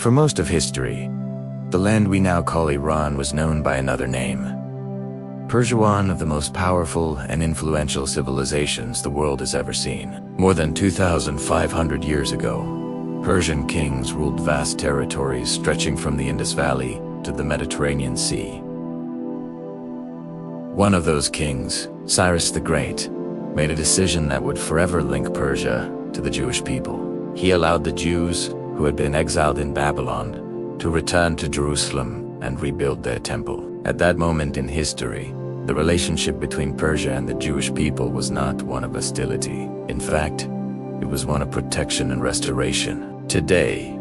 For most of history, the land we now call Iran was known by another name. Persia, one of the most powerful and influential civilizations the world has ever seen. More than 2,500 years ago, Persian kings ruled vast territories stretching from the Indus Valley to the Mediterranean Sea. One of those kings, Cyrus the Great, made a decision that would forever link Persia to the Jewish people. He allowed the Jews, who had been exiled in Babylon, to return to Jerusalem and rebuild their temple. At that moment in history, the relationship between Persia and the Jewish people was not one of hostility. In fact, it was one of protection and restoration. Today,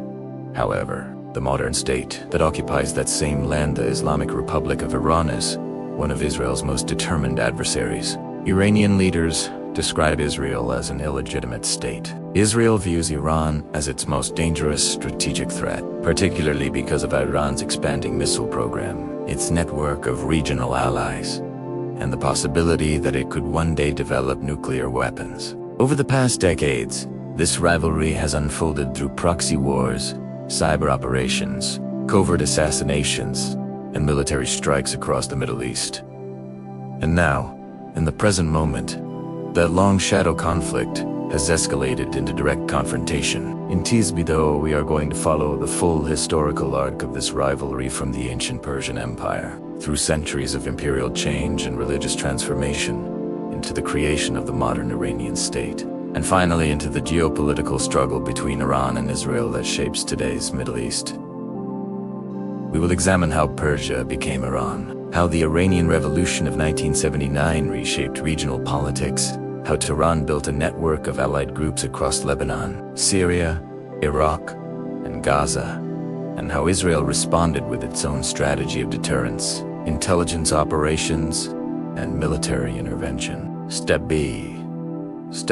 however, the modern state that occupies that same land, the Islamic Republic of Iran, is one of Israel's most determined adversaries. Iranian leaders describe Israel as an illegitimate state. Israel views Iran as its most dangerous strategic threat, particularly because of Iran's expanding missile program, its network of regional allies, and the possibility that it could one day develop nuclear weapons. Over the past decades, this rivalry has unfolded through proxy wars, cyber operations, covert assassinations, and military strikes across the Middle East. And now, in the present moment, that long shadow conflict has escalated into direct confrontation. In this video, we are going to follow the full historical arc of this rivalry from the ancient Persian Empire, through centuries of imperial change and religious transformation, into the creation of the modern Iranian state, and finally into the geopolitical struggle between Iran and Israel that shapes today's Middle East. We will examine how Persia became Iran, how the Iranian Revolution of 1979 reshaped regional politics, how Tehran built a network of allied groups across Lebanon, Syria, Iraq, and Gaza, and how Israel responded with its own strategy of deterrence, intelligence operations, and military intervention. Step B.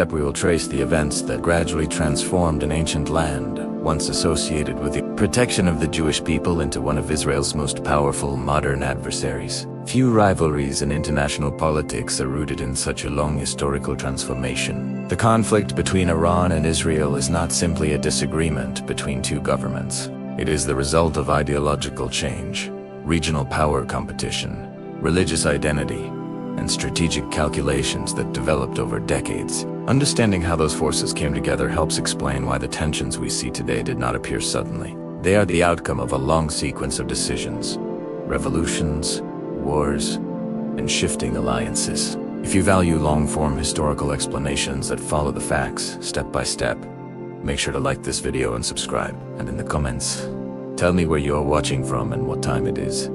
We will trace the events that gradually transformed an ancient land, once associated with the protection of the Jewish people, into one of Israel's most powerful modern adversaries. Few rivalries in international politics are rooted in such a long historical transformation. The conflict between Iran and Israel is not simply a disagreement between two governments. It is the result of ideological change, regional power competition, religious identity, and strategic calculations that developed over decades. Understanding how those forces came together helps explain why the tensions we see today did not appear suddenly. They are the outcome of a long sequence of decisions, revolutions, wars, and shifting alliances. If you value long-form historical explanations that follow the facts step by step, make sure to like this video and subscribe. And in the comments, tell me where you are watching from and what time it is.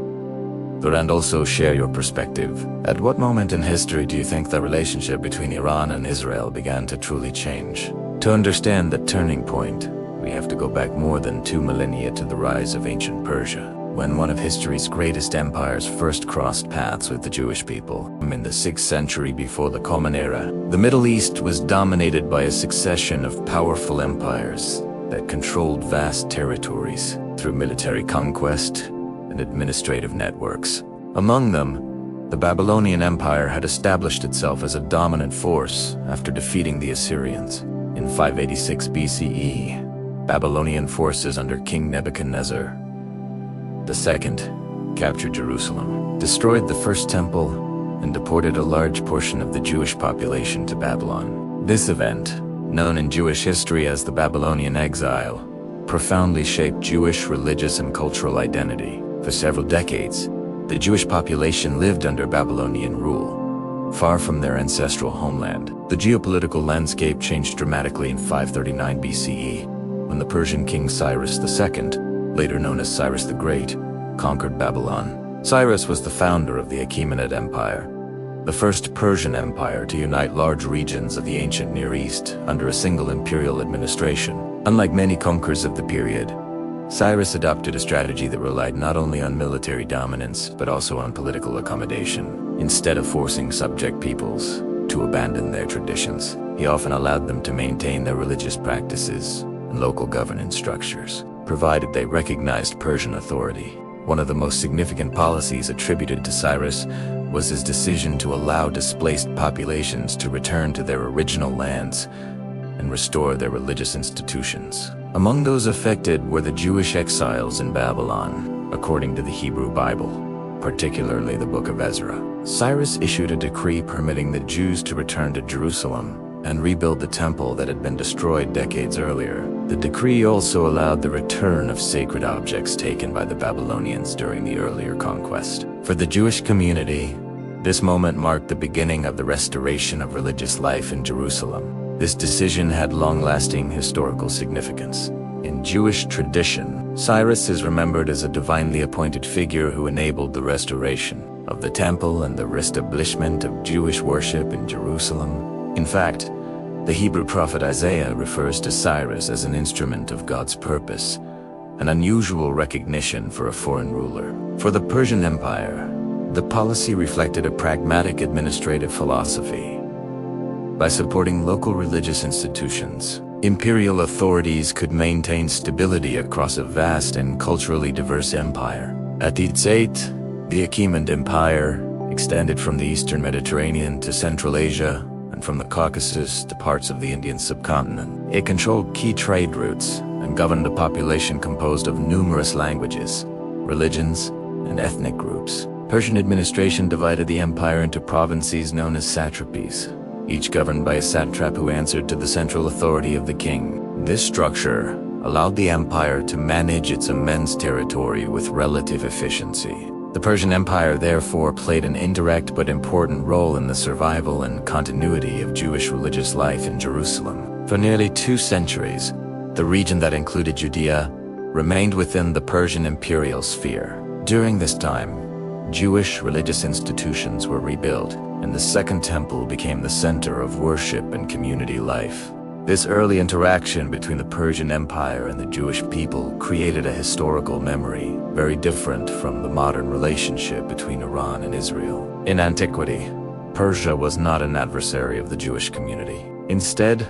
And also share your perspective. At what moment in history do you think the relationship between Iran and Israel began to truly change? To understand that turning point, we have to go back more than 2 millennia to the rise of ancient Persia, when one of history's greatest empires first crossed paths with the Jewish people. In the 6th century before the Common Era, the Middle East was dominated by a succession of powerful empires that controlled vast territories through military conquest and administrative networks. Among them, the Babylonian Empire had established itself as a dominant force after defeating the Assyrians. In 586 BCE, Babylonian forces under King Nebuchadnezzar II captured Jerusalem, destroyed the first temple, and deported a large portion of the Jewish population to Babylon. This event, known in Jewish history as the Babylonian Exile, profoundly shaped Jewish religious and cultural identity. For several decades, the Jewish population lived under Babylonian rule, far from their ancestral homeland. The geopolitical landscape changed dramatically in 539 BCE, when the Persian king Cyrus II, later known as Cyrus the Great, conquered Babylon. Cyrus was the founder of the Achaemenid Empire, the first Persian empire to unite large regions of the ancient Near East under a single imperial administration. Unlike many conquerors of the period, Cyrus adopted a strategy that relied not only on military dominance, but also on political accommodation. Instead of forcing subject peoples to abandon their traditions, he often allowed them to maintain their religious practices and local governance structures, provided they recognized Persian authority. One of the most significant policies attributed to Cyrus was his decision to allow displaced populations to return to their original lands and restore their religious institutions. Among those affected were the Jewish exiles in Babylon, according to the Hebrew Bible, particularly the Book of Ezra. Cyrus issued a decree permitting the Jews to return to Jerusalem and rebuild the temple that had been destroyed decades earlier. The decree also allowed the return of sacred objects taken by the Babylonians during the earlier conquest. For the Jewish community, this moment marked the beginning of the restoration of religious life in Jerusalem. This decision had long-lasting historical significance. In Jewish tradition, Cyrus is remembered as a divinely appointed figure who enabled the restoration of the temple and the reestablishment of Jewish worship in Jerusalem. In fact, the Hebrew prophet Isaiah refers to Cyrus as an instrument of God's purpose, an unusual recognition for a foreign ruler. For the Persian Empire, the policy reflected a pragmatic administrative philosophy. By supporting local religious institutions, imperial authorities could maintain stability across a vast and culturally diverse empire. At its height, the Achaemenid Empire extended from the eastern Mediterranean to Central Asia, and from the Caucasus to parts of the Indian subcontinent. It controlled key trade routes and governed a population composed of numerous languages, religions, and ethnic groups. Persian administration divided the empire into provinces known as satrapies, each governed by a satrap who answered to the central authority of the king. This structure allowed the empire to manage its immense territory with relative efficiency. The Persian Empire therefore played an indirect but important role in the survival and continuity of Jewish religious life in Jerusalem. For nearly 2 centuries, the region that included Judea remained within the Persian imperial sphere. During this time, Jewish religious institutions were rebuilt, and the Second Temple became the center of worship and community life. This early interaction between the Persian Empire and the Jewish people created a historical memory very different from the modern relationship between Iran and Israel. In antiquity, Persia was not an adversary of the Jewish community. Instead,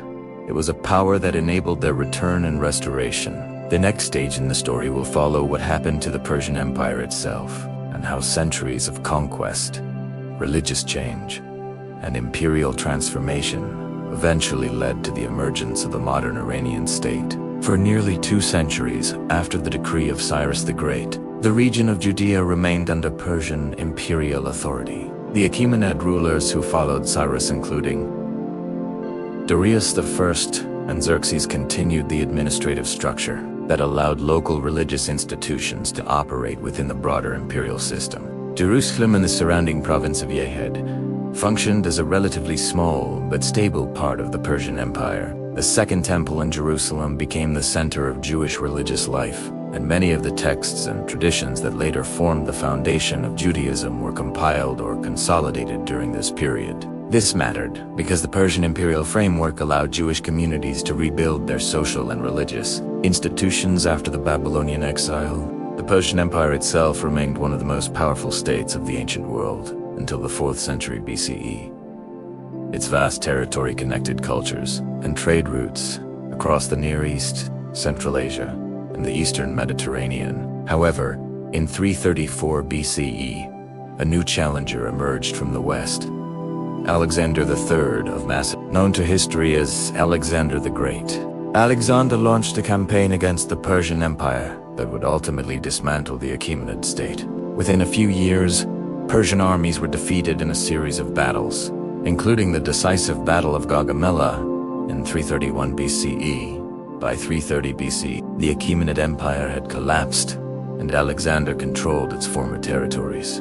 it was a power that enabled their return and restoration. The next stage in the story will follow what happened to the Persian Empire itself, and how centuries of conquest, religious change, and imperial transformation eventually led to the emergence of the modern Iranian state. For nearly 2 centuries after the decree of Cyrus the Great, the region of Judea remained under Persian imperial authority. The Achaemenid rulers who followed Cyrus, including Darius I and Xerxes, continued the administrative structure that allowed local religious institutions to operate within the broader imperial system. Jerusalem and the surrounding province of Yehud functioned as a relatively small but stable part of the Persian Empire. The Second Temple in Jerusalem became the center of Jewish religious life, and many of the texts and traditions that later formed the foundation of Judaism were compiled or consolidated during this period. This mattered because the Persian imperial framework allowed Jewish communities to rebuild their social and religious institutions after the Babylonian exile. The Persian Empire itself remained one of the most powerful states of the ancient world until the 4th century BCE. Its vast territory connected cultures and trade routes across the Near East, Central Asia, and the Eastern Mediterranean. However, in 334 BCE, a new challenger emerged from the west. Alexander III of Macedonia, known to history as Alexander the Great. Alexander launched a campaign against the Persian Empire that would ultimately dismantle the Achaemenid state. Within a few years, Persian armies were defeated in a series of battles, including the decisive Battle of Gaugamela in 331 BCE. By 330 BC, the Achaemenid Empire had collapsed, and Alexander controlled its former territories.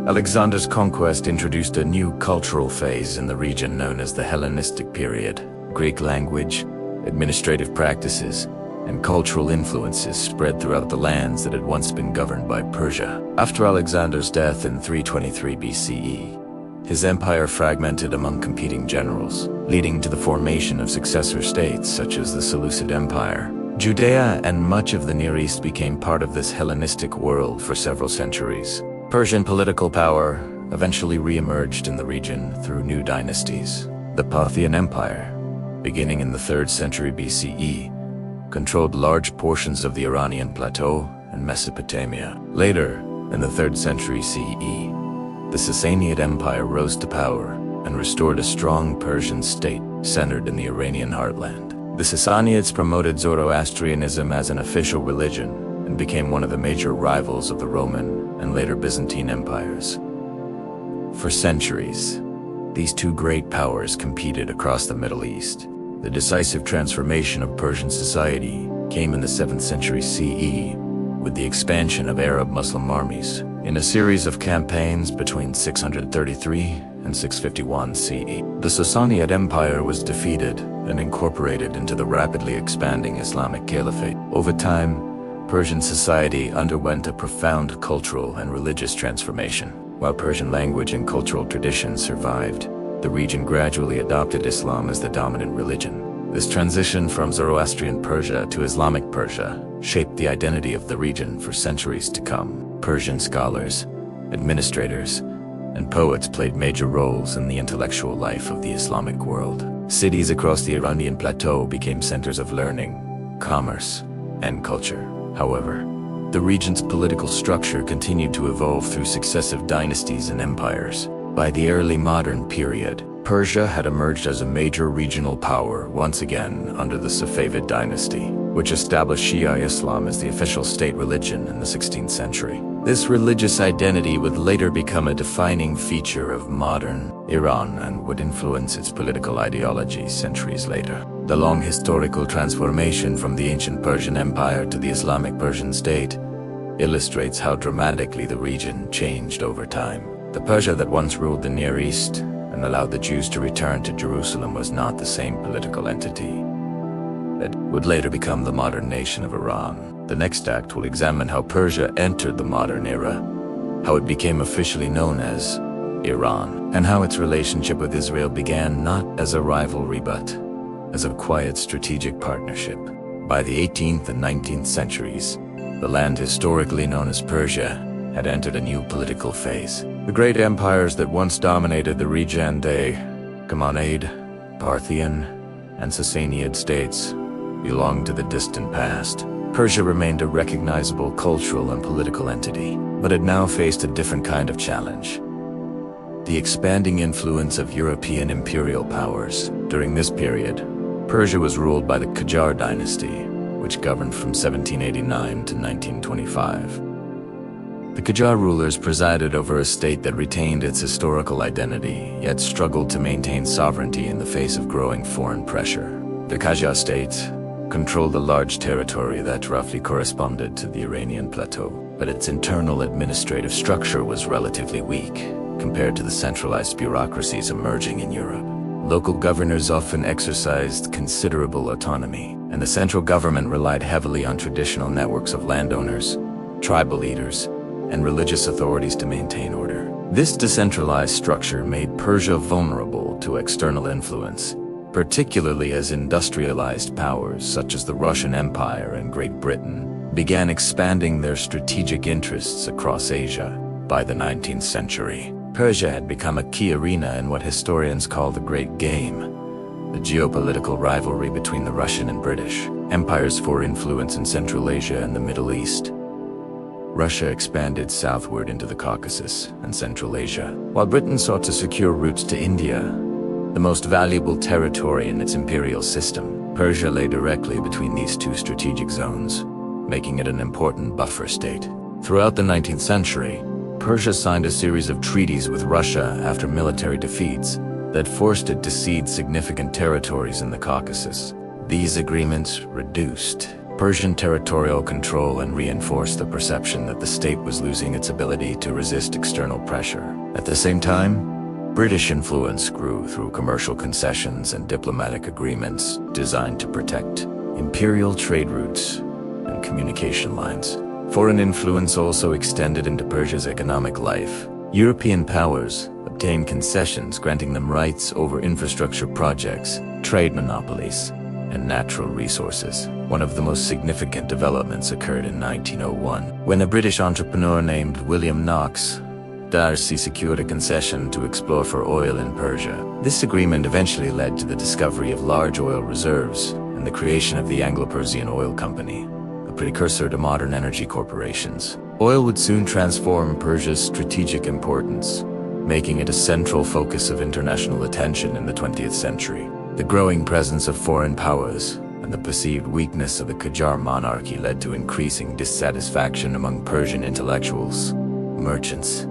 Alexander's conquest introduced a new cultural phase in the region known as the Hellenistic period. Greek language, administrative practices, and cultural influences spread throughout the lands that had once been governed by Persia. After Alexander's death in 323 BCE, his empire fragmented among competing generals, leading to the formation of successor states such as the Seleucid Empire. Judea and much of the Near East became part of this Hellenistic world for several centuries. Persian political power eventually re-emerged in the region through new dynasties. The Parthian Empire, beginning in the 3rd century BCE, controlled large portions of the Iranian plateau and Mesopotamia. Later, in the 3rd century CE, the Sassanid Empire rose to power and restored a strong Persian state centered in the Iranian heartland. The Sassanids promoted Zoroastrianism as an official religion and became one of the major rivals of the Roman and later Byzantine empires. For centuries, these two great powers competed across the Middle East. The decisive transformation of Persian society came in the 7th century CE with the expansion of Arab Muslim armies in a series of campaigns between 633 and 651 CE. The Sassanid Empire was defeated and incorporated into the rapidly expanding Islamic Caliphate. Over time, Persian society underwent a profound cultural and religious transformation. While Persian language and cultural traditions survived, the region gradually adopted Islam as the dominant religion. This transition from Zoroastrian Persia to Islamic Persia shaped the identity of the region for centuries to come. Persian scholars, administrators, and poets played major roles in the intellectual life of the Islamic world. Cities across the Iranian plateau became centers of learning, commerce, and culture. However, the region's political structure continued to evolve through successive dynasties and empires. By the early modern period, Persia had emerged as a major regional power once again under the Safavid dynasty, which established Shia Islam as the official state religion in the 16th century. This religious identity would later become a defining feature of modern Iran and would influence its political ideology centuries later. The long historical transformation from the ancient Persian Empire to the Islamic Persian state illustrates how dramatically the region changed over time. The Persia that once ruled the Near East and allowed the Jews to return to Jerusalem was not the same political entity that would later become the modern nation of Iran. The next act will examine how Persia entered the modern era, how it became officially known as Iran, and how its relationship with Israel began not as a rivalry but as a quiet strategic partnership. By the 18th and 19th centuries, the land historically known as Persia had entered a new political phase. The great empires that once dominated the region, the Achaemenid, Parthian, and Sassanid states, belonged to the distant past. Persia remained a recognizable cultural and political entity, but it now faced a different kind of challenge: the expanding influence of European imperial powers. During this period, Persia was ruled by the Qajar dynasty, which governed from 1789 to 1925. The Qajar rulers presided over a state that retained its historical identity, yet struggled to maintain sovereignty in the face of growing foreign pressure. The Qajar state controlled a large territory that roughly corresponded to the Iranian plateau, but its internal administrative structure was relatively weak compared to the centralized bureaucracies emerging in Europe. Local governors often exercised considerable autonomy, and the central government relied heavily on traditional networks of landowners, tribal leaders, and religious authorities to maintain order. This decentralized structure made Persia vulnerable to external influence, particularly as industrialized powers such as the Russian Empire and Great Britain began expanding their strategic interests across Asia. By the 19th century, Persia had become a key arena in what historians call the Great Game, the geopolitical rivalry between the Russian and British empires for influence in Central Asia and the Middle East. Russia expanded southward into the Caucasus and Central Asia, while Britain sought to secure routes to India, the most valuable territory in its imperial system. Persia lay directly between these two strategic zones, making it an important buffer state. Throughout the 19th century, Persia signed a series of treaties with Russia after military defeats that forced it to cede significant territories in the Caucasus. These agreements reduced Persian territorial control and reinforced the perception that the state was losing its ability to resist external pressure. At the same time, British influence grew through commercial concessions and diplomatic agreements designed to protect imperial trade routes and communication lines. Foreign influence also extended into Persia's economic life. European powers obtained concessions granting them rights over infrastructure projects, trade monopolies, and natural resources. One of the most significant developments occurred in 1901, when a British entrepreneur named William Knox Darcy secured a concession to explore for oil in Persia. This agreement eventually led to the discovery of large oil reserves and the creation of the Anglo-Persian Oil Company, a precursor to modern energy corporations. Oil would soon transform Persia's strategic importance, making it a central focus of international attention in the 20th century. The growing presence of foreign powers and the perceived weakness of the Qajar monarchy led to increasing dissatisfaction among Persian intellectuals, merchants,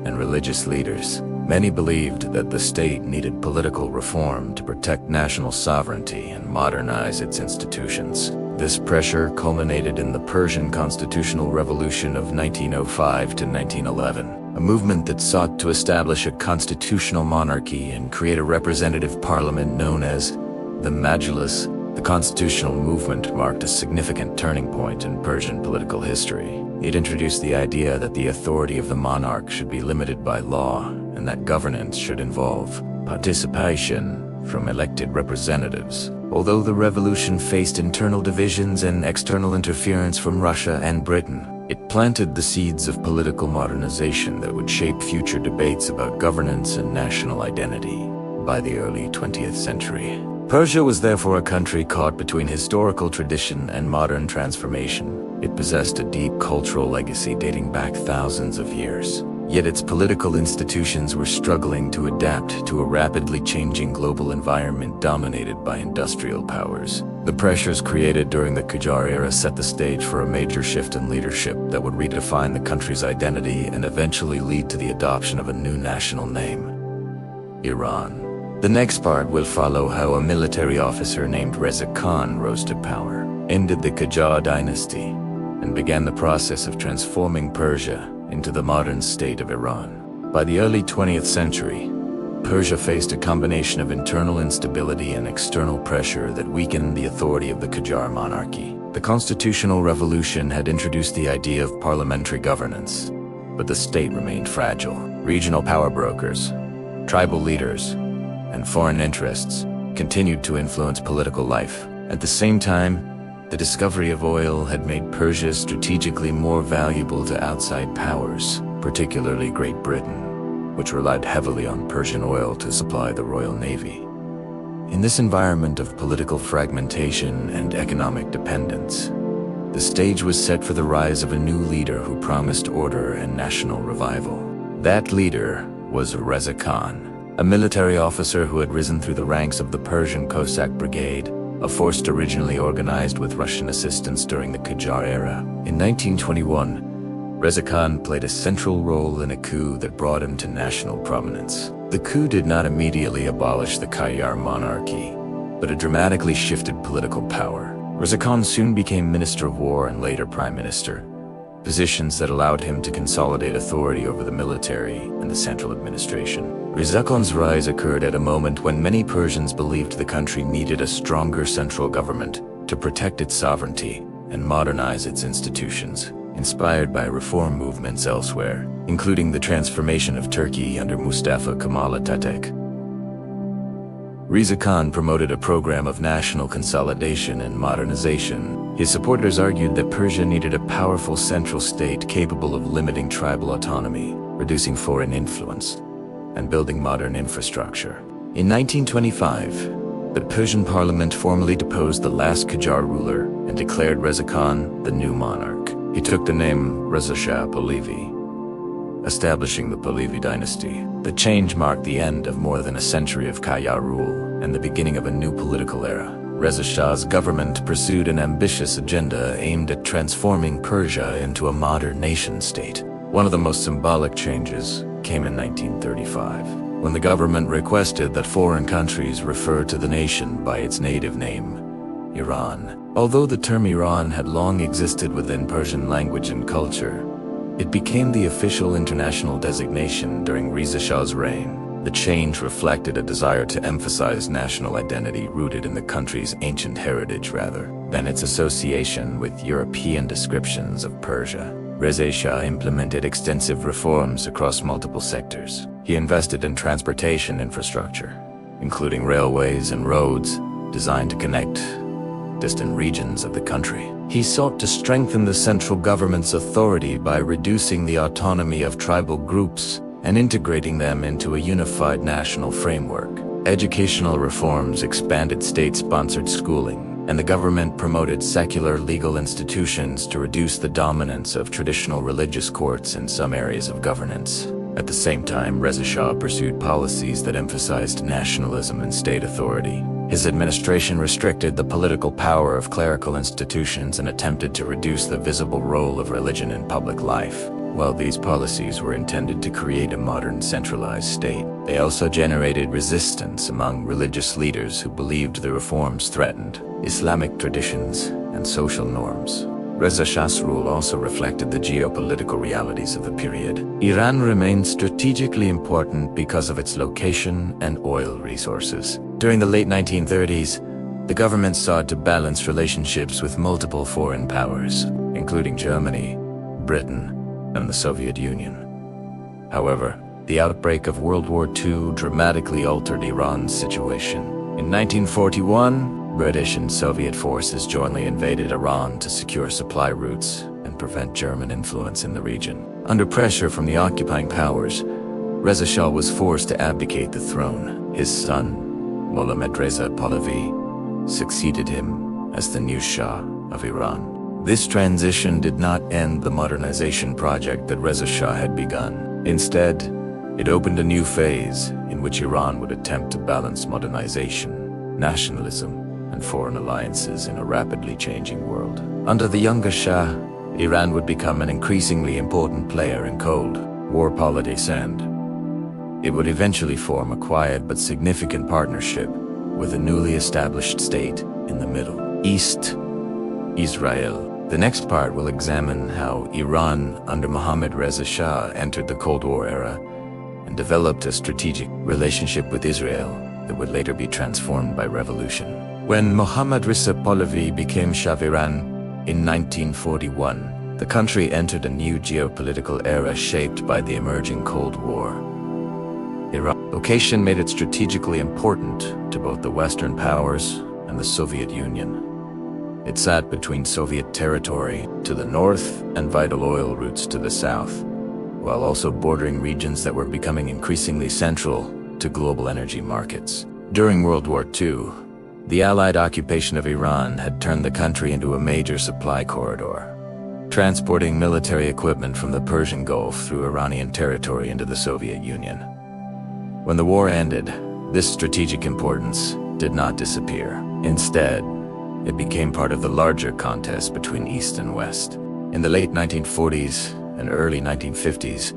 and religious leaders. Many believed that the state needed political reform to protect national sovereignty and modernize its institutions. This pressure culminated in the Persian Constitutional Revolution of 1905 to 1911, a movement that sought to establish a constitutional monarchy and create a representative parliament known as the Majlis. The constitutional movement marked a significant turning point in Persian political history. It introduced the idea that the authority of the monarch should be limited by law, and that governance should involve participation from elected representatives. Although the revolution faced internal divisions and external interference from Russia and Britain, it planted the seeds of political modernization that would shape future debates about governance and national identity. By the early 20th century, Persia was therefore a country caught between historical tradition and modern transformation. It possessed a deep cultural legacy dating back thousands of years. Yet its political institutions were struggling to adapt to a rapidly changing global environment dominated by industrial powers. The pressures created during the Qajar era set the stage for a major shift in leadership that would redefine the country's identity and eventually lead to the adoption of a new national name: Iran. The next part will follow how a military officer named Reza Khan rose to power, ended the Qajar dynasty, and began the process of transforming Persia into the modern state of Iran. By the early 20th century, Persia faced a combination of internal instability and external pressure that weakened the authority of the Qajar monarchy. The Constitutional Revolution had introduced the idea of parliamentary governance, but the state remained fragile. Regional power brokers, tribal leaders, and foreign interests continued to influence political life. At the same time, the discovery of oil had made Persia strategically more valuable to outside powers, particularly Great Britain, which relied heavily on Persian oil to supply the Royal Navy. In this environment of political fragmentation and economic dependence, the stage was set for the rise of a new leader who promised order and national revival. That leader was Reza Khan, a military officer who had risen through the ranks of the Persian Cossack Brigade, a force originally organized with Russian assistance during the Qajar era. In 1921, Reza Khan played a central role in a coup that brought him to national prominence. The coup did not immediately abolish the Qajar monarchy, but it dramatically shifted political power. Reza Khan soon became Minister of War and later Prime Minister, positions that allowed him to consolidate authority over the military and the central administration. Reza Khan's rise occurred at a moment when many Persians believed the country needed a stronger central government to protect its sovereignty and modernize its institutions. Inspired by reform movements elsewhere, including the transformation of Turkey under Mustafa Kemal Atatürk, Reza Khan promoted a program of national consolidation and modernization. His supporters argued that Persia needed a powerful central state capable of limiting tribal autonomy, reducing foreign influence, and building modern infrastructure. In 1925, the Persian parliament formally deposed the last Qajar ruler and declared Reza Khan the new monarch. He took the name Reza Shah Pahlavi, establishing the Pahlavi dynasty. The change marked the end of more than a century of Qajar rule and the beginning of a new political era. Reza Shah's government pursued an ambitious agenda aimed at transforming Persia into a modern nation-state. One of the most symbolic changes came in 1935, when the government requested that foreign countries refer to the nation by its native name, Iran. Although the term Iran had long existed within Persian language and culture, it became the official international designation during Reza Shah's reign. The change reflected a desire to emphasize national identity rooted in the country's ancient heritage rather than its association with European descriptions of Persia. Reza Shah implemented extensive reforms across multiple sectors. He invested in transportation infrastructure, including railways and roads designed to connect distant regions of the country. He sought to strengthen the central government's authority by reducing the autonomy of tribal groups and integrating them into a unified national framework. Educational reforms expanded state-sponsored schooling, and the government promoted secular legal institutions to reduce the dominance of traditional religious courts in some areas of governance. At the same time, Reza Shah pursued policies that emphasized nationalism and state authority. His administration restricted the political power of clerical institutions and attempted to reduce the visible role of religion in public life. While these policies were intended to create a modern centralized state, they also generated resistance among religious leaders who believed the reforms threatened Islamic traditions and social norms. Reza Shah's rule also reflected the geopolitical realities of the period. Iran remained strategically important because of its location and oil resources. During the late 1930s, the government sought to balance relationships with multiple foreign powers, including Germany, Britain, and the Soviet Union. However, the outbreak of World War II dramatically altered Iran's situation. In 1941, British and Soviet forces jointly invaded Iran to secure supply routes and prevent German influence in the region. Under pressure from the occupying powers, Reza Shah was forced to abdicate the throne. His son, Mohammad Reza Pahlavi, succeeded him as the new Shah of Iran. This transition did not end the modernization project that Reza Shah had begun. Instead, it opened a new phase in which Iran would attempt to balance modernization, nationalism, and foreign alliances in a rapidly changing world. Under the younger Shah, Iran would become an increasingly important player in Cold War politics, and it would eventually form a quiet but significant partnership with a newly established state in the Middle East, Israel. The next part will examine how Iran under Mohammad Reza Shah entered the Cold War era and developed a strategic relationship with Israel that would later be transformed by revolution. When Mohammad Reza Pahlavi became Shah of Iran in 1941, the country entered a new geopolitical era shaped by the emerging Cold War. Iran's location made it strategically important to both the Western powers and the Soviet Union. It sat between Soviet territory to the north and vital oil routes to the south, while also bordering regions that were becoming increasingly central to global energy markets. During World War II, the Allied occupation of Iran had turned the country into a major supply corridor, transporting military equipment from the Persian Gulf through Iranian territory into the Soviet Union. When the war ended, this strategic importance did not disappear. Instead, it became part of the larger contest between East and West. In the late 1940s and early 1950s,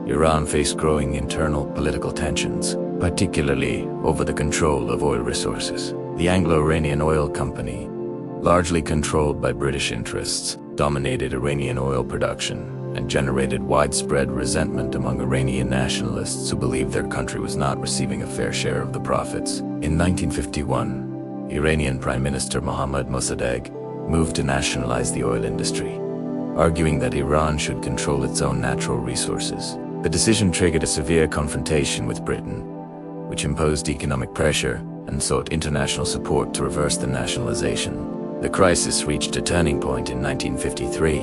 Iran faced growing internal political tensions, particularly over the control of oil resources. The Anglo-Iranian Oil Company, largely controlled by British interests, dominated Iranian oil production and generated widespread resentment among Iranian nationalists who believed their country was not receiving a fair share of the profits. In 1951, Iranian Prime Minister Mohammad Mossadegh moved to nationalize the oil industry, arguing that Iran should control its own natural resources. The decision triggered a severe confrontation with Britain, which imposed economic pressure and sought international support to reverse the nationalization. The crisis reached a turning point in 1953,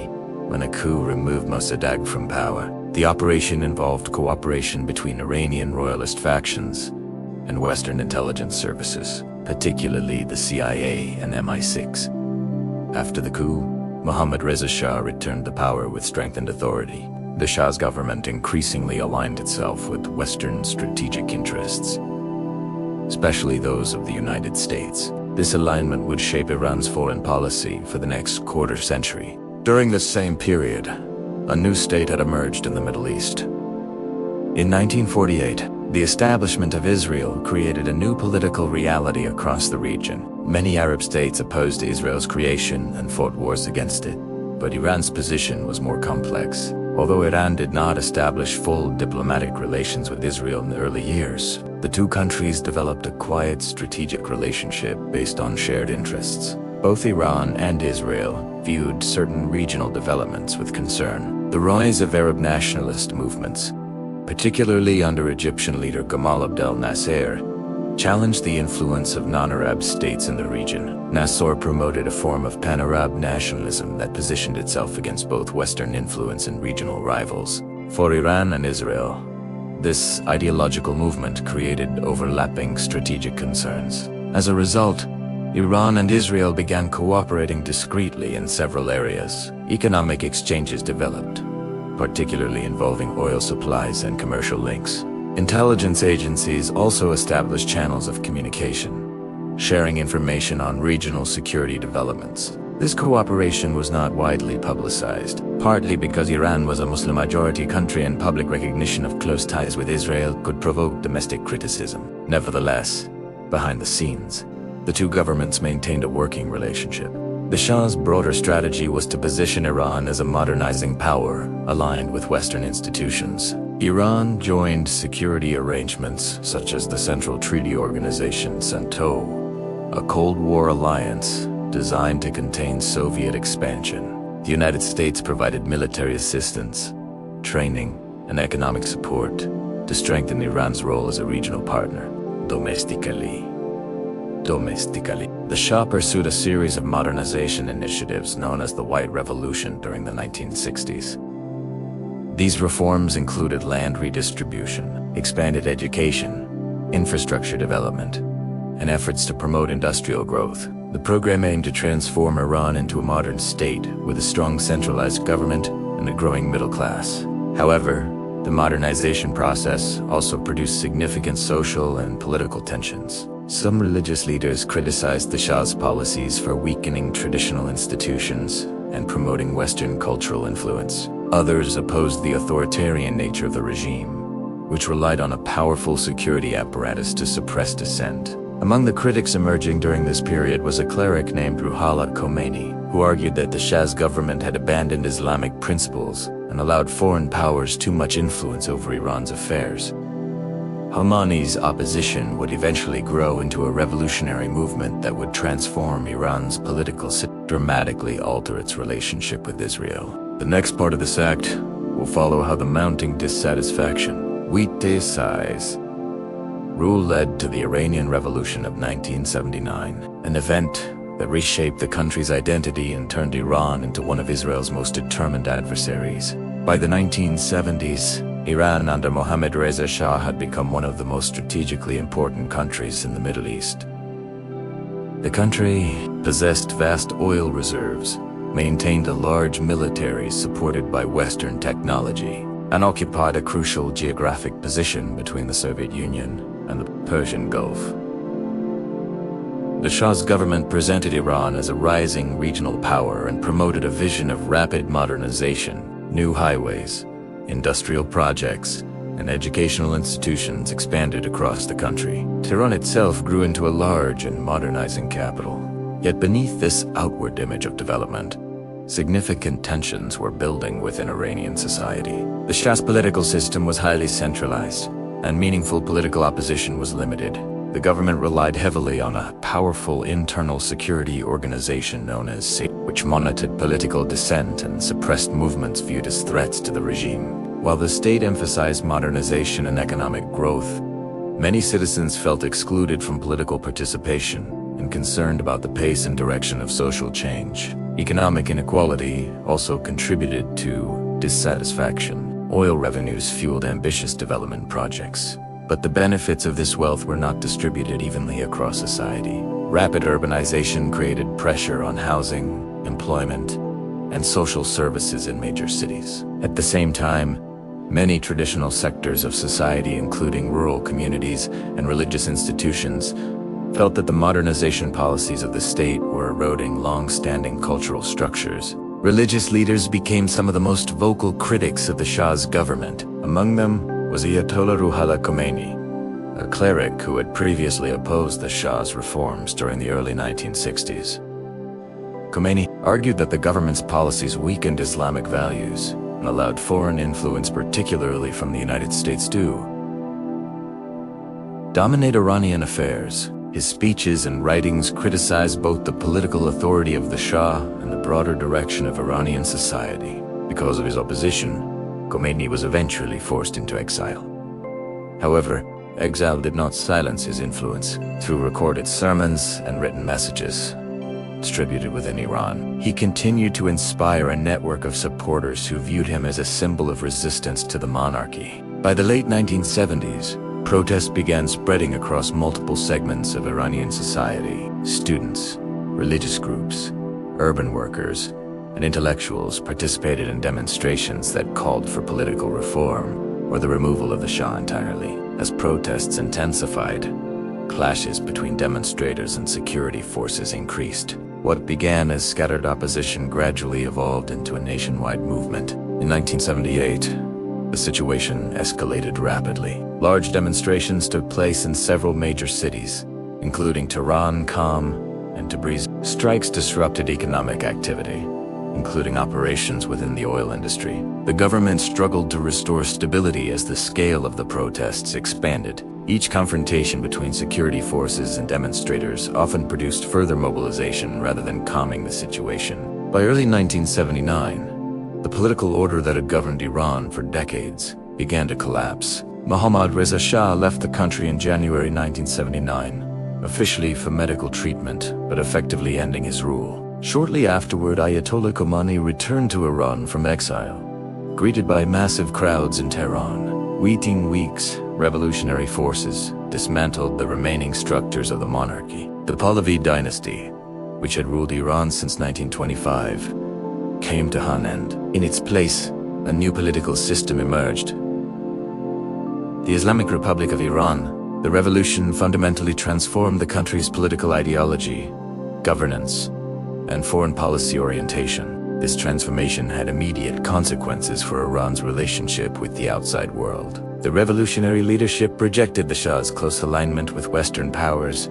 when a coup removed Mossadegh from power. The operation involved cooperation between Iranian royalist factions and Western intelligence services, particularly the CIA and MI6. After the coup, Mohammad Reza Shah returned to power with strengthened authority. The Shah's government increasingly aligned itself with Western strategic interests, especially those of the United States. This alignment would shape Iran's foreign policy for the next quarter century. During this same period, a new state had emerged in the Middle East. In 1948, the establishment of Israel created a new political reality across the region. Many Arab states opposed Israel's creation and fought wars against it, but Iran's position was more complex. Although Iran did not establish full diplomatic relations with Israel in the early years, the two countries developed a quiet strategic relationship based on shared interests. Both Iran and Israel viewed certain regional developments with concern. The rise of Arab nationalist movements, particularly under Egyptian leader Gamal Abdel Nasser, challenged the influence of non-Arab states in the region. Nasser promoted a form of pan-Arab nationalism that positioned itself against both Western influence and regional rivals. For Iran and Israel, this ideological movement created overlapping strategic concerns. As a result, Iran and Israel began cooperating discreetly in several areas. Economic exchanges developed, particularly involving oil supplies and commercial links. Intelligence agencies also established channels of communication, sharing information on regional security developments. This cooperation was not widely publicized, partly because Iran was a Muslim-majority country and public recognition of close ties with Israel could provoke domestic criticism. Nevertheless, behind the scenes, the two governments maintained a working relationship. The Shah's broader strategy was to position Iran as a modernizing power, aligned with Western institutions. Iran joined security arrangements such as the Central Treaty Organization (CENTO), a Cold War alliance designed to contain Soviet expansion. The United States provided military assistance, training, and economic support to strengthen Iran's role as a regional partner. Domestically, the Shah pursued a series of modernization initiatives known as the White Revolution during the 1960s. These reforms included land redistribution, expanded education, infrastructure development, and efforts to promote industrial growth. The program aimed to transform Iran into a modern state with a strong centralized government and a growing middle class. However, the modernization process also produced significant social and political tensions. Some religious leaders criticized the Shah's policies for weakening traditional institutions and promoting Western cultural influence. Others opposed the authoritarian nature of the regime, which relied on a powerful security apparatus to suppress dissent. Among the critics emerging during this period was a cleric named Ruhollah Khomeini, who argued that the Shah's government had abandoned Islamic principles and allowed foreign powers too much influence over Iran's affairs. Khomeini's opposition would eventually grow into a revolutionary movement that would transform Iran's political system, dramatically alter its relationship with Israel. The next part of this act will follow how the mounting dissatisfaction with Desai's rule led to the Iranian Revolution of 1979, an event that reshaped the country's identity and turned Iran into one of Israel's most determined adversaries. By the 1970s, Iran under Mohammad Reza Shah had become one of the most strategically important countries in the Middle East. The country possessed vast oil reserves, maintained a large military supported by Western technology, and occupied a crucial geographic position between the Soviet Union and the Persian Gulf. The Shah's government presented Iran as a rising regional power and promoted a vision of rapid modernization. New highways, industrial projects, and educational institutions expanded across the country. Tehran itself grew into a large and modernizing capital. Yet beneath this outward image of development, significant tensions were building within Iranian society. The Shah's political system was highly centralized, and meaningful political opposition was limited. The government relied heavily on a powerful internal security organization known as SEC, which monitored political dissent and suppressed movements viewed as threats to the regime. While the state emphasized modernization and economic growth, many citizens felt excluded from political participation and concerned about the pace and direction of social change. Economic inequality also contributed to dissatisfaction. Oil revenues fueled ambitious development projects, but the benefits of this wealth were not distributed evenly across society. Rapid urbanization created pressure on housing, employment, and social services in major cities. At the same time, many traditional sectors of society, including rural communities and religious institutions, felt that the modernization policies of the state were eroding long-standing cultural structures. Religious leaders became some of the most vocal critics of the Shah's government. Among them was Ayatollah Ruhollah Khomeini, a cleric who had previously opposed the Shah's reforms during the early 1960s. Khomeini argued that the government's policies weakened Islamic values and allowed foreign influence, particularly from the United States, to dominate Iranian affairs. His speeches and writings criticized both the political authority of the Shah and the broader direction of Iranian society. Because of his opposition, Khomeini was eventually forced into exile. However, exile did not silence his influence. Through recorded sermons and written messages distributed within Iran, he continued to inspire a network of supporters who viewed him as a symbol of resistance to the monarchy. By the late 1970s, protests began spreading across multiple segments of Iranian society. Students, religious groups, urban workers, and intellectuals participated in demonstrations that called for political reform or the removal of the Shah entirely. As protests intensified, clashes between demonstrators and security forces increased. What began as scattered opposition gradually evolved into a nationwide movement. In 1978, the situation escalated rapidly. Large demonstrations took place in several major cities, including Tehran, Qom, and Tabriz. Strikes disrupted economic activity, including operations within the oil industry. The government struggled to restore stability as the scale of the protests expanded. Each confrontation between security forces and demonstrators often produced further mobilization rather than calming the situation. By early 1979, the political order that had governed Iran for decades began to collapse. Mohammad Reza Shah left the country in January 1979, officially for medical treatment, but effectively ending his rule. Shortly afterward, Ayatollah Khomeini returned to Iran from exile, greeted by massive crowds in Tehran. Within weeks, revolutionary forces dismantled the remaining structures of the monarchy. The Pahlavi dynasty, which had ruled Iran since 1925, came to an end. In its place, a new political system emerged. The Islamic Republic of Iran. The revolution fundamentally transformed the country's political ideology, governance, and foreign policy orientation. This transformation had immediate consequences for Iran's relationship with the outside world. The revolutionary leadership rejected the Shah's close alignment with Western powers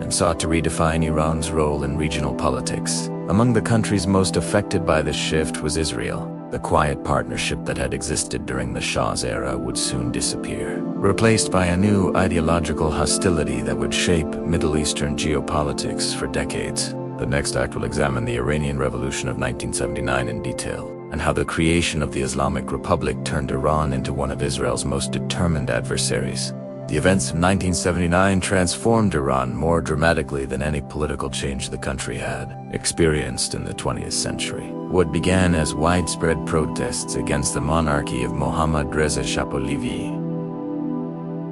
and sought to redefine Iran's role in regional politics. Among the countries most affected by this shift was Israel. The quiet partnership that had existed during the Shah's era would soon disappear, replaced by a new ideological hostility that would shape Middle Eastern geopolitics for decades. The next act will examine the Iranian Revolution of 1979 in detail, and how the creation of the Islamic Republic turned Iran into one of Israel's most determined adversaries. The events of 1979 transformed Iran more dramatically than any political change the country had experienced in the 20th century. What began as widespread protests against the monarchy of Mohammad Reza Shah Pahlavi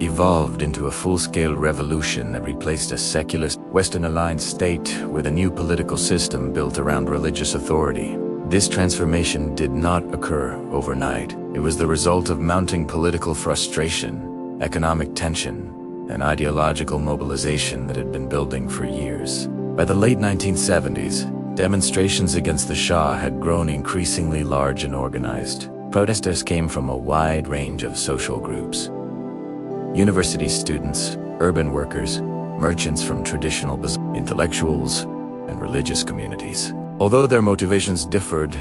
evolved into a full-scale revolution that replaced a secular, Western-aligned state with a new political system built around religious authority. This transformation did not occur overnight. It was the result of mounting political frustration, economic tension, and ideological mobilization that had been building for years. By the late 1970s, demonstrations against the Shah had grown increasingly large and organized. Protesters came from a wide range of social groups: university students, urban workers, merchants from traditional intellectuals, and religious communities. Although their motivations differed,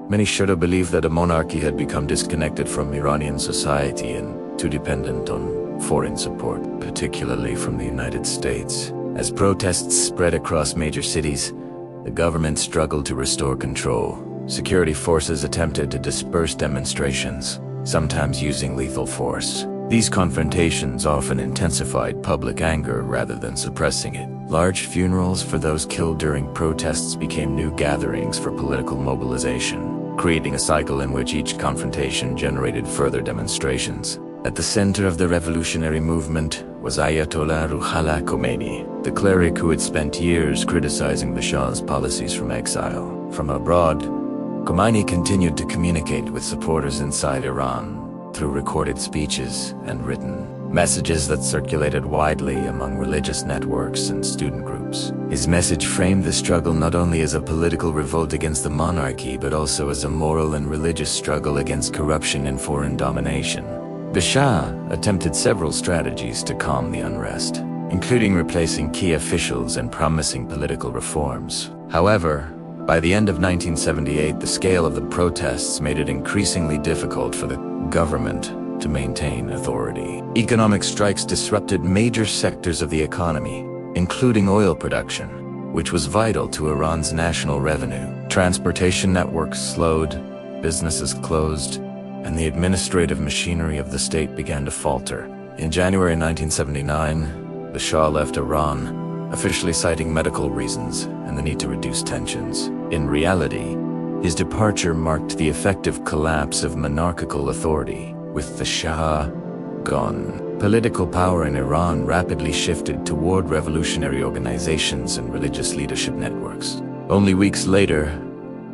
many Shia believed that a monarchy had become disconnected from Iranian society and too dependent on foreign support, particularly from the United States. As protests spread across major cities, the government struggled to restore control. Security forces attempted to disperse demonstrations, sometimes using lethal force. These confrontations often intensified public anger rather than suppressing it. Large funerals for those killed during protests became new gatherings for political mobilization, creating a cycle in which each confrontation generated further demonstrations. At the center of the revolutionary movement was Ayatollah Ruhollah Khomeini, the cleric who had spent years criticizing the Shah's policies from exile. From abroad, Khomeini continued to communicate with supporters inside Iran through recorded speeches and written messages that circulated widely among religious networks and student groups. His message framed the struggle not only as a political revolt against the monarchy, but also as a moral and religious struggle against corruption and foreign domination. The Shah attempted several strategies to calm the unrest, including replacing key officials and promising political reforms. However, by the end of 1978, the scale of the protests made it increasingly difficult for the government to maintain authority. Economic strikes disrupted major sectors of the economy, including oil production, which was vital to Iran's national revenue. Transportation networks slowed, businesses closed, and the administrative machinery of the state began to falter. In January 1979, the Shah left Iran, officially citing medical reasons and the need to reduce tensions. In reality, his departure marked the effective collapse of monarchical authority. With the Shah gone, political power in Iran rapidly shifted toward revolutionary organizations and religious leadership networks. Only weeks later,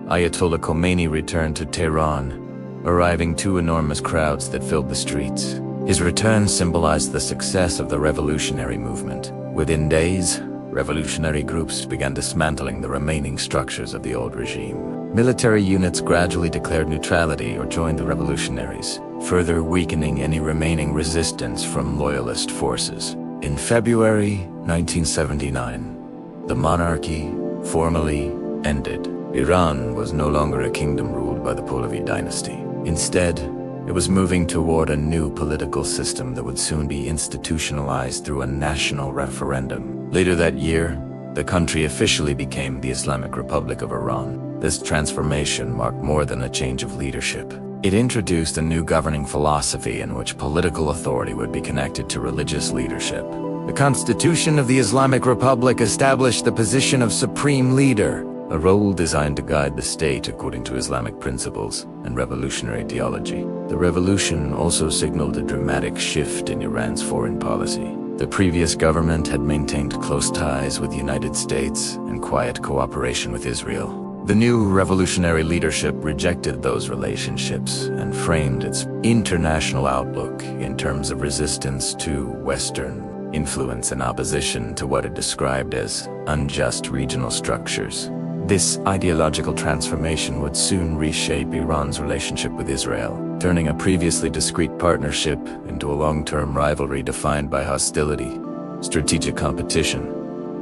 Ayatollah Khomeini returned to Tehran, arriving to enormous crowds that filled the streets. His return symbolized the success of the revolutionary movement, Within days, revolutionary groups began dismantling the remaining structures of the old regime. Military units gradually declared neutrality or joined the revolutionaries, further weakening any remaining resistance from loyalist forces. In February 1979, the monarchy formally ended. Iran was no longer a kingdom ruled by the Pahlavi dynasty. Instead, it was moving toward a new political system that would soon be institutionalized through a national referendum. Later that year, the country officially became the Islamic Republic of Iran. This transformation marked more than a change of leadership. It introduced a new governing philosophy in which political authority would be connected to religious leadership. The Constitution of the Islamic Republic established the position of supreme leader, a role designed to guide the state according to Islamic principles and revolutionary ideology. The revolution also signaled a dramatic shift in Iran's foreign policy. The previous government had maintained close ties with the United States and quiet cooperation with Israel. The new revolutionary leadership rejected those relationships and framed its international outlook in terms of resistance to Western influence and opposition to what it described as unjust regional structures. This ideological transformation would soon reshape Iran's relationship with Israel, turning a previously discrete partnership into a long-term rivalry defined by hostility, strategic competition,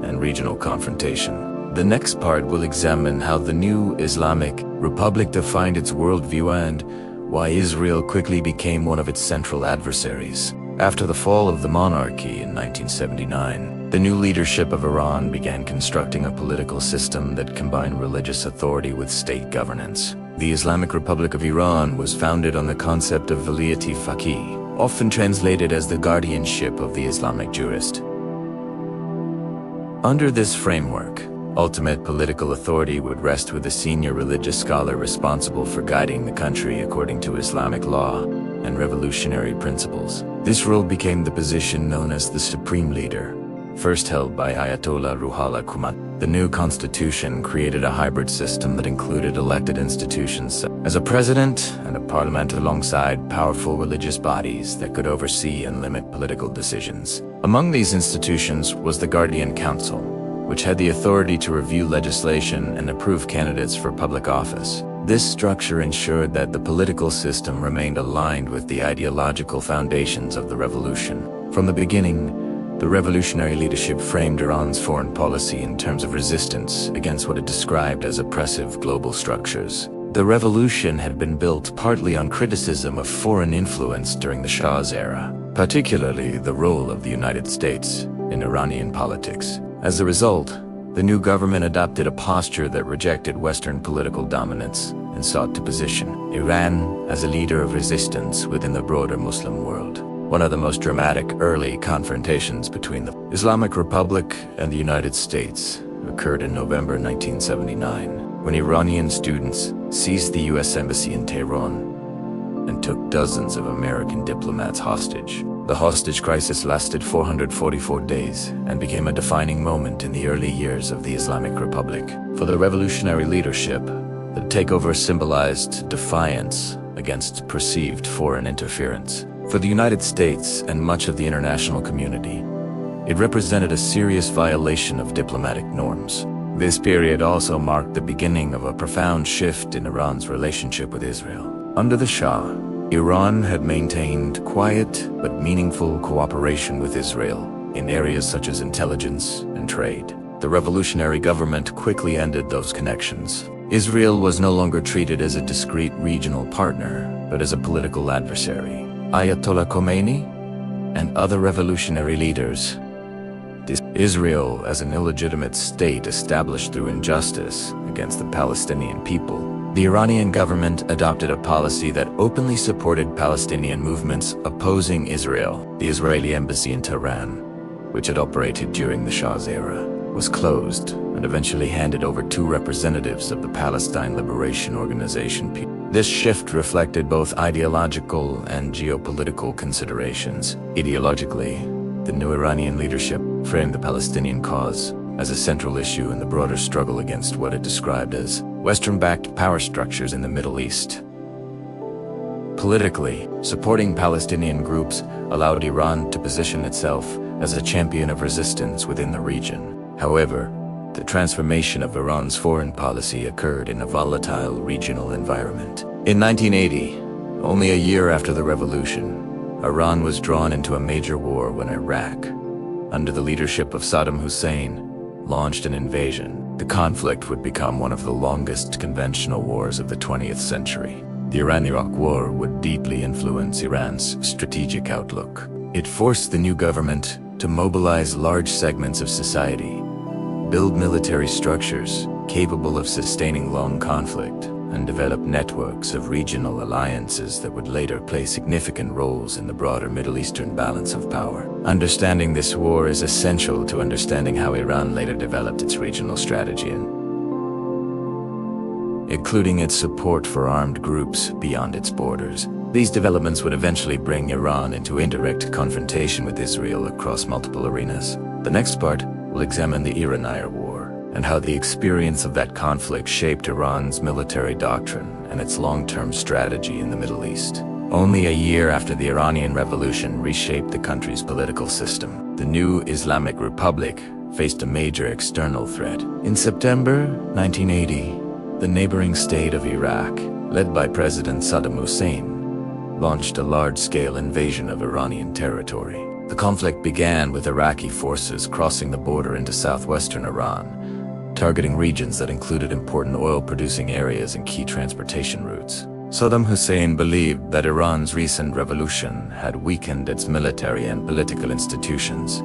and regional confrontation. The next part will examine how the new Islamic Republic defined its worldview and why Israel quickly became one of its central adversaries. After the fall of the monarchy in 1979, the new leadership of Iran began constructing a political system that combined religious authority with state governance. The Islamic Republic of Iran was founded on the concept of Vilayat-e Faqih, often translated as the guardianship of the Islamic jurist. Under this framework, ultimate political authority would rest with a senior religious scholar responsible for guiding the country according to Islamic law and revolutionary principles. This role became the position known as the Supreme Leader, first held by Ayatollah Ruhollah Khomeini. The new constitution created a hybrid system that included elected institutions as a president and a parliament alongside powerful religious bodies that could oversee and limit political decisions. Among these institutions was the Guardian Council, which had the authority to review legislation and approve candidates for public office. This structure ensured that the political system remained aligned with the ideological foundations of the revolution. From the beginning, the revolutionary leadership framed Iran's foreign policy in terms of resistance against what it described as oppressive global structures. The revolution had been built partly on criticism of foreign influence during the Shah's era, particularly the role of the United States in Iranian politics. As a result, the new government adopted a posture that rejected Western political dominance and sought to position Iran as a leader of resistance within the broader Muslim world. One of the most dramatic early confrontations between the Islamic Republic and the United States occurred in November 1979, when Iranian students seized the U.S. Embassy in Tehran and took dozens of American diplomats hostage. The hostage crisis lasted 444 days and became a defining moment in the early years of the Islamic Republic. For the revolutionary leadership, the takeover symbolized defiance against perceived foreign interference. For the United States and much of the international community, it represented a serious violation of diplomatic norms. This period also marked the beginning of a profound shift in Iran's relationship with Israel. Under the Shah, Iran had maintained quiet but meaningful cooperation with Israel in areas such as intelligence and trade. The revolutionary government quickly ended those connections. Israel was no longer treated as a discrete regional partner, but as a political adversary. Ayatollah Khomeini and other revolutionary leaders Israel as an illegitimate state established through injustice against the Palestinian people. The Iranian government adopted a policy that openly supported Palestinian movements opposing Israel. The Israeli embassy in Tehran, which had operated during the Shah's era, was closed and eventually handed over to representatives of the Palestine Liberation Organization. This shift reflected both ideological and geopolitical considerations. Ideologically, the new Iranian leadership framed the Palestinian cause as a central issue in the broader struggle against what it described as Western-backed power structures in the Middle East. Politically, supporting Palestinian groups allowed Iran to position itself as a champion of resistance within the region. However, the transformation of Iran's foreign policy occurred in a volatile regional environment. In 1980, only a year after the revolution, Iran was drawn into a major war when Iraq, under the leadership of Saddam Hussein, launched an invasion. The conflict would become one of the longest conventional wars of the 20th century. The Iran-Iraq War would deeply influence Iran's strategic outlook. It forced the new government to mobilize large segments of society, build military structures capable of sustaining long conflict, and develop networks of regional alliances that would later play significant roles in the broader Middle Eastern balance of power. Understanding this war is essential to understanding how Iran later developed its regional strategy, including its support for armed groups beyond its borders. These developments would eventually bring Iran into indirect confrontation with Israel across multiple arenas. The next part will examine the Iranian War and how the experience of that conflict shaped Iran's military doctrine and its long-term strategy in the Middle East. Only a year after the Iranian Revolution reshaped the country's political system, the new Islamic Republic faced a major external threat. In September 1980, the neighboring state of Iraq, led by President Saddam Hussein, launched a large-scale invasion of Iranian territory. The conflict began with Iraqi forces crossing the border into southwestern Iran, targeting regions that included important oil-producing areas and key transportation routes. Saddam Hussein believed that Iran's recent revolution had weakened its military and political institutions,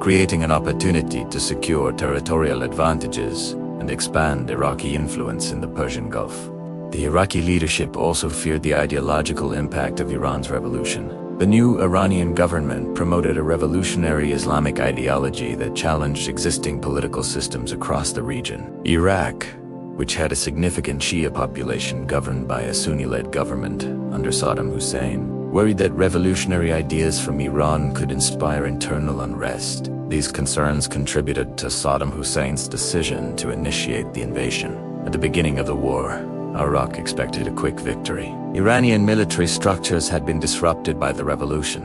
creating an opportunity to secure territorial advantages and expand Iraqi influence in the Persian Gulf. The Iraqi leadership also feared the ideological impact of Iran's revolution. The new Iranian government promoted a revolutionary Islamic ideology that challenged existing political systems across the region. Iraq, which had a significant Shia population governed by a Sunni-led government under Saddam Hussein, worried that revolutionary ideas from Iran could inspire internal unrest. These concerns contributed to Saddam Hussein's decision to initiate the invasion. At the beginning of the war, Iraq expected a quick victory. Iranian military structures had been disrupted by the revolution,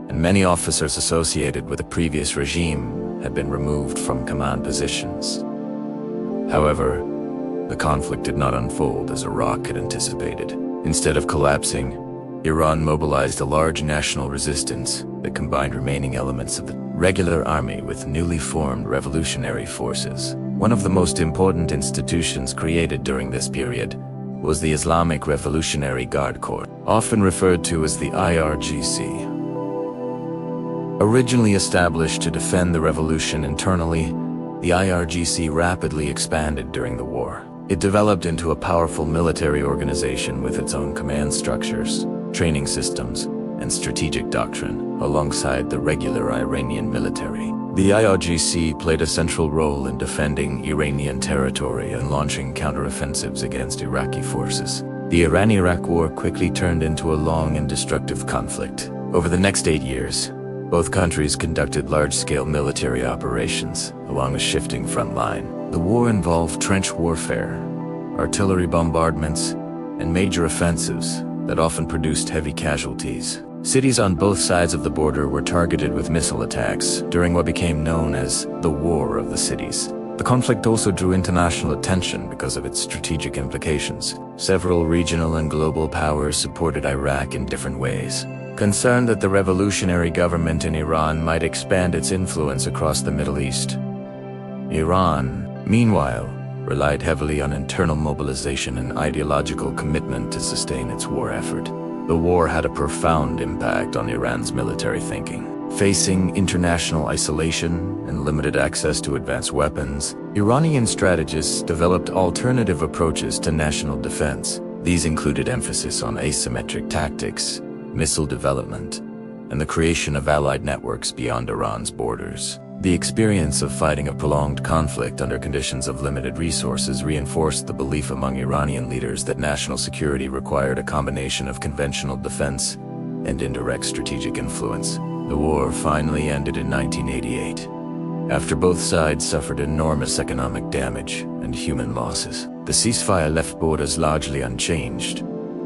and many officers associated with the previous regime had been removed from command positions. However, the conflict did not unfold as Iraq had anticipated. Instead of collapsing, Iran mobilized a large national resistance that combined remaining elements of the regular army with newly formed revolutionary forces. One of the most important institutions created during this period was the Islamic Revolutionary Guard Corps, often referred to as the IRGC. Originally established to defend the revolution internally, the IRGC rapidly expanded during the war. It developed into a powerful military organization with its own command structures, training systems, and strategic doctrine, alongside the regular Iranian military. The IRGC played a central role in defending Iranian territory and launching counteroffensives against Iraqi forces. The Iran-Iraq War quickly turned into a long and destructive conflict. Over the next 8 years, both countries conducted large-scale military operations along a shifting front line. The war involved trench warfare, artillery bombardments, and major offensives that often produced heavy casualties. Cities on both sides of the border were targeted with missile attacks during what became known as the War of the Cities. The conflict also drew international attention because of its strategic implications. Several regional and global powers supported Iraq in different ways. Concerned that the revolutionary government in Iran might expand its influence across the Middle East, Iran, meanwhile, relied heavily on internal mobilization and ideological commitment to sustain its war effort. The war had a profound impact on Iran's military thinking. Facing international isolation and limited access to advanced weapons, Iranian strategists developed alternative approaches to national defense. These included emphasis on asymmetric tactics, missile development, and the creation of allied networks beyond Iran's borders. The experience of fighting a prolonged conflict under conditions of limited resources reinforced the belief among Iranian leaders that national security required a combination of conventional defense and indirect strategic influence. The war finally ended in 1988, after both sides suffered enormous economic damage and human losses. The ceasefire left borders largely unchanged,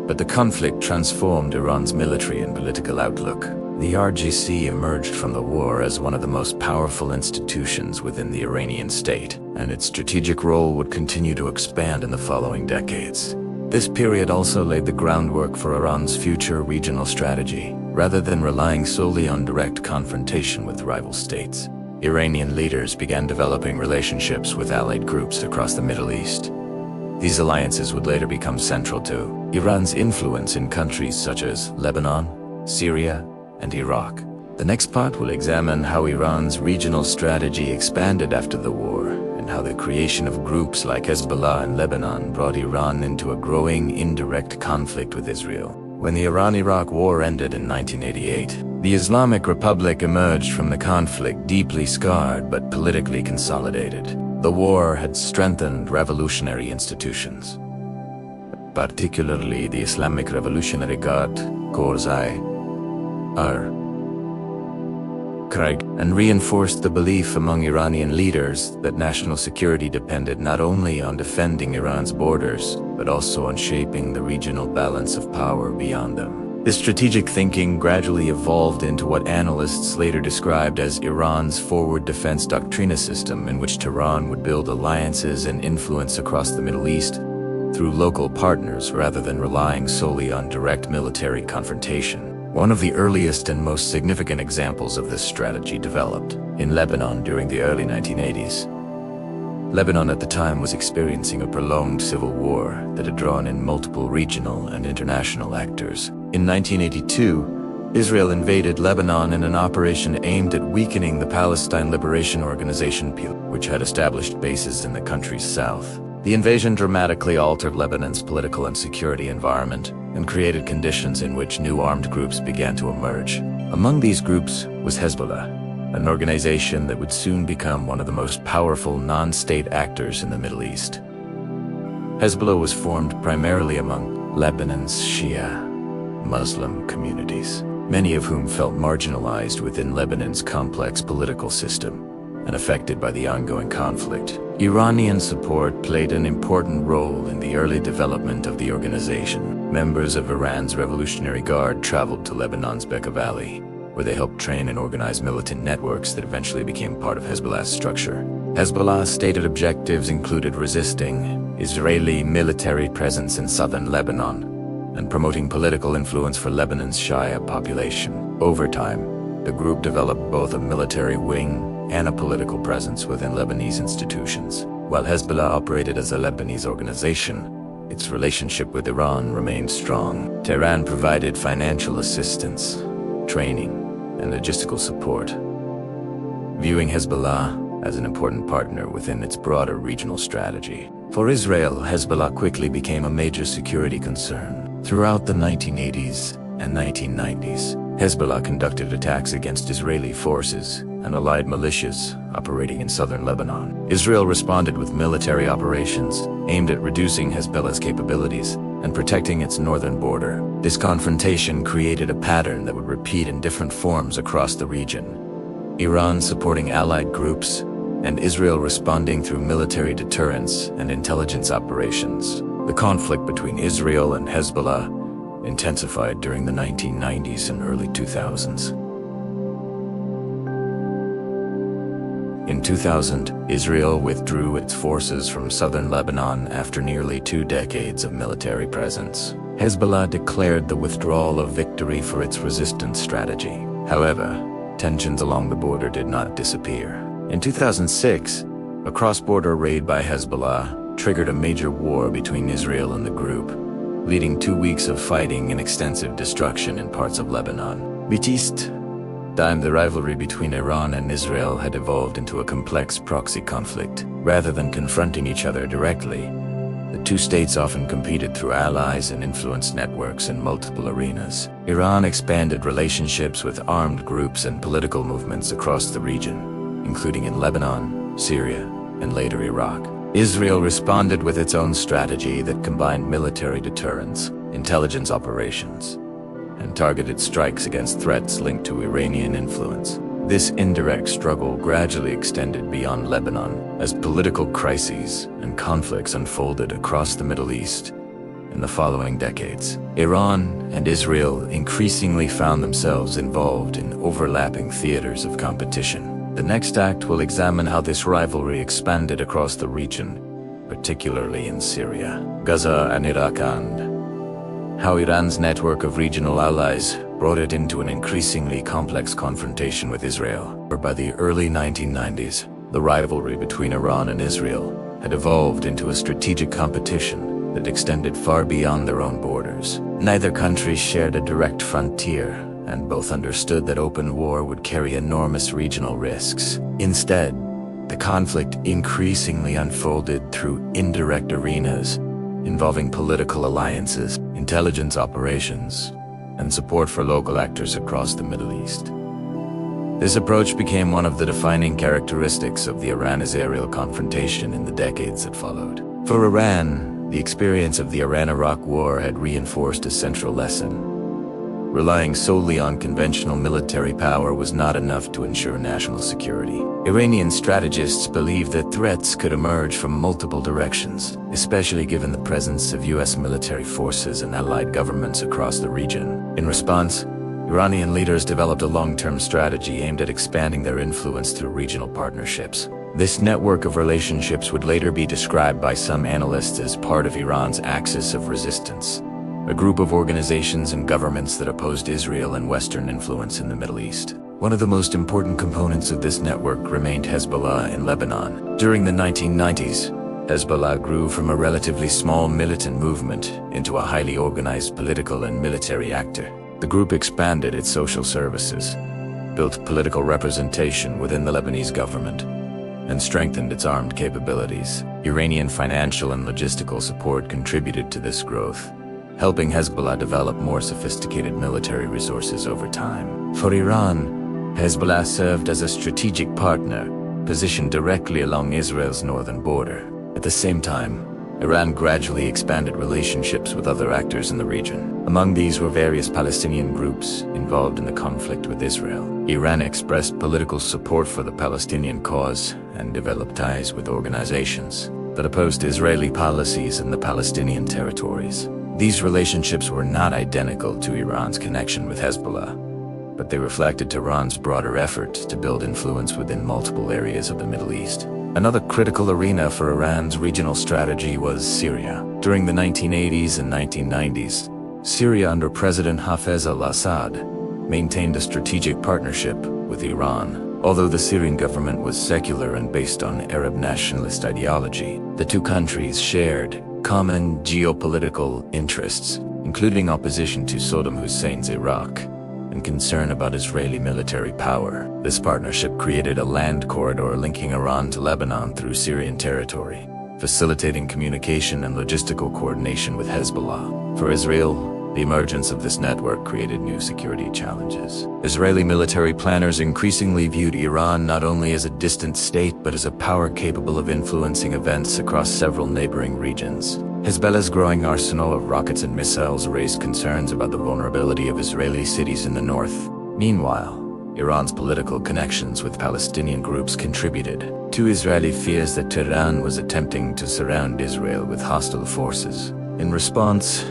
but the conflict transformed Iran's military and political outlook. The RGC emerged from the war as one of the most powerful institutions within the Iranian state, and its strategic role would continue to expand in the following decades. This period also laid the groundwork for Iran's future regional strategy. Rather than relying solely on direct confrontation with rival states, Iranian leaders began developing relationships with allied groups across the Middle East. These alliances would later become central to Iran's influence in countries such as Lebanon, Syria, and Iraq. The next part will examine how Iran's regional strategy expanded after the war, and how the creation of groups like Hezbollah in Lebanon brought Iran into a growing indirect conflict with Israel. When the Iran-Iraq War ended in 1988, the Islamic Republic emerged from the conflict deeply scarred but politically consolidated. The war had strengthened revolutionary institutions, particularly the Islamic Revolutionary Guard, Khorzai, and reinforced the belief among Iranian leaders that national security depended not only on defending Iran's borders, but also on shaping the regional balance of power beyond them. This strategic thinking gradually evolved into what analysts later described as Iran's forward defense doctrina system, in which Tehran would build alliances and influence across the Middle East through local partners rather than relying solely on direct military confrontation. One of the earliest and most significant examples of this strategy developed in Lebanon during the early 1980s. Lebanon at the time was experiencing a prolonged civil war that had drawn in multiple regional and international actors. In 1982, Israel invaded Lebanon in an operation aimed at weakening the Palestine Liberation Organization, which had established bases in the country's south. The invasion dramatically altered Lebanon's political and security environment and created conditions in which new armed groups began to emerge. Among these groups was Hezbollah, an organization that would soon become one of the most powerful non-state actors in the Middle East. Hezbollah was formed primarily among Lebanon's Shia Muslim communities, many of whom felt marginalized within Lebanon's complex political system and affected by the ongoing conflict. Iranian support played an important role in the early development of the organization. Members of Iran's Revolutionary Guard traveled to Lebanon's Bekaa Valley, where they helped train and organize militant networks that eventually became part of Hezbollah's structure. Hezbollah's stated objectives included resisting Israeli military presence in southern Lebanon and promoting political influence for Lebanon's Shia population. Over time, the group developed both a military wing and a political presence within Lebanese institutions. While Hezbollah operated as a Lebanese organization, its relationship with Iran remained strong. Tehran provided financial assistance, training, and logistical support, viewing Hezbollah as an important partner within its broader regional strategy. For Israel, Hezbollah quickly became a major security concern. Throughout the 1980s and 1990s, Hezbollah conducted attacks against Israeli forces and allied militias operating in southern Lebanon. Israel responded with military operations aimed at reducing Hezbollah's capabilities and protecting its northern border. This confrontation created a pattern that would repeat in different forms across the region. Iran supporting allied groups, and Israel responding through military deterrence and intelligence operations. The conflict between Israel and Hezbollah intensified during the 1990s and early 2000s. In 2000, Israel withdrew its forces from southern Lebanon after nearly 2 decades of military presence. Hezbollah declared the withdrawal a victory for its resistance strategy. However, tensions along the border did not disappear. In 2006, a cross-border raid by Hezbollah triggered a major war between Israel and the group, leading 2 weeks of fighting and extensive destruction in parts of Lebanon. The rivalry between Iran and Israel had evolved into a complex proxy conflict. Rather than confronting each other directly, the two states often competed through allies and influence networks in multiple arenas. Iran expanded relationships with armed groups and political movements across the region, including in Lebanon, Syria, and later Iraq. Israel responded with its own strategy that combined military deterrence, intelligence operations, and targeted strikes against threats linked to Iranian influence. This indirect struggle gradually extended beyond Lebanon as political crises and conflicts unfolded across the Middle East. in the following decades. Iran and Israel increasingly found themselves involved in overlapping theaters of competition. The next act will examine how this rivalry expanded across the region, particularly in Syria, Gaza, and Iraq, and how Iran's network of regional allies brought it into an increasingly complex confrontation with Israel. By the early 1990s, the rivalry between Iran and Israel had evolved into a strategic competition that extended far beyond their own borders. Neither country shared a direct frontier, and both understood that open war would carry enormous regional risks. Instead, the conflict increasingly unfolded through indirect arenas involving political alliances, intelligence operations, and support for local actors across the Middle East. This approach became one of the defining characteristics of the Iran-Israel confrontation in the decades that followed. For Iran, the experience of the Iran-Iraq War had reinforced a central lesson. Relying solely on conventional military power was not enough to ensure national security. Iranian strategists believed that threats could emerge from multiple directions, especially given the presence of US military forces and allied governments across the region. In response, Iranian leaders developed a long-term strategy aimed at expanding their influence through regional partnerships. This network of relationships would later be described by some analysts as part of Iran's axis of resistance, a group of organizations and governments that opposed Israel and Western influence in the Middle East. One of the most important components of this network remained Hezbollah in Lebanon. During the 1990s, Hezbollah grew from a relatively small militant movement into a highly organized political and military actor. The group expanded its social services, built political representation within the Lebanese government, and strengthened its armed capabilities. Iranian financial and logistical support contributed to this growth, helping Hezbollah develop more sophisticated military resources over time. For Iran, Hezbollah served as a strategic partner, positioned directly along Israel's northern border. At the same time, Iran gradually expanded relationships with other actors in the region. Among these were various Palestinian groups involved in the conflict with Israel. Iran expressed political support for the Palestinian cause and developed ties with organizations that opposed Israeli policies in the Palestinian territories. These relationships were not identical to Iran's connection with Hezbollah, but they reflected Tehran's broader effort to build influence within multiple areas of the Middle East. Another critical arena for Iran's regional strategy was Syria. During the 1980s and 1990s, Syria under President Hafez al-Assad maintained a strategic partnership with Iran. Although the Syrian government was secular and based on Arab nationalist ideology, the two countries shared common geopolitical interests, including opposition to Saddam Hussein's Iraq and concern about Israeli military power. This partnership created a land corridor linking Iran to Lebanon through Syrian territory, facilitating communication and logistical coordination with Hezbollah. For Israel, the emergence of this network created new security challenges. Israeli military planners increasingly viewed Iran not only as a distant state but as a power capable of influencing events across several neighboring regions. Hezbollah's growing arsenal of rockets and missiles raised concerns about the vulnerability of Israeli cities in the north. Meanwhile, Iran's political connections with Palestinian groups contributed to Israeli fears that Tehran was attempting to surround Israel with hostile forces. In response,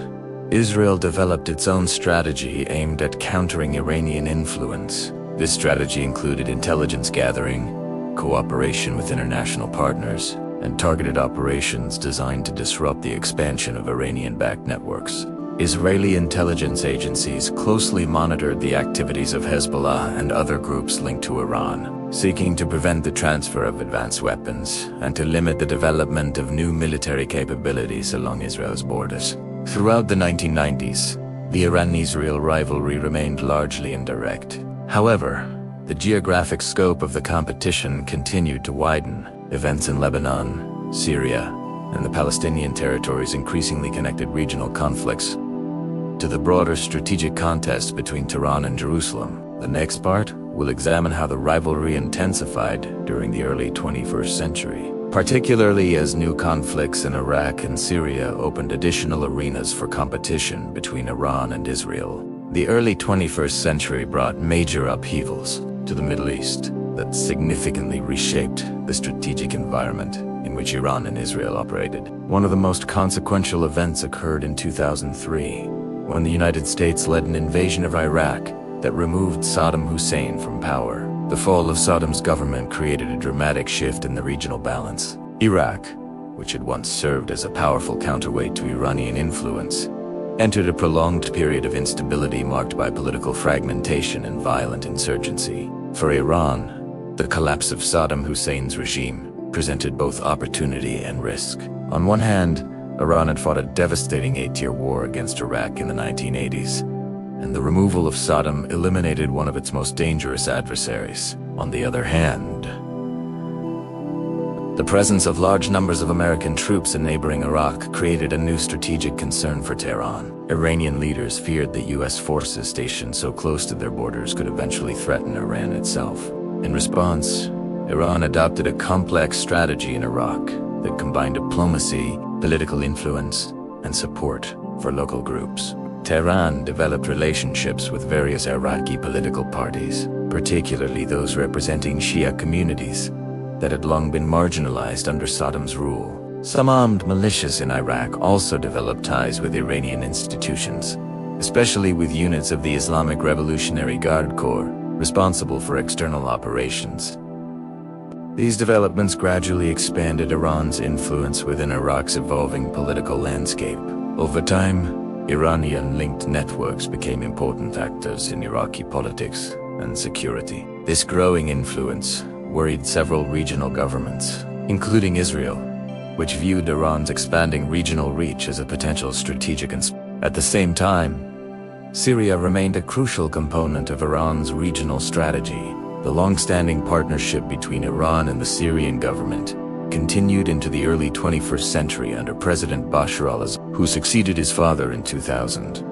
Israel developed its own strategy aimed at countering Iranian influence. This strategy included intelligence gathering, cooperation with international partners, and targeted operations designed to disrupt the expansion of Iranian-backed networks. Israeli intelligence agencies closely monitored the activities of Hezbollah and other groups linked to Iran, seeking to prevent the transfer of advanced weapons and to limit the development of new military capabilities along Israel's borders. Throughout the 1990s, the Iran-Israel rivalry remained largely indirect. However, the geographic scope of the competition continued to widen. Events in Lebanon, Syria, and the Palestinian territories increasingly connected regional conflicts to the broader strategic contest between Tehran and Jerusalem. The next part will examine how the rivalry intensified during the early 21st century, particularly as new conflicts in Iraq and Syria opened additional arenas for competition between Iran and Israel. The early 21st century brought major upheavals to the Middle East that significantly reshaped the strategic environment. in which Iran and Israel operated. One of the most consequential events occurred in 2003, when the United States led an invasion of Iraq that removed Saddam Hussein from power. The fall of Saddam's government created a dramatic shift in the regional balance. Iraq, which had once served as a powerful counterweight to Iranian influence, entered a prolonged period of instability marked by political fragmentation and violent insurgency. For Iran, the collapse of Saddam Hussein's regime presented both opportunity and risk. On one hand, Iran had fought a devastating 8-year war against Iraq in the 1980s, and the removal of Saddam eliminated one of its most dangerous adversaries. On the other hand, the presence of large numbers of American troops in neighboring Iraq created a new strategic concern for Tehran. Iranian leaders feared that U.S. forces stationed so close to their borders could eventually threaten Iran itself. In response, Iran adopted a complex strategy in Iraq that combined diplomacy, political influence, and support for local groups. Tehran developed relationships with various Iraqi political parties, particularly those representing Shia communities that had long been marginalized under Saddam's rule. Some armed militias in Iraq also developed ties with Iranian institutions, especially with units of the Islamic Revolutionary Guard Corps responsible for external operations. These developments gradually expanded Iran's influence within Iraq's evolving political landscape. Over time, Iranian-linked networks became important actors in Iraqi politics and security. This growing influence worried several regional governments, including Israel, which viewed Iran's expanding regional reach as a potential strategic At the same time, Syria remained a crucial component of Iran's regional strategy. The long-standing partnership between Iran and the Syrian government continued into the early 21st century under President Bashar al-Assad, who succeeded his father in 2000.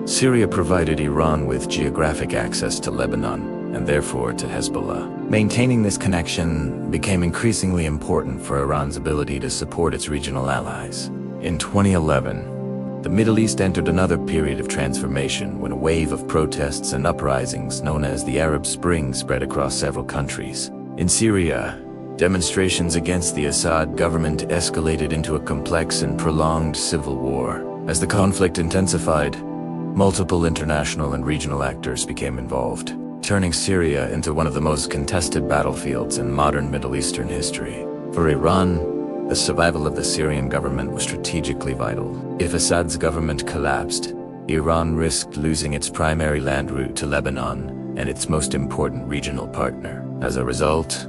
Syria provided Iran with geographic access to Lebanon, and therefore to Hezbollah. Maintaining this connection became increasingly important for Iran's ability to support its regional allies. In 2011, the Middle East entered another period of transformation when a wave of protests and uprisings known as the Arab Spring spread across several countries. In Syria, demonstrations against the Assad government escalated into a complex and prolonged civil war. As the conflict intensified, multiple international and regional actors became involved, turning Syria into one of the most contested battlefields in modern Middle Eastern history. For Iran, the survival of the Syrian government was strategically vital. If Assad's government collapsed, Iran risked losing its primary land route to Lebanon and its most important regional partner. As a result,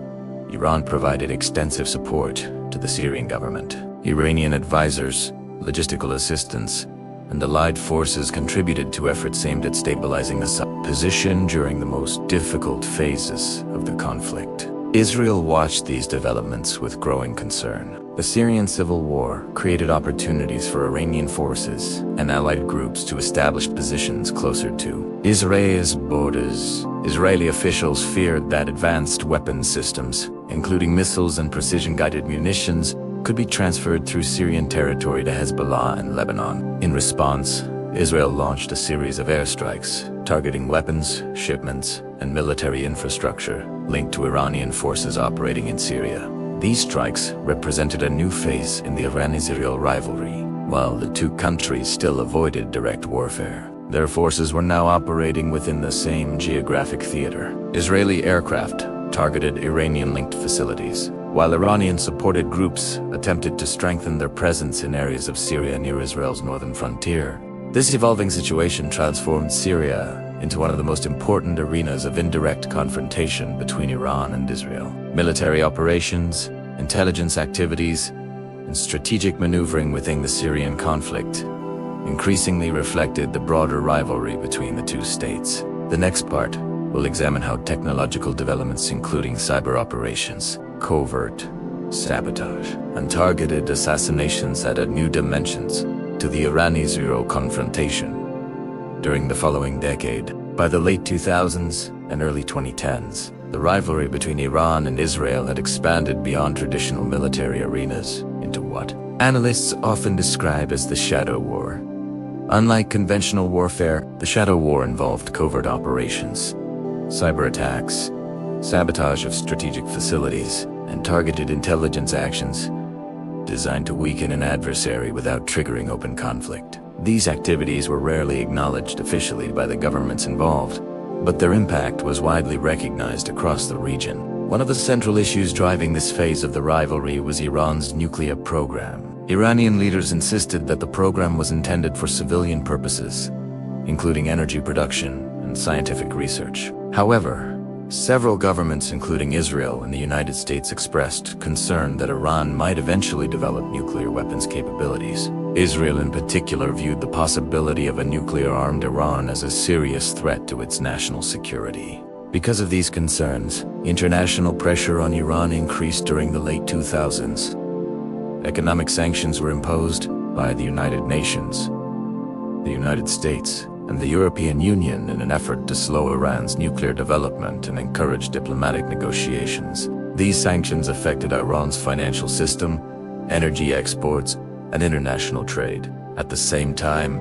Iran provided extensive support to the Syrian government. Iranian advisors, logistical assistance, and allied forces contributed to efforts aimed at stabilizing the position during the most difficult phases of the conflict. Israel watched these developments with growing concern. The Syrian civil war created opportunities for Iranian forces and allied groups to establish positions closer to Israel's borders. Israeli officials feared that advanced weapons systems, including missiles and precision-guided munitions, could be transferred through Syrian territory to Hezbollah and Lebanon. In response, Israel launched a series of airstrikes, targeting weapons, shipments, and military infrastructure linked to Iranian forces operating in Syria. These strikes represented a new phase in the Iran-Israel rivalry. While the two countries still avoided direct warfare, their forces were now operating within the same geographic theater. Israeli aircraft targeted Iranian-linked facilities, while Iranian-supported groups attempted to strengthen their presence in areas of Syria near Israel's northern frontier. This evolving situation transformed Syria into one of the most important arenas of indirect confrontation between Iran and Israel. Military operations, intelligence activities, and strategic maneuvering within the Syrian conflict increasingly reflected the broader rivalry between the two states. The next part will examine how technological developments including cyber operations, covert sabotage, and targeted assassinations added new dimensions to the Iran-Israel confrontation. During the following decade, by the late 2000s and early 2010s, the rivalry between Iran and Israel had expanded beyond traditional military arenas into what analysts often describe as the shadow war. Unlike conventional warfare, the shadow war involved covert operations, cyber attacks, sabotage of strategic facilities, and targeted intelligence actions designed to weaken an adversary without triggering open conflict. These activities were rarely acknowledged officially by the governments involved, but their impact was widely recognized across the region. One of the central issues driving this phase of the rivalry was Iran's nuclear program. Iranian leaders insisted that the program was intended for civilian purposes, including energy production and scientific research. However, several governments, including Israel and the United States, expressed concern that Iran might eventually develop nuclear weapons capabilities. Israel in particular viewed the possibility of a nuclear-armed Iran as a serious threat to its national security. Because of these concerns, international pressure on Iran increased during the late 2000s. Economic sanctions were imposed by the United Nations, the United States, and the European Union in an effort to slow Iran's nuclear development and encourage diplomatic negotiations. These sanctions affected Iran's financial system, energy exports, and international trade. At the same time,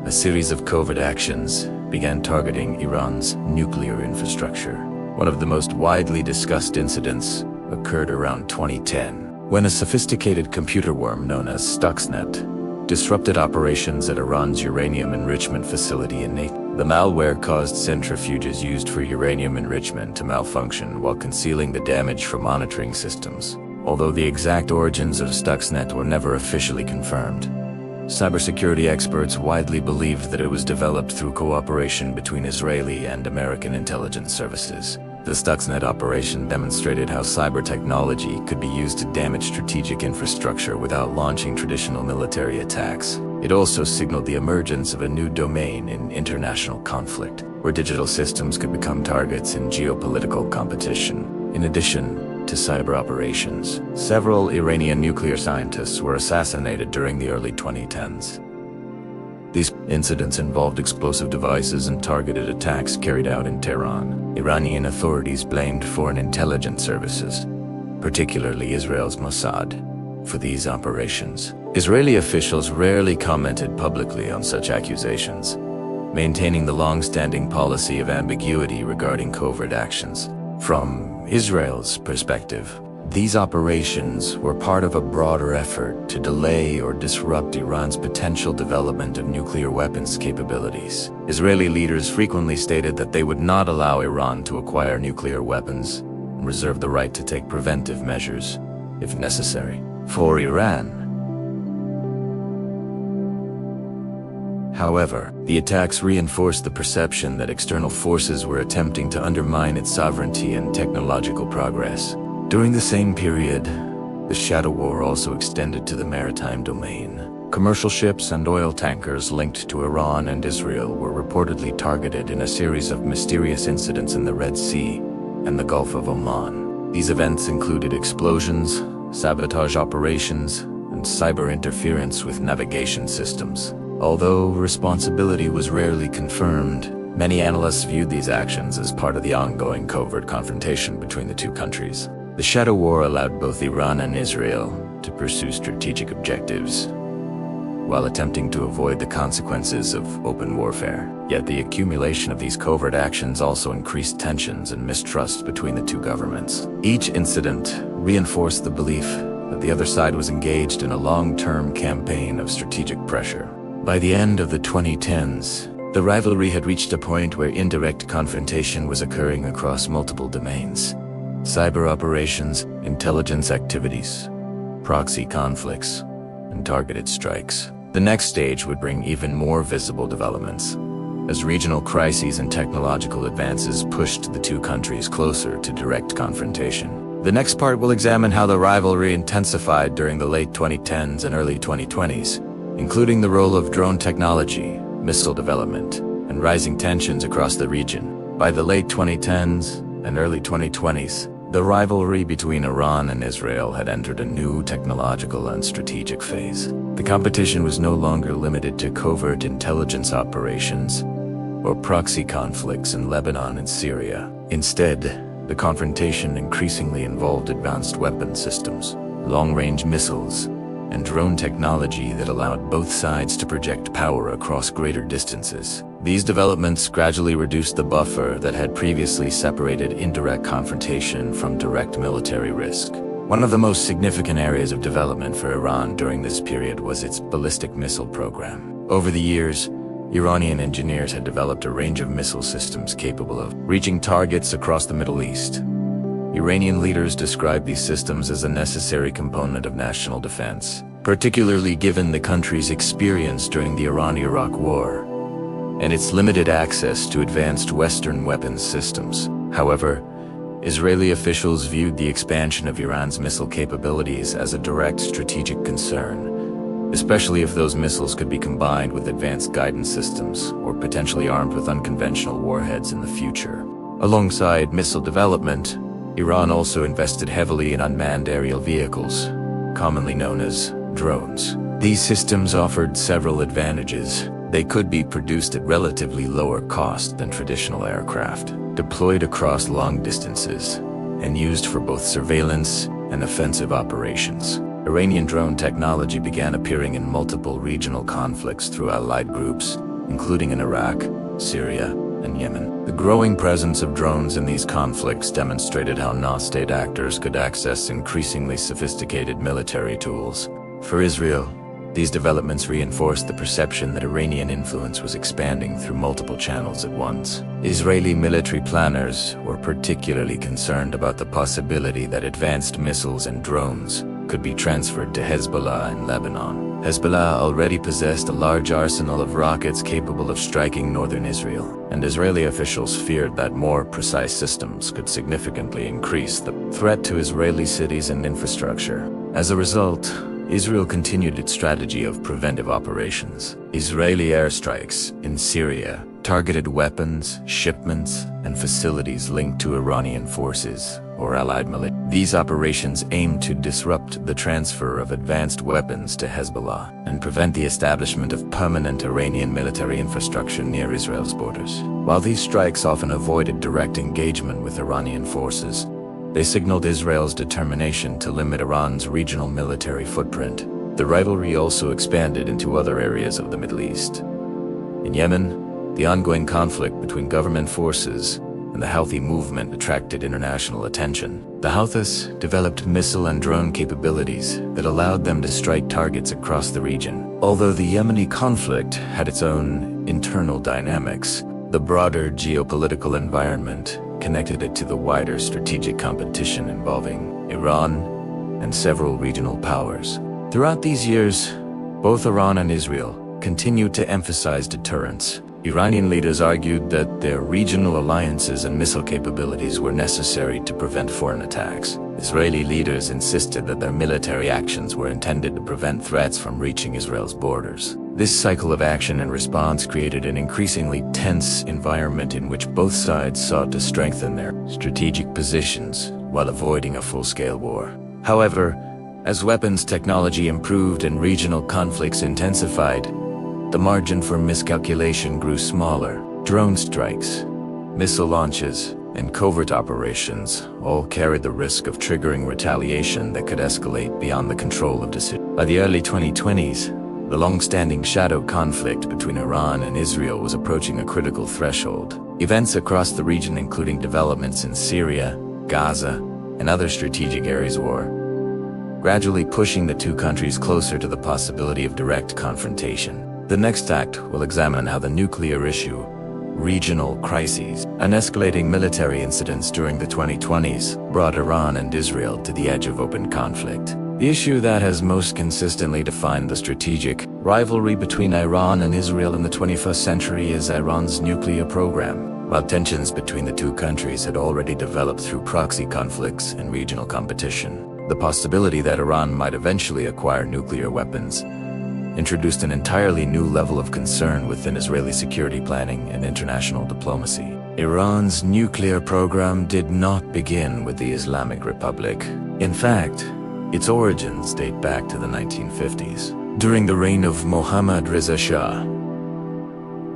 a series of covert actions began targeting Iran's nuclear infrastructure. One of the most widely discussed incidents occurred around 2010, when a sophisticated computer worm known as Stuxnet disrupted operations at Iran's uranium enrichment facility in Natanz. The malware caused centrifuges used for uranium enrichment to malfunction while concealing the damage from monitoring systems. Although the exact origins of Stuxnet were never officially confirmed, cybersecurity experts widely believed that it was developed through cooperation between Israeli and American intelligence services. The Stuxnet operation demonstrated how cyber technology could be used to damage strategic infrastructure without launching traditional military attacks. It also signaled the emergence of a new domain in international conflict, where digital systems could become targets in geopolitical competition. In addition to cyber operations, several Iranian nuclear scientists were assassinated during the early 2010s. These incidents involved explosive devices and targeted attacks carried out in Tehran. Iranian authorities blamed foreign intelligence services, particularly Israel's Mossad, for these operations. Israeli officials rarely commented publicly on such accusations, maintaining the long-standing policy of ambiguity regarding covert actions. From Israel's perspective, these operations were part of a broader effort to delay or disrupt Iran's potential development of nuclear weapons capabilities. Israeli leaders frequently stated that they would not allow Iran to acquire nuclear weapons and reserve the right to take preventive measures, if necessary. For Iran, however, the attacks reinforced the perception that external forces were attempting to undermine its sovereignty and technological progress. During the same period, the shadow war also extended to the maritime domain. Commercial ships and oil tankers linked to Iran and Israel were reportedly targeted in a series of mysterious incidents in the Red Sea and the Gulf of Oman. These events included explosions, sabotage operations, and cyber interference with navigation systems. Although responsibility was rarely confirmed, many analysts viewed these actions as part of the ongoing covert confrontation between the two countries. The shadow war allowed both Iran and Israel to pursue strategic objectives, while attempting to avoid the consequences of open warfare. Yet the accumulation of these covert actions also increased tensions and mistrust between the two governments. Each incident reinforced the belief that the other side was engaged in a long-term campaign of strategic pressure. By the end of the 2010s, the rivalry had reached a point where indirect confrontation was occurring across multiple domains: cyber operations, intelligence activities, proxy conflicts, and targeted strikes. The next stage would bring even more visible developments, as regional crises and technological advances pushed the two countries closer to direct confrontation. The next part will examine how the rivalry intensified during the late 2010s and early 2020s, including the role of drone technology, missile development, and rising tensions across the region. By the late 2010s and early 2020s, the rivalry between Iran and Israel had entered a new technological and strategic phase. The competition was no longer limited to covert intelligence operations or proxy conflicts in Lebanon and Syria. Instead, the confrontation increasingly involved advanced weapon systems, long-range missiles, and drone technology that allowed both sides to project power across greater distances. These developments gradually reduced the buffer that had previously separated indirect confrontation from direct military risk. One of the most significant areas of development for Iran during this period was its ballistic missile program. Over the years, Iranian engineers had developed a range of missile systems capable of reaching targets across the Middle East. Iranian leaders described these systems as a necessary component of national defense, particularly given the country's experience during the Iran-Iraq War and its limited access to advanced Western weapons systems. However, Israeli officials viewed the expansion of Iran's missile capabilities as a direct strategic concern, especially if those missiles could be combined with advanced guidance systems or potentially armed with unconventional warheads in the future. Alongside missile development, Iran also invested heavily in unmanned aerial vehicles, commonly known as drones. These systems offered several advantages. They could be produced at relatively lower cost than traditional aircraft, deployed across long distances, and used for both surveillance and offensive operations. Iranian drone technology began appearing in multiple regional conflicts through allied groups, including in Iraq, Syria, and Yemen. The growing presence of drones in these conflicts demonstrated how non-state actors could access increasingly sophisticated military tools. For Israel, these developments reinforced the perception that Iranian influence was expanding through multiple channels at once. Israeli military planners were particularly concerned about the possibility that advanced missiles and drones could be transferred to Hezbollah in Lebanon. Hezbollah already possessed a large arsenal of rockets capable of striking northern Israel, and Israeli officials feared that more precise systems could significantly increase the threat to Israeli cities and infrastructure. As a result, Israel continued its strategy of preventive operations. Israeli airstrikes in Syria targeted weapons, shipments, and facilities linked to Iranian forces or allied militias. These operations aimed to disrupt the transfer of advanced weapons to Hezbollah and prevent the establishment of permanent Iranian military infrastructure near Israel's borders. While these strikes often avoided direct engagement with Iranian forces, they signaled Israel's determination to limit Iran's regional military footprint. The rivalry also expanded into other areas of the Middle East. In Yemen, the ongoing conflict between government forces and the Houthi movement attracted international attention. The Houthis developed missile and drone capabilities that allowed them to strike targets across the region. Although the Yemeni conflict had its own internal dynamics, the broader geopolitical environment connected it to the wider strategic competition involving Iran and several regional powers. Throughout these years, both Iran and Israel continued to emphasize deterrence. Iranian leaders argued that their regional alliances and missile capabilities were necessary to prevent foreign attacks. Israeli leaders insisted that their military actions were intended to prevent threats from reaching Israel's borders. This cycle of action and response created an increasingly tense environment in which both sides sought to strengthen their strategic positions while avoiding a full-scale war. However, as weapons technology improved and regional conflicts intensified, the margin for miscalculation grew smaller. Drone strikes, missile launches, and covert operations all carried the risk of triggering retaliation that could escalate beyond the control of decisions. By the early 2020s, the long-standing shadow conflict between Iran and Israel was approaching a critical threshold. Events across the region, including developments in Syria, Gaza, and other strategic areas of war, gradually pushing the two countries closer to the possibility of direct confrontation. The next act will examine how the nuclear issue, regional crises, and escalating military incidents during the 2020s brought Iran and Israel to the edge of open conflict. The issue that has most consistently defined the strategic rivalry between Iran and Israel in the 21st century is Iran's nuclear program. While tensions between the two countries had already developed through proxy conflicts and regional competition, the possibility that Iran might eventually acquire nuclear weapons introduced an entirely new level of concern within Israeli security planning and international diplomacy. Iran's nuclear program did not begin with the Islamic Republic. In fact, its origins date back to the 1950s, during the reign of Mohammad Reza Shah.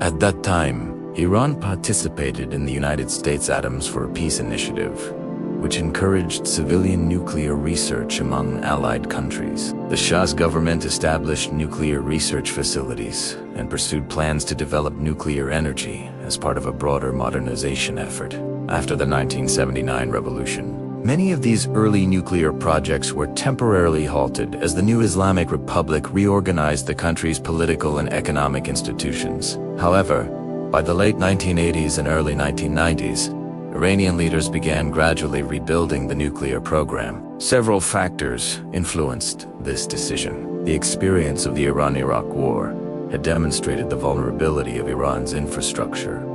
At that time, Iran participated in the United States Atoms for Peace initiative, which encouraged civilian nuclear research among allied countries. The Shah's government established nuclear research facilities and pursued plans to develop nuclear energy as part of a broader modernization effort. After the 1979 revolution, Many of these early nuclear projects were temporarily halted as the new Islamic Republic reorganized the country's political and economic institutions. However, by the late 1980s and early 1990s, Iranian leaders began gradually rebuilding the nuclear program. Several factors influenced this decision. The experience of the Iran-Iraq War had demonstrated the vulnerability of Iran's infrastructure,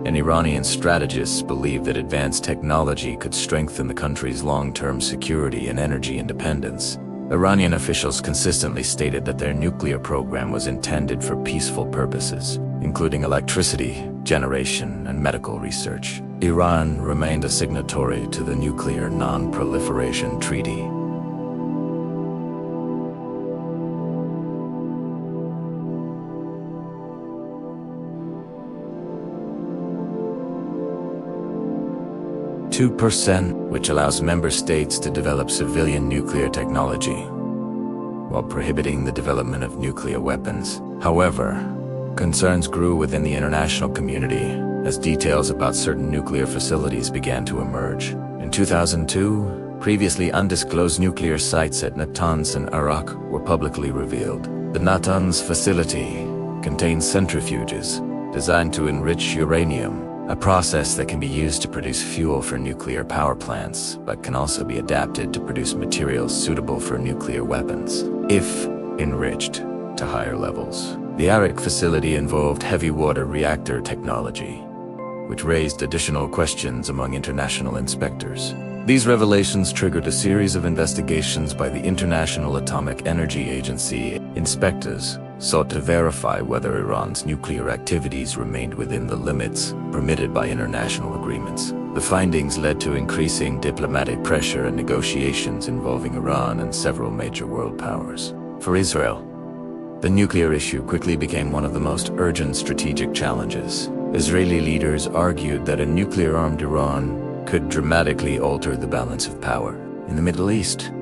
and Iranian strategists believed that advanced technology could strengthen the country's long-term security and energy independence. Iranian officials consistently stated that their nuclear program was intended for peaceful purposes, including electricity generation and medical research. Iran remained a signatory to the Nuclear Non-Proliferation Treaty. which allows member states to develop civilian nuclear technology, while prohibiting the development of nuclear weapons. However, concerns grew within the international community as details about certain nuclear facilities began to emerge. In 2002, previously undisclosed nuclear sites at Natanz in Iraq were publicly revealed. The Natanz facility contains centrifuges designed to enrich uranium, a process that can be used to produce fuel for nuclear power plants, but can also be adapted to produce materials suitable for nuclear weapons, if enriched to higher levels. The Arak facility involved heavy water reactor technology, which raised additional questions among international inspectors. These revelations triggered a series of investigations by the International Atomic Energy Agency. Inspectors sought to verify whether Iran's nuclear activities remained within the limits permitted by international agreements. The findings led to increasing diplomatic pressure and negotiations involving Iran and several major world powers. For Israel, the nuclear issue quickly became one of the most urgent strategic challenges. Israeli leaders argued that a nuclear-armed Iran could dramatically alter the balance of power. In the Middle East,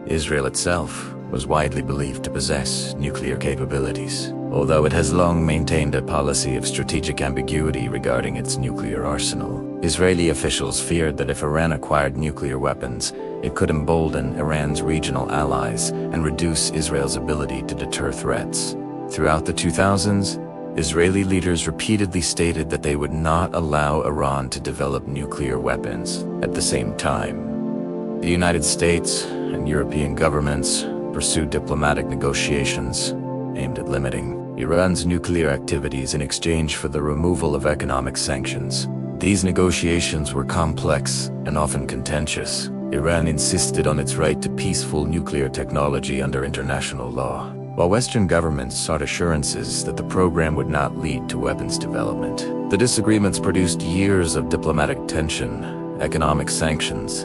Israel itself was widely believed to possess nuclear capabilities, although it has long maintained a policy of strategic ambiguity regarding its nuclear arsenal. Israeli officials feared that if Iran acquired nuclear weapons, it could embolden Iran's regional allies and reduce Israel's ability to deter threats. Throughout the 2000s, Israeli leaders repeatedly stated that they would not allow Iran to develop nuclear weapons. At the same time, the United States and European governments pursued diplomatic negotiations aimed at limiting Iran's nuclear activities in exchange for the removal of economic sanctions. These negotiations were complex and often contentious. Iran insisted on its right to peaceful nuclear technology under international law, while Western governments sought assurances that the program would not lead to weapons development. The disagreements produced years of diplomatic tension, economic sanctions,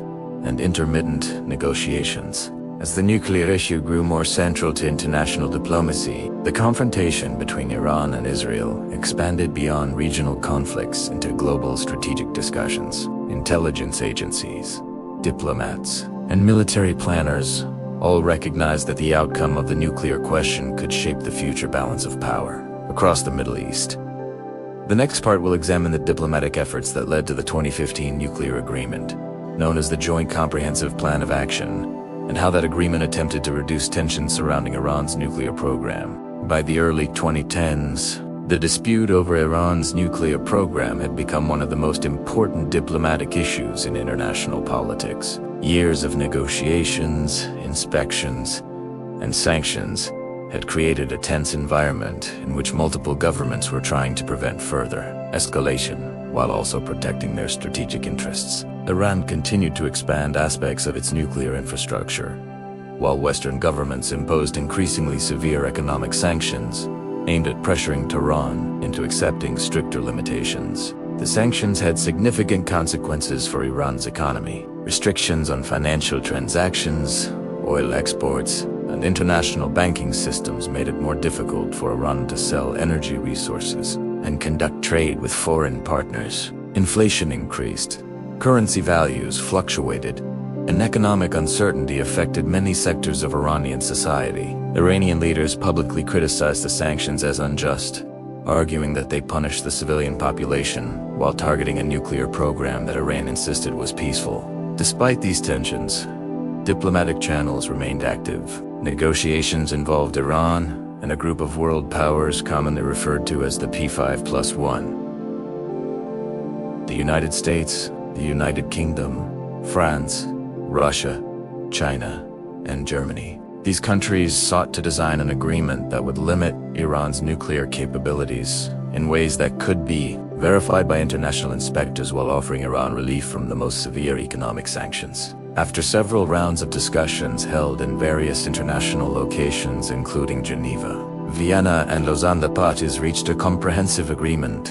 and intermittent negotiations. As the nuclear issue grew more central to international diplomacy, the confrontation between Iran and Israel expanded beyond regional conflicts into global strategic discussions. Intelligence agencies, diplomats, and military planners all recognized that the outcome of the nuclear question could shape the future balance of power across the Middle East. The next part will examine the diplomatic efforts that led to the 2015 nuclear agreement, known as the Joint Comprehensive Plan of Action, and how that agreement attempted to reduce tensions surrounding Iran's nuclear program. By the early 2010s, the dispute over Iran's nuclear program had become one of the most important diplomatic issues in international politics. Years of negotiations, inspections, and sanctions had created a tense environment in which multiple governments were trying to prevent further escalation while also protecting their strategic interests. Iran continued to expand aspects of its nuclear infrastructure, while Western governments imposed increasingly severe economic sanctions aimed at pressuring Tehran into accepting stricter limitations. The sanctions had significant consequences for Iran's economy. Restrictions on financial transactions, oil exports, and international banking systems made it more difficult for Iran to sell energy resources and conduct trade with foreign partners. Inflation increased, currency values fluctuated, and economic uncertainty affected many sectors of Iranian society. Iranian leaders publicly criticized the sanctions as unjust, arguing that they punished the civilian population while targeting a nuclear program that Iran insisted was peaceful. Despite these tensions, diplomatic channels remained active. Negotiations involved Iran and a group of world powers commonly referred to as the P5+1. The United States, the United Kingdom, France, Russia, China, and Germany. These countries sought to design an agreement that would limit Iran's nuclear capabilities in ways that could be verified by international inspectors while offering Iran relief from the most severe economic sanctions. After several rounds of discussions held in various international locations including Geneva, Vienna, and Lausanne, the parties reached a comprehensive agreement.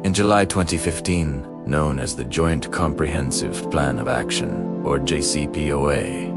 In July 2015, known as the Joint Comprehensive Plan of Action, or JCPOA,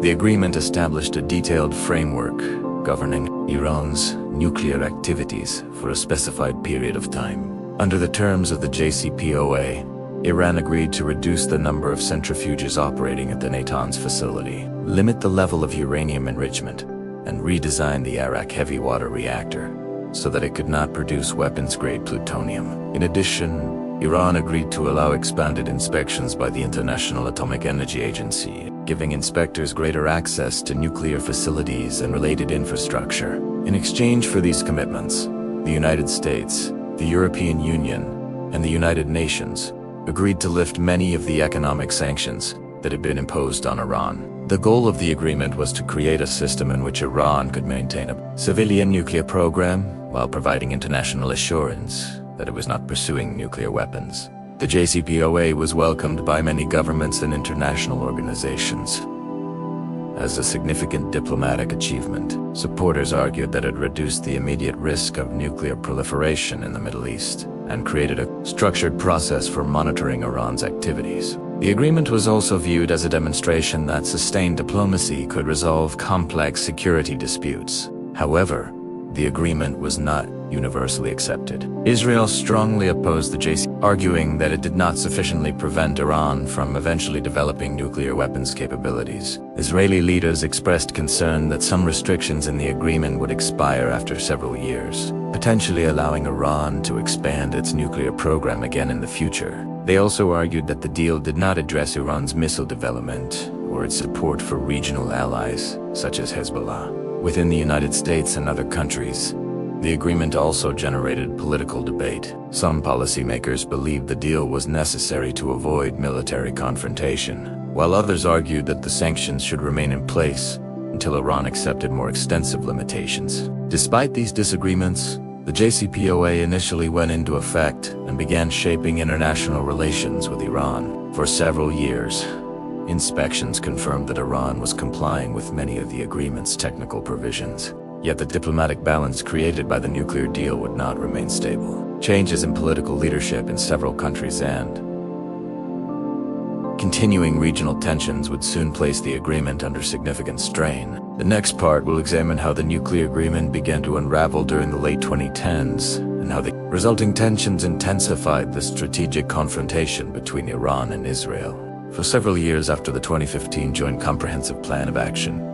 the agreement established a detailed framework governing Iran's nuclear activities for a specified period of time. Under the terms of the JCPOA, Iran agreed to reduce the number of centrifuges operating at the Natanz facility, limit the level of uranium enrichment, and redesign the Arak heavy water reactor so that it could not produce weapons-grade plutonium. In addition, Iran agreed to allow expanded inspections by the International Atomic Energy Agency, giving inspectors greater access to nuclear facilities and related infrastructure. In exchange for these commitments, the United States, the European Union, and the United Nations agreed to lift many of the economic sanctions that had been imposed on Iran. The goal of the agreement was to create a system in which Iran could maintain a civilian nuclear program while providing international assurance that it was not pursuing nuclear weapons. The JCPOA was welcomed by many governments and international organizations as a significant diplomatic achievement. Supporters argued that it reduced the immediate risk of nuclear proliferation in the Middle East and created a structured process for monitoring Iran's activities. The agreement was also viewed as a demonstration that sustained diplomacy could resolve complex security disputes. However, the agreement was not universally accepted. Israel strongly opposed the JCPOA, arguing that it did not sufficiently prevent Iran from eventually developing nuclear weapons capabilities. Israeli leaders expressed concern that some restrictions in the agreement would expire after several years, potentially allowing Iran to expand its nuclear program again in the future. They also argued that the deal did not address Iran's missile development or its support for regional allies, such as Hezbollah. Within the United States and other countries, the agreement also generated political debate. Some policymakers believed the deal was necessary to avoid military confrontation, while others argued that the sanctions should remain in place until Iran accepted more extensive limitations. Despite these disagreements, the JCPOA initially went into effect and began shaping international relations with Iran. For several years, inspections confirmed that Iran was complying with many of the agreement's technical provisions. Yet the diplomatic balance created by the nuclear deal would not remain stable. Changes in political leadership in several countries and continuing regional tensions would soon place the agreement under significant strain. The next part will examine how the nuclear agreement began to unravel during the late 2010s and how the resulting tensions intensified the strategic confrontation between Iran and Israel. For several years after the 2015 Joint Comprehensive Plan of Action,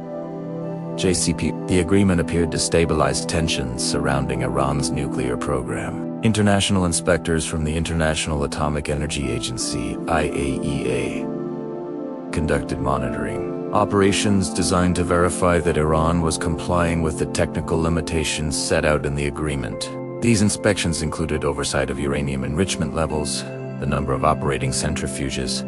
JCPOA, the agreement appeared to stabilize tensions surrounding Iran's nuclear program. International inspectors from the International Atomic Energy Agency, IAEA, conducted monitoring operations designed to verify that Iran was complying with the technical limitations set out in the agreement. These inspections included oversight of uranium enrichment levels, the number of operating centrifuges,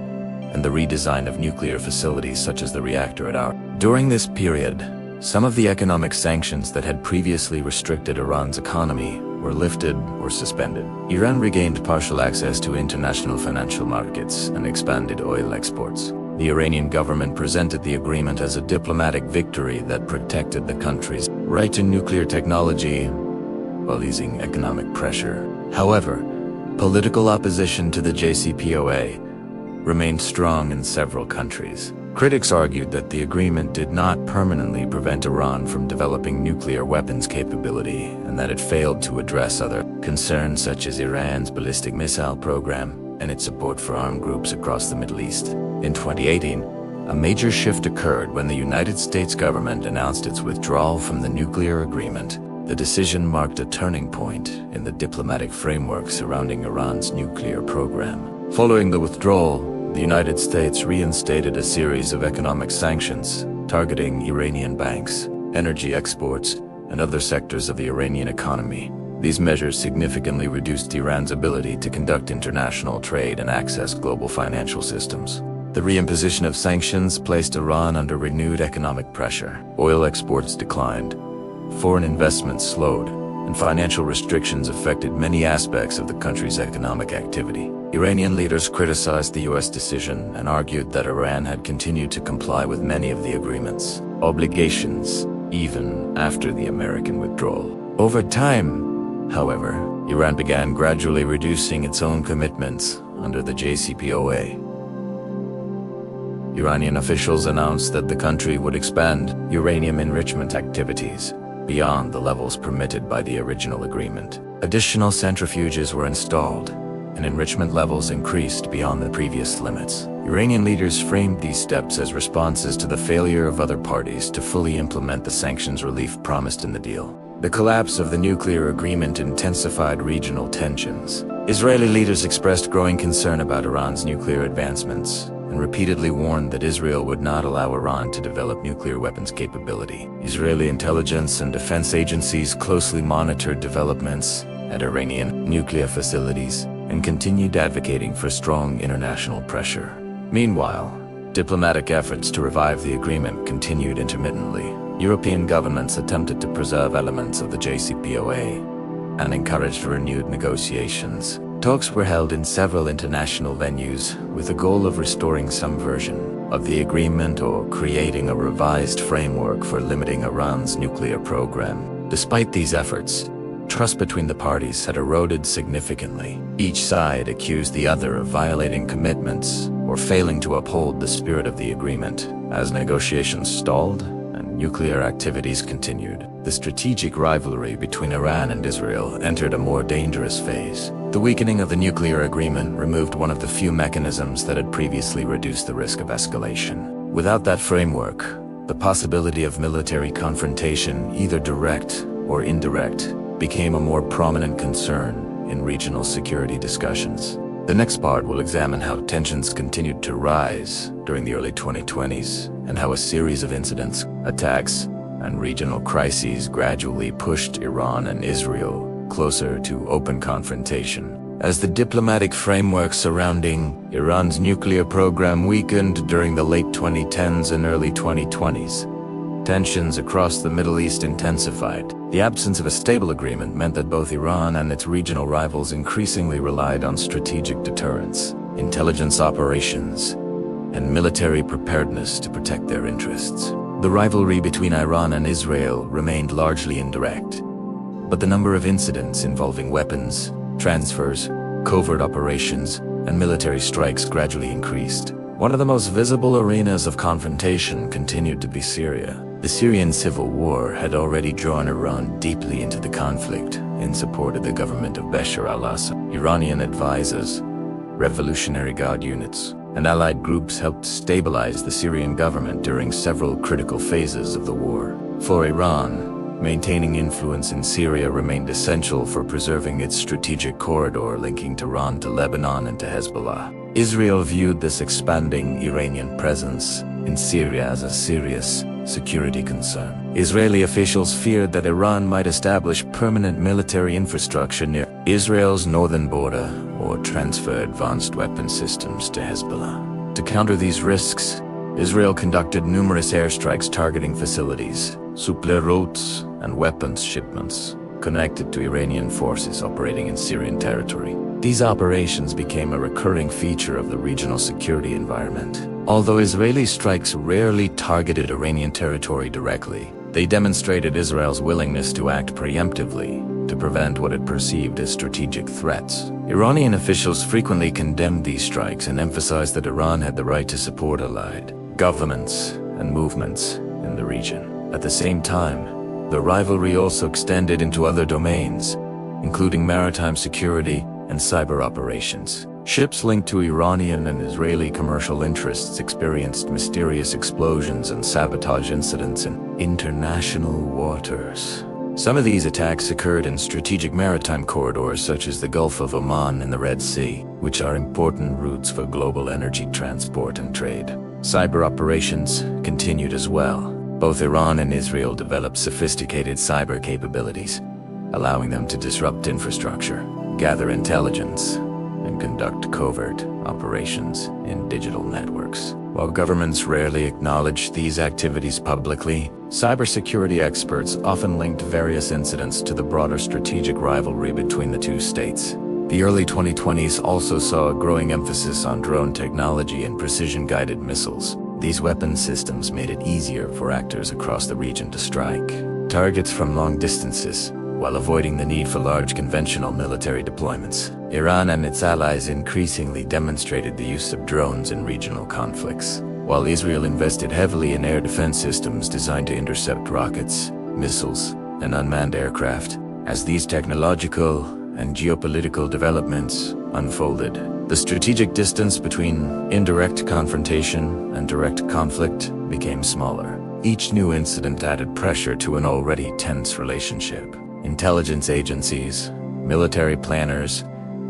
and the redesign of nuclear facilities such as the reactor at Arak. During this period, some of the economic sanctions that had previously restricted Iran's economy were lifted or suspended. Iran regained partial access to international financial markets and expanded oil exports. The Iranian government presented the agreement as a diplomatic victory that protected the country's right to nuclear technology while easing economic pressure. However, political opposition to the JCPOA remained strong in several countries. Critics argued that the agreement did not permanently prevent Iran from developing nuclear weapons capability and that it failed to address other concerns such as Iran's ballistic missile program and its support for armed groups across the Middle East. In 2018, a major shift occurred when the United States government announced its withdrawal from the nuclear agreement. The decision marked a turning point in the diplomatic framework surrounding Iran's nuclear program. Following the withdrawal, the United States reinstated a series of economic sanctions targeting Iranian banks, energy exports, and other sectors of the Iranian economy. These measures significantly reduced Iran's ability to conduct international trade and access global financial systems. The reimposition of sanctions placed Iran under renewed economic pressure. Oil exports declined, foreign investment slowed, and financial restrictions affected many aspects of the country's economic activity. Iranian leaders criticized the U.S. decision and argued that Iran had continued to comply with many of the agreement's obligations, even after the American withdrawal. Over time, however, Iran began gradually reducing its own commitments under the JCPOA. Iranian officials announced that the country would expand uranium enrichment activities beyond the levels permitted by the original agreement. Additional centrifuges were installed, and enrichment levels increased beyond the previous limits. Iranian leaders framed these steps as responses to the failure of other parties to fully implement the sanctions relief promised in the deal. The collapse of the nuclear agreement intensified regional tensions. Israeli leaders expressed growing concern about Iran's nuclear advancements and repeatedly warned that Israel would not allow Iran to develop nuclear weapons capability. Israeli intelligence and defense agencies closely monitored developments at Iranian nuclear facilities and continued advocating for strong international pressure. Meanwhile, diplomatic efforts to revive the agreement continued intermittently. European governments attempted to preserve elements of the JCPOA and encouraged renewed negotiations. Talks were held in several international venues with the goal of restoring some version of the agreement or creating a revised framework for limiting Iran's nuclear program. Despite these efforts, trust between the parties had eroded significantly. Each side accused the other of violating commitments or failing to uphold the spirit of the agreement. As negotiations stalled and nuclear activities continued, the strategic rivalry between Iran and Israel entered a more dangerous phase. The weakening of the nuclear agreement removed one of the few mechanisms that had previously reduced the risk of escalation. Without that framework, the possibility of military confrontation, either direct or indirect, became a more prominent concern in regional security discussions. The next part will examine how tensions continued to rise during the early 2020s and how a series of incidents, attacks, and regional crises gradually pushed Iran and Israel closer to open confrontation. As the diplomatic framework surrounding Iran's nuclear program weakened during the late 2010s and early 2020s, tensions across the Middle East intensified. The absence of a stable agreement meant that both Iran and its regional rivals increasingly relied on strategic deterrence, intelligence operations, and military preparedness to protect their interests. The rivalry between Iran and Israel remained largely indirect, but the number of incidents involving weapons, transfers, covert operations, and military strikes gradually increased. One of the most visible arenas of confrontation continued to be Syria. The Syrian civil war had already drawn Iran deeply into the conflict in support of the government of Bashar al-Assad. Iranian advisors, Revolutionary Guard units, and allied groups helped stabilize the Syrian government during several critical phases of the war. For Iran, maintaining influence in Syria remained essential for preserving its strategic corridor linking Tehran to Lebanon and to Hezbollah. Israel viewed this expanding Iranian presence in Syria as a serious security concern. Israeli officials feared that Iran might establish permanent military infrastructure near Israel's northern border or transfer advanced weapon systems to Hezbollah. To counter these risks, Israel conducted numerous airstrikes targeting facilities, supply routes, and weapons shipments connected to Iranian forces operating in Syrian territory. These operations became a recurring feature of the regional security environment. Although Israeli strikes rarely targeted Iranian territory directly, they demonstrated Israel's willingness to act preemptively to prevent what it perceived as strategic threats. Iranian officials frequently condemned these strikes and emphasized that Iran had the right to support allied governments and movements in the region. At the same time, the rivalry also extended into other domains, including maritime security and cyber operations. Ships linked to Iranian and Israeli commercial interests experienced mysterious explosions and sabotage incidents in international waters. Some of these attacks occurred in strategic maritime corridors such as the Gulf of Oman and the Red Sea, which are important routes for global energy transport and trade. Cyber operations continued as well. Both Iran and Israel developed sophisticated cyber capabilities, allowing them to disrupt infrastructure, gather intelligence, and conduct covert operations in digital networks. While governments rarely acknowledge these activities publicly, cybersecurity experts often linked various incidents to the broader strategic rivalry between the two states. The early 2020s also saw a growing emphasis on drone technology and precision-guided missiles. These weapon systems made it easier for actors across the region to strike targets from long distances, while avoiding the need for large conventional military deployments. Iran and its allies increasingly demonstrated the use of drones in regional conflicts, while Israel invested heavily in air defense systems designed to intercept rockets, missiles, and unmanned aircraft. As these technological and geopolitical developments unfolded, the strategic distance between indirect confrontation and direct conflict became smaller. Each new incident added pressure to an already tense relationship. Intelligence agencies, military planners,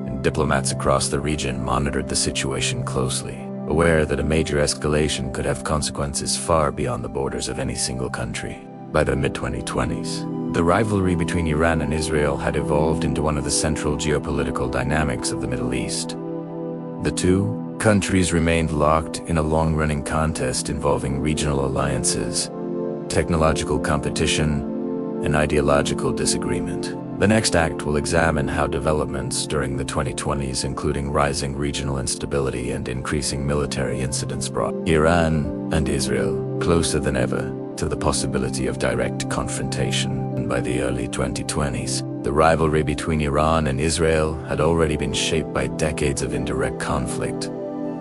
and diplomats across the region monitored the situation closely, aware that a major escalation could have consequences far beyond the borders of any single country. By the mid-2020s, the rivalry between Iran and Israel had evolved into one of the central geopolitical dynamics of the Middle East. The two countries remained locked in a long-running contest involving regional alliances, technological competition, and ideological disagreement. The next act will examine how developments during the 2020s, including rising regional instability and increasing military incidents, brought Iran and Israel closer than ever to the possibility of direct confrontation. And by the early 2020s, the rivalry between Iran and Israel had already been shaped by decades of indirect conflict,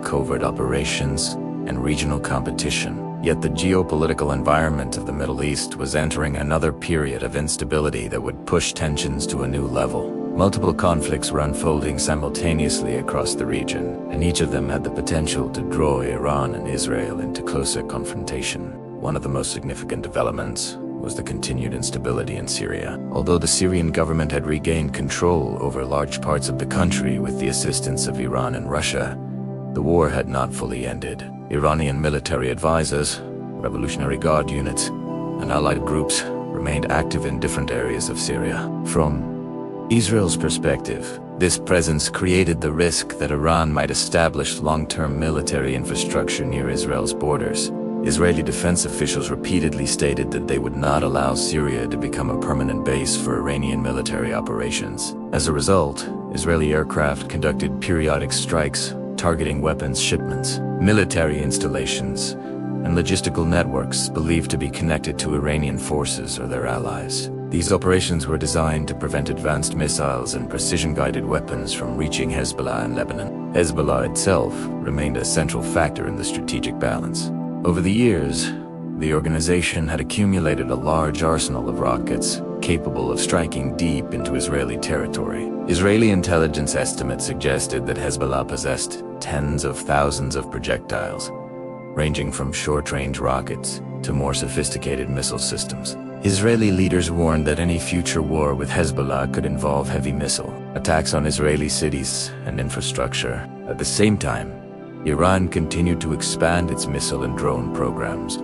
covert operations, and regional competition. Yet the geopolitical environment of the Middle East was entering another period of instability that would push tensions to a new level. Multiple conflicts were unfolding simultaneously across the region, and each of them had the potential to draw Iran and Israel into closer confrontation. One of the most significant developments was the continued instability in Syria. Although the Syrian government had regained control over large parts of the country with the assistance of Iran and Russia, the war had not fully ended. Iranian military advisors, Revolutionary Guard units, and allied groups remained active in different areas of Syria. From Israel's perspective, this presence created the risk that Iran might establish long-term military infrastructure near Israel's borders. Israeli defense officials repeatedly stated that they would not allow Syria to become a permanent base for Iranian military operations. As a result, Israeli aircraft conducted periodic strikes targeting weapons shipments, military installations, and logistical networks believed to be connected to Iranian forces or their allies. These operations were designed to prevent advanced missiles and precision-guided weapons from reaching Hezbollah in Lebanon. Hezbollah itself remained a central factor in the strategic balance. Over the years, the organization had accumulated a large arsenal of rockets capable of striking deep into Israeli territory. Israeli intelligence estimates suggested that Hezbollah possessed tens of thousands of projectiles, ranging from short-range rockets to more sophisticated missile systems. Israeli leaders warned that any future war with Hezbollah could involve heavy missile attacks on Israeli cities and infrastructure. At the same time, Iran continued to expand its missile and drone programs,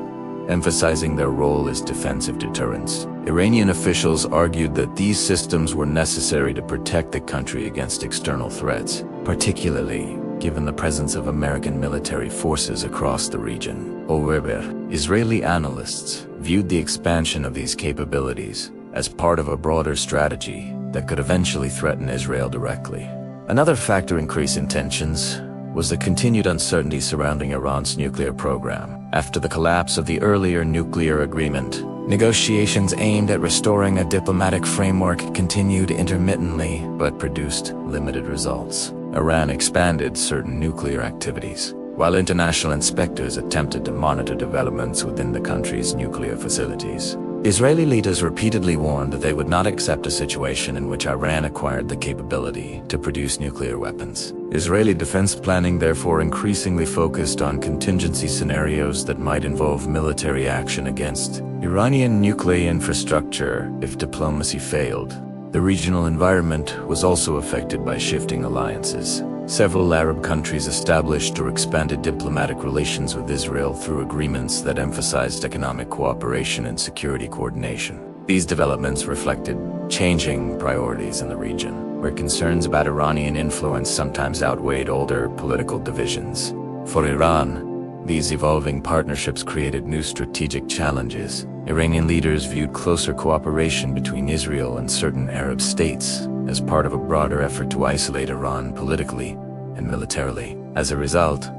emphasizing their role as defensive deterrents. Iranian officials argued that these systems were necessary to protect the country against external threats, particularly given the presence of American military forces across the region. However, Israeli analysts viewed the expansion of these capabilities as part of a broader strategy that could eventually threaten Israel directly. Another factor increasing tensions was the continued uncertainty surrounding Iran's nuclear program. After the collapse of the earlier nuclear agreement, negotiations aimed at restoring a diplomatic framework continued intermittently but produced limited results. Iran expanded certain nuclear activities, while international inspectors attempted to monitor developments within the country's nuclear facilities. Israeli leaders repeatedly warned that they would not accept a situation in which Iran acquired the capability to produce nuclear weapons. Israeli defense planning therefore increasingly focused on contingency scenarios that might involve military action against Iranian nuclear infrastructure if diplomacy failed. The regional environment was also affected by shifting alliances. Several Arab countries established or expanded diplomatic relations with Israel through agreements that emphasized economic cooperation and security coordination. These developments reflected changing priorities in the region, where concerns about Iranian influence sometimes outweighed older political divisions. For Iran, these evolving partnerships created new strategic challenges. Iranian leaders viewed closer cooperation between Israel and certain Arab states as part of a broader effort to isolate Iran politically and militarily. As a result,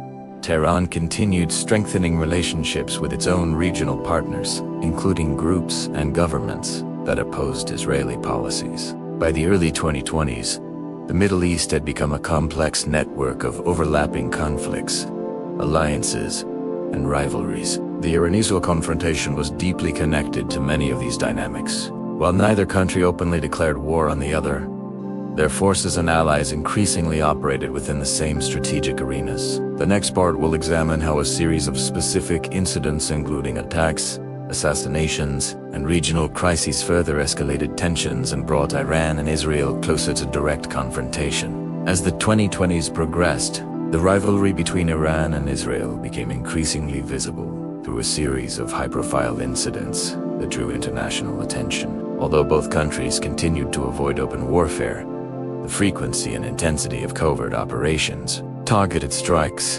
Tehran continued strengthening relationships with its own regional partners, including groups and governments that opposed Israeli policies. By the early 2020s, the Middle East had become a complex network of overlapping conflicts, alliances, and rivalries. The Iran-Israel confrontation was deeply connected to many of these dynamics. While neither country openly declared war on the other, their forces and allies increasingly operated within the same strategic arenas. The next part will examine how a series of specific incidents, including attacks, assassinations, and regional crises, further escalated tensions and brought Iran and Israel closer to direct confrontation. As the 2020s progressed, the rivalry between Iran and Israel became increasingly visible through a series of high-profile incidents that drew international attention. Although both countries continued to avoid open warfare, the frequency and intensity of covert operations, targeted strikes,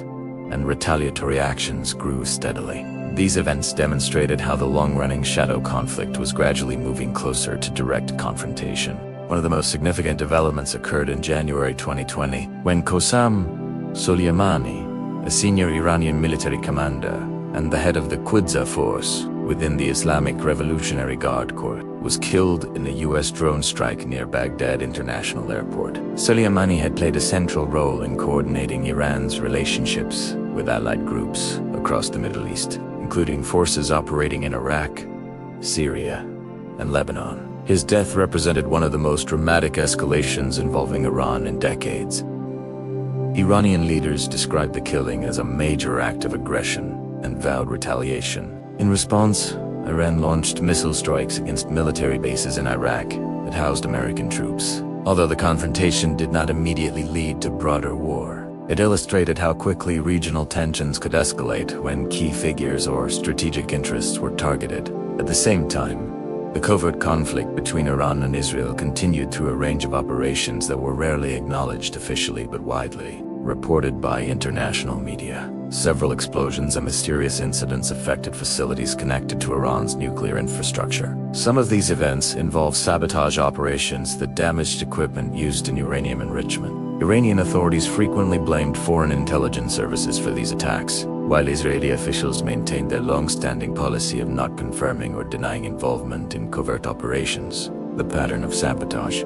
and retaliatory actions grew steadily. These events demonstrated how the long-running shadow conflict was gradually moving closer to direct confrontation. One of the most significant developments occurred in January 2020, when Qasem Soleimani, a senior Iranian military commander and the head of the Quds force within the Islamic Revolutionary Guard Corps, was killed in a U.S. drone strike near Baghdad International Airport. Soleimani had played a central role in coordinating Iran's relationships with allied groups across the Middle East, including forces operating in Iraq, Syria, and Lebanon. His death represented one of the most dramatic escalations involving Iran in decades. Iranian leaders described the killing as a major act of aggression and vowed retaliation. In response, Iran launched missile strikes against military bases in Iraq that housed American troops. Although the confrontation did not immediately lead to broader war, it illustrated how quickly regional tensions could escalate when key figures or strategic interests were targeted. At the same time, the covert conflict between Iran and Israel continued through a range of operations that were rarely acknowledged officially but widely reported by international media. Several explosions and mysterious incidents affected facilities connected to Iran's nuclear infrastructure. Some of these events involved sabotage operations that damaged equipment used in uranium enrichment. Iranian authorities frequently blamed foreign intelligence services for these attacks, while Israeli officials maintained their long-standing policy of not confirming or denying involvement in covert operations. The pattern of sabotage,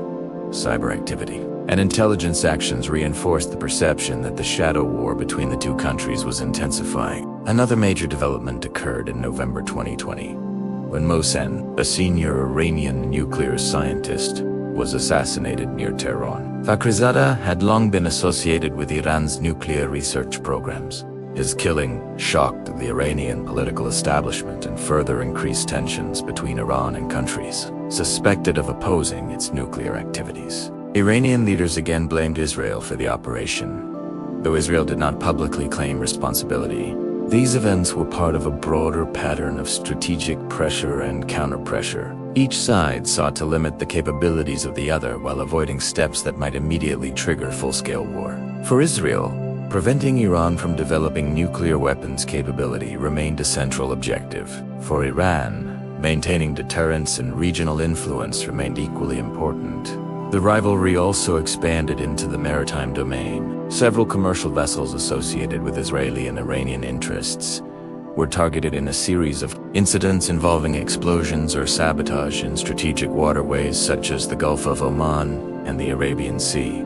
cyber activity, and intelligence actions reinforced the perception that the shadow war between the two countries was intensifying. Another major development occurred in November 2020, when Mohsen, a senior Iranian nuclear scientist, was assassinated near Tehran. Fakhrizadeh had long been associated with Iran's nuclear research programs. His killing shocked the Iranian political establishment and further increased tensions between Iran and countries suspected of opposing its nuclear activities. Iranian leaders again blamed Israel for the operation, though Israel did not publicly claim responsibility. These events were part of a broader pattern of strategic pressure and counter-pressure. Each side sought to limit the capabilities of the other while avoiding steps that might immediately trigger full-scale war. For Israel, preventing Iran from developing nuclear weapons capability remained a central objective. For Iran, maintaining deterrence and regional influence remained equally important. The rivalry also expanded into the maritime domain. Several commercial vessels associated with Israeli and Iranian interests were targeted in a series of incidents involving explosions or sabotage in strategic waterways such as the Gulf of Oman and the Arabian Sea.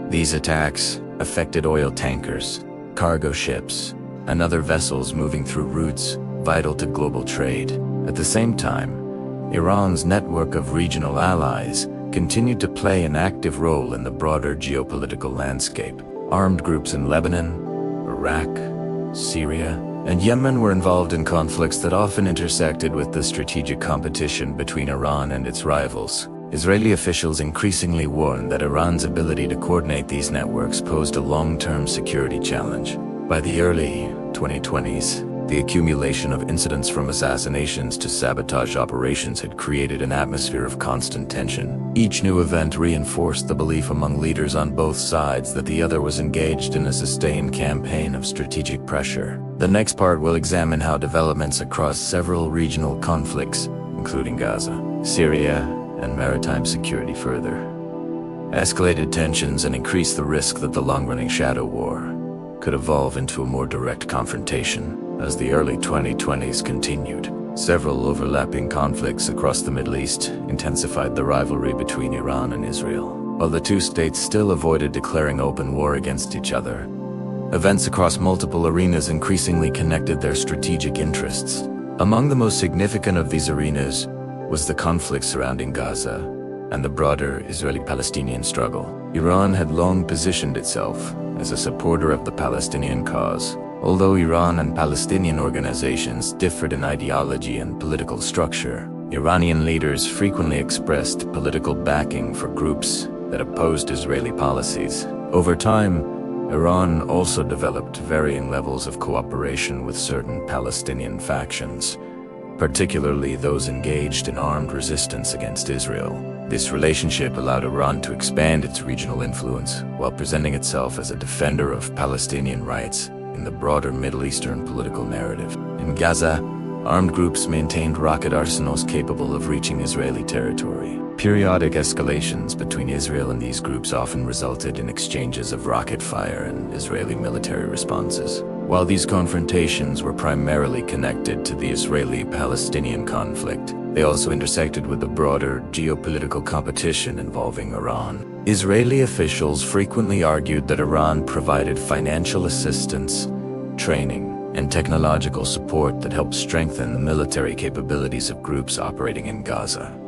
These attacks affected oil tankers, cargo ships, and other vessels moving through routes vital to global trade. At the same time, Iran's network of regional allies continued to play an active role in the broader geopolitical landscape. Armed groups in Lebanon, Iraq, Syria, and Yemen were involved in conflicts that often intersected with the strategic competition between Iran and its rivals. Israeli officials increasingly warned that Iran's ability to coordinate these networks posed a long-term security challenge. By the early 2020s, the accumulation of incidents from assassinations to sabotage operations had created an atmosphere of constant tension. Each new event reinforced the belief among leaders on both sides that the other was engaged in a sustained campaign of strategic pressure. The next part will examine how developments across several regional conflicts, including Gaza, Syria, and maritime security further escalated tensions and increased the risk that the long-running shadow war could evolve into a more direct confrontation. As the early 2020s continued, several overlapping conflicts across the Middle East intensified the rivalry between Iran and Israel. While the two states still avoided declaring open war against each other, events across multiple arenas increasingly connected their strategic interests. Among the most significant of these arenas was the conflict surrounding Gaza and the broader Israeli-Palestinian struggle. Iran had long positioned itself as a supporter of the Palestinian cause. Although Iran and Palestinian organizations differed in ideology and political structure, Iranian leaders frequently expressed political backing for groups that opposed Israeli policies. Over time, Iran also developed varying levels of cooperation with certain Palestinian factions, particularly those engaged in armed resistance against Israel. This relationship allowed Iran to expand its regional influence while presenting itself as a defender of Palestinian rights in the broader Middle Eastern political narrative. In Gaza, armed groups maintained rocket arsenals capable of reaching Israeli territory. Periodic escalations between Israel and these groups often resulted in exchanges of rocket fire and Israeli military responses. While these confrontations were primarily connected to the Israeli-Palestinian conflict, they also intersected with the broader geopolitical competition involving Iran. Israeli officials frequently argued that Iran provided financial assistance, training, and technological support that helped strengthen the military capabilities of groups operating in Gaza.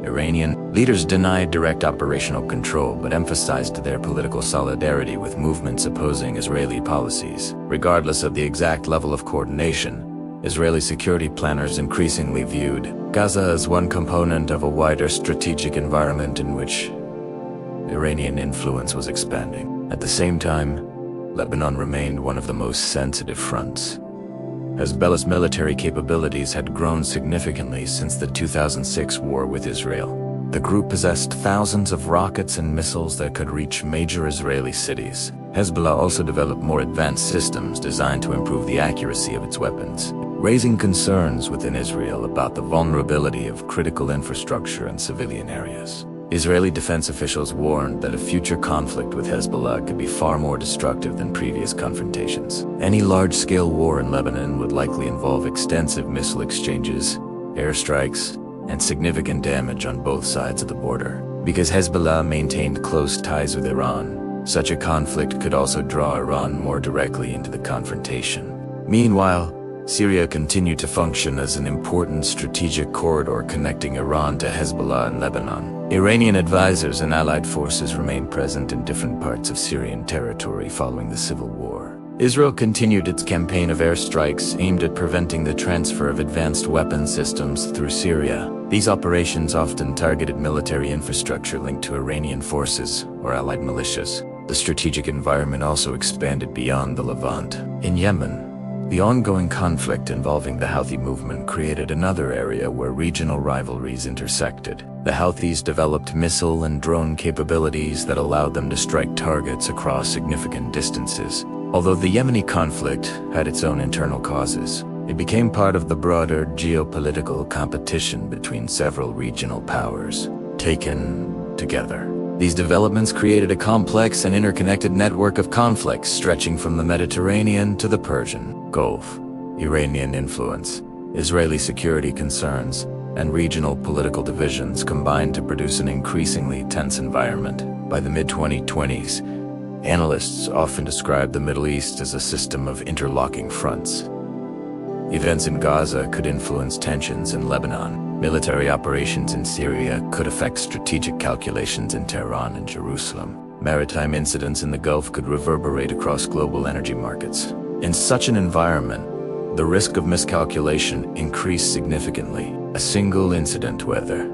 Iranian leaders denied direct operational control but emphasized their political solidarity with movements opposing Israeli policies. Regardless of the exact level of coordination, Israeli security planners increasingly viewed Gaza as one component of a wider strategic environment in which Iranian influence was expanding. At the same time, Lebanon remained one of the most sensitive fronts. Hezbollah's military capabilities had grown significantly since the 2006 war with Israel. The group possessed thousands of rockets and missiles that could reach major Israeli cities. Hezbollah also developed more advanced systems designed to improve the accuracy of its weapons, raising concerns within Israel about the vulnerability of critical infrastructure and civilian areas. Israeli defense officials warned that a future conflict with Hezbollah could be far more destructive than previous confrontations. Any large-scale war in Lebanon would likely involve extensive missile exchanges, airstrikes, and significant damage on both sides of the border. Because Hezbollah maintained close ties with Iran, such a conflict could also draw Iran more directly into the confrontation. Meanwhile, Syria continued to function as an important strategic corridor connecting Iran to Hezbollah and Lebanon. Iranian advisors and allied forces remained present in different parts of Syrian territory following the civil war. Israel continued its campaign of airstrikes aimed at preventing the transfer of advanced weapon systems through Syria. These operations often targeted military infrastructure linked to Iranian forces or allied militias. The strategic environment also expanded beyond the Levant. In Yemen, the ongoing conflict involving the Houthi movement created another area where regional rivalries intersected. The Houthis developed missile and drone capabilities that allowed them to strike targets across significant distances. Although the Yemeni conflict had its own internal causes, it became part of the broader geopolitical competition between several regional powers. Taken together, these developments created a complex and interconnected network of conflicts stretching from the Mediterranean to the Persian Gulf. Iranian influence, Israeli security concerns, and regional political divisions combined to produce an increasingly tense environment. By the mid-2020s, analysts often described the Middle East as a system of interlocking fronts. Events in Gaza could influence tensions in Lebanon, Military operations in Syria could affect strategic calculations in Tehran and Jerusalem. Maritime incidents in the Gulf could reverberate across global energy markets. In such an environment, the risk of miscalculation increased significantly. A single incident, whether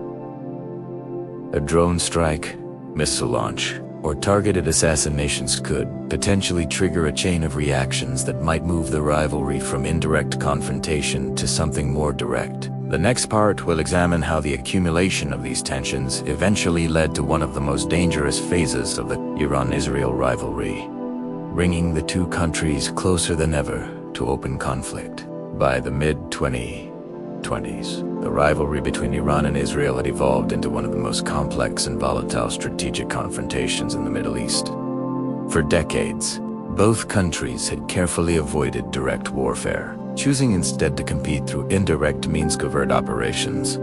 a drone strike, missile launch, or targeted assassinations, could potentially trigger a chain of reactions that might move the rivalry from indirect confrontation to something more direct. The next part will examine how the accumulation of these tensions eventually led to one of the most dangerous phases of the Iran-Israel rivalry, bringing the two countries closer than ever to open conflict. By the mid-2020s, the rivalry between Iran and Israel had evolved into one of the most complex and volatile strategic confrontations in the Middle East. For decades, both countries had carefully avoided direct warfare, choosing instead to compete through indirect means: covert operations,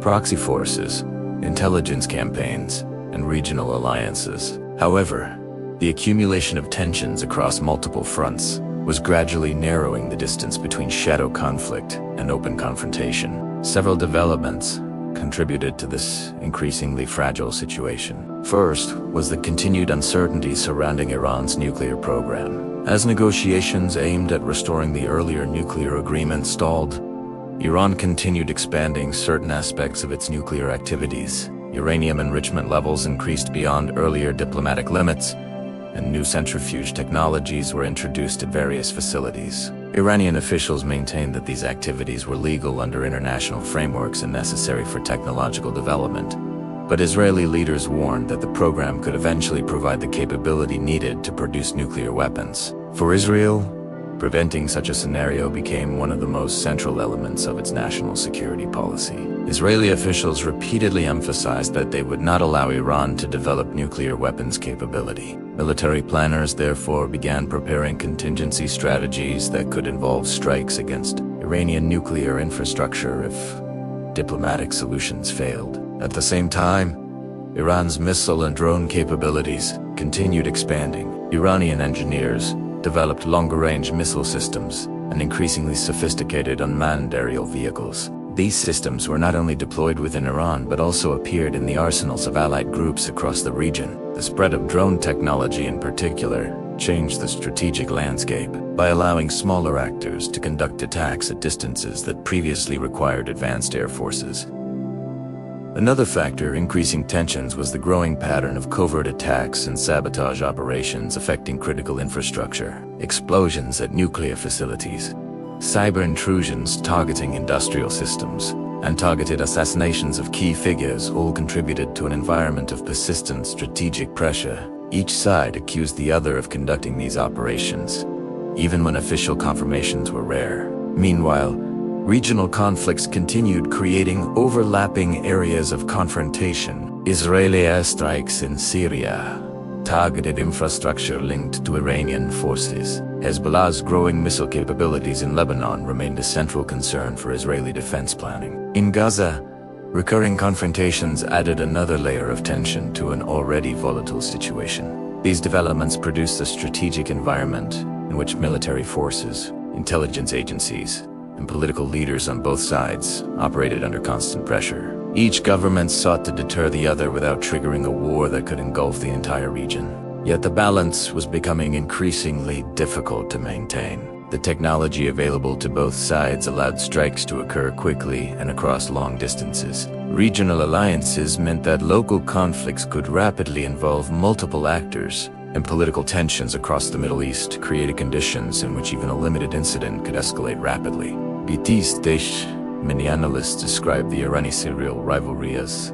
proxy forces, intelligence campaigns, and regional alliances. However, the accumulation of tensions across multiple fronts was gradually narrowing the distance between shadow conflict and open confrontation. Several developments contributed to this increasingly fragile situation. First was the continued uncertainty surrounding Iran's nuclear program. As negotiations aimed at restoring the earlier nuclear agreement stalled, Iran continued expanding certain aspects of its nuclear activities. Uranium enrichment levels increased beyond earlier diplomatic limits, and new centrifuge technologies were introduced at various facilities. Iranian officials maintained that these activities were legal under international frameworks and necessary for technological development, but Israeli leaders warned that the program could eventually provide the capability needed to produce nuclear weapons. For Israel, preventing such a scenario became one of the most central elements of its national security policy. Israeli officials repeatedly emphasized that they would not allow Iran to develop nuclear weapons capability. Military planners therefore began preparing contingency strategies that could involve strikes against Iranian nuclear infrastructure if diplomatic solutions failed. At the same time, Iran's missile and drone capabilities continued expanding. Iranian engineers developed longer-range missile systems and increasingly sophisticated unmanned aerial vehicles. These systems were not only deployed within Iran but also appeared in the arsenals of allied groups across the region. The spread of drone technology in particular changed the strategic landscape by allowing smaller actors to conduct attacks at distances that previously required advanced air forces. Another factor increasing tensions was the growing pattern of covert attacks and sabotage operations affecting critical infrastructure. Explosions at nuclear facilities, cyber intrusions targeting industrial systems, and targeted assassinations of key figures all contributed to an environment of persistent strategic pressure. Each side accused the other of conducting these operations, even when official confirmations were rare. Meanwhile, regional conflicts continued, creating overlapping areas of confrontation. Israeli airstrikes in Syria targeted infrastructure linked to Iranian forces. Hezbollah's growing missile capabilities in Lebanon remained a central concern for Israeli defense planning. In Gaza, recurring confrontations added another layer of tension to an already volatile situation. These developments produced a strategic environment in which military forces, intelligence agencies, and political leaders on both sides operated under constant pressure. Each government sought to deter the other without triggering a war that could engulf the entire region. Yet the balance was becoming increasingly difficult to maintain. The technology available to both sides allowed strikes to occur quickly and across long distances. Regional alliances meant that local conflicts could rapidly involve multiple actors, and political tensions across the Middle East created conditions in which even a limited incident could escalate rapidly. Many analysts describe the Iranian-Israel rivalry as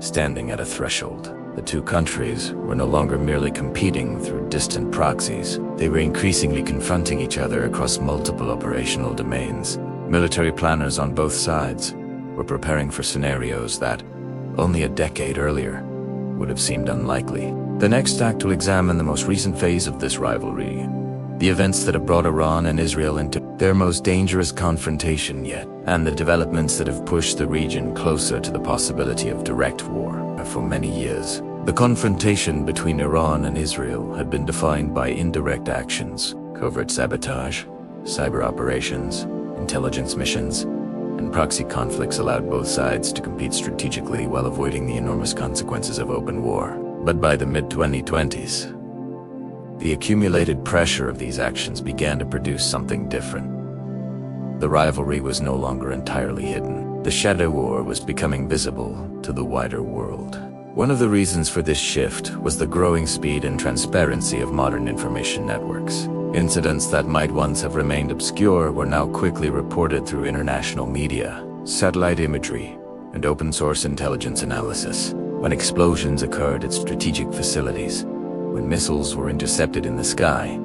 standing at a threshold. The two countries were no longer merely competing through distant proxies. They were increasingly confronting each other across multiple operational domains. Military planners on both sides were preparing for scenarios that, only a decade earlier, would have seemed unlikely. The next act will examine the most recent phase of this rivalry, the events that have brought Iran and Israel into their most dangerous confrontation yet, and the developments that have pushed the region closer to the possibility of direct war. For many years, the confrontation between Iran and Israel had been defined by indirect actions, covert sabotage, cyber operations, intelligence missions, and proxy conflicts allowed both sides to compete strategically while avoiding the enormous consequences of open war. But by the mid-2020s, the accumulated pressure of these actions began to produce something different. The rivalry was no longer entirely hidden. The shadow war was becoming visible to the wider world. One of the reasons for this shift was the growing speed and transparency of modern information networks. Incidents that might once have remained obscure were now quickly reported through international media, satellite imagery, and open-source intelligence analysis. When explosions occurred at strategic facilities, when missiles were intercepted in the sky,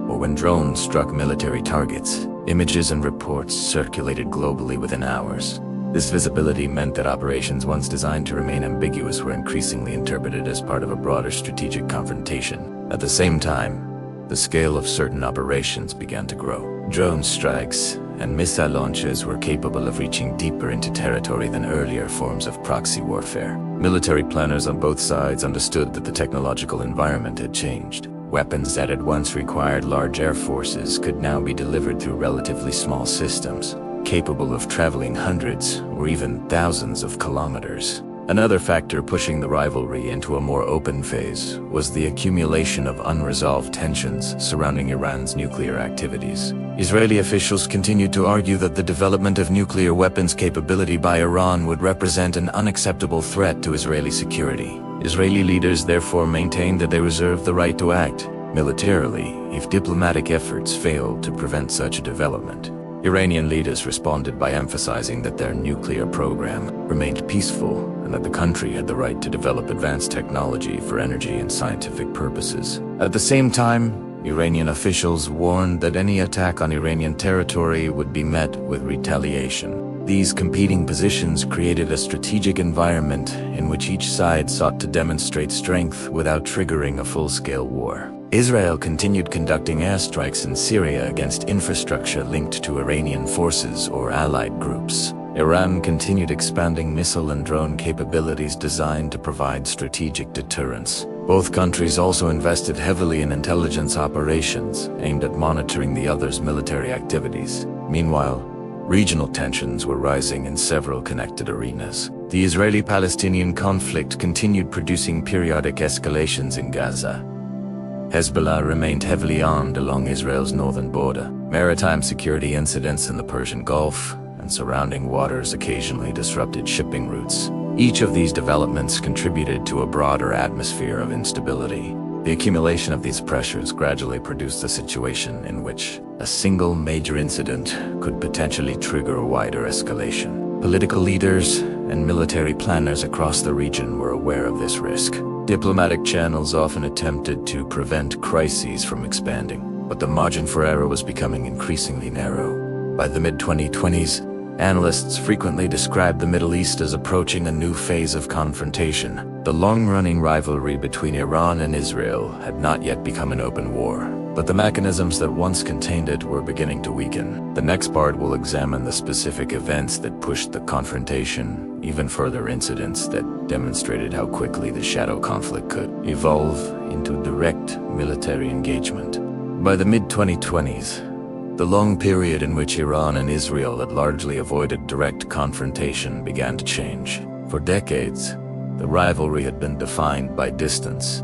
or when drones struck military targets, images and reports circulated globally within hours. This visibility meant that operations once designed to remain ambiguous were increasingly interpreted as part of a broader strategic confrontation. At the same time, the scale of certain operations began to grow. Drone strikes and missile launches were capable of reaching deeper into territory than earlier forms of proxy warfare. Military planners on both sides understood that the technological environment had changed. Weapons that had once required large air forces could now be delivered through relatively small systems, capable of traveling hundreds or even thousands of kilometers. Another factor pushing the rivalry into a more open phase was the accumulation of unresolved tensions surrounding Iran's nuclear activities. Israeli officials continued to argue that the development of nuclear weapons capability by Iran would represent an unacceptable threat to Israeli security. Israeli leaders therefore maintained that they reserved the right to act militarily if diplomatic efforts failed to prevent such a development. Iranian leaders responded by emphasizing that their nuclear program remained peaceful and that the country had the right to develop advanced technology for energy and scientific purposes. At the same time, Iranian officials warned that any attack on Iranian territory would be met with retaliation. These competing positions created a strategic environment in which each side sought to demonstrate strength without triggering a full-scale war. Israel continued conducting airstrikes in Syria against infrastructure linked to Iranian forces or allied groups. Iran continued expanding missile and drone capabilities designed to provide strategic deterrence. Both countries also invested heavily in intelligence operations aimed at monitoring the other's military activities. Meanwhile, regional tensions were rising in several connected arenas. The Israeli-Palestinian conflict continued producing periodic escalations in Gaza. Hezbollah remained heavily armed along Israel's northern border. Maritime security incidents in the Persian Gulf and surrounding waters occasionally disrupted shipping routes. Each of these developments contributed to a broader atmosphere of instability. The accumulation of these pressures gradually produced a situation in which a single major incident could potentially trigger a wider escalation. Political leaders and military planners across the region were aware of this risk. Diplomatic channels often attempted to prevent crises from expanding, but the margin for error was becoming increasingly narrow. By the mid-2020s, analysts frequently described the Middle East as approaching a new phase of confrontation. The long-running rivalry between Iran and Israel had not yet become an open war, but the mechanisms that once contained it were beginning to weaken. The next part will examine the specific events that pushed the confrontation, even further incidents that demonstrated how quickly the shadow conflict could evolve into direct military engagement. By the mid-2020s, the long period in which Iran and Israel had largely avoided direct confrontation began to change. For decades, the rivalry had been defined by distance.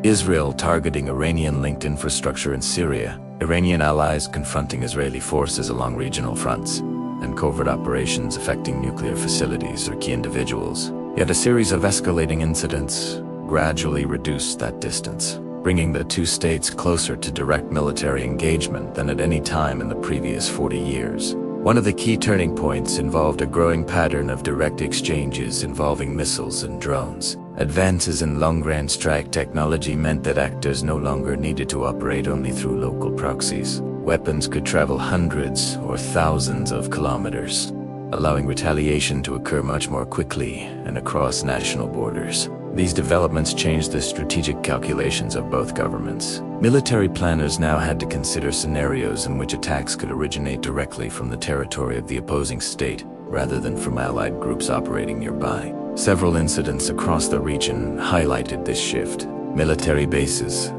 Israel targeting Iranian-linked infrastructure in Syria, Iranian allies confronting Israeli forces along regional fronts, and covert operations affecting nuclear facilities or key individuals. Yet a series of escalating incidents gradually reduced that distance, bringing the two states closer to direct military engagement than at any time in the previous 40 years. One of the key turning points involved a growing pattern of direct exchanges involving missiles and drones. Advances in long-range strike technology meant that actors no longer needed to operate only through local proxies. Weapons could travel hundreds or thousands of kilometers, allowing retaliation to occur much more quickly and across national borders. These developments changed the strategic calculations of both governments. Military planners now had to consider scenarios in which attacks could originate directly from the territory of the opposing state, rather than from allied groups operating nearby. Several incidents across the region highlighted this shift. Military bases,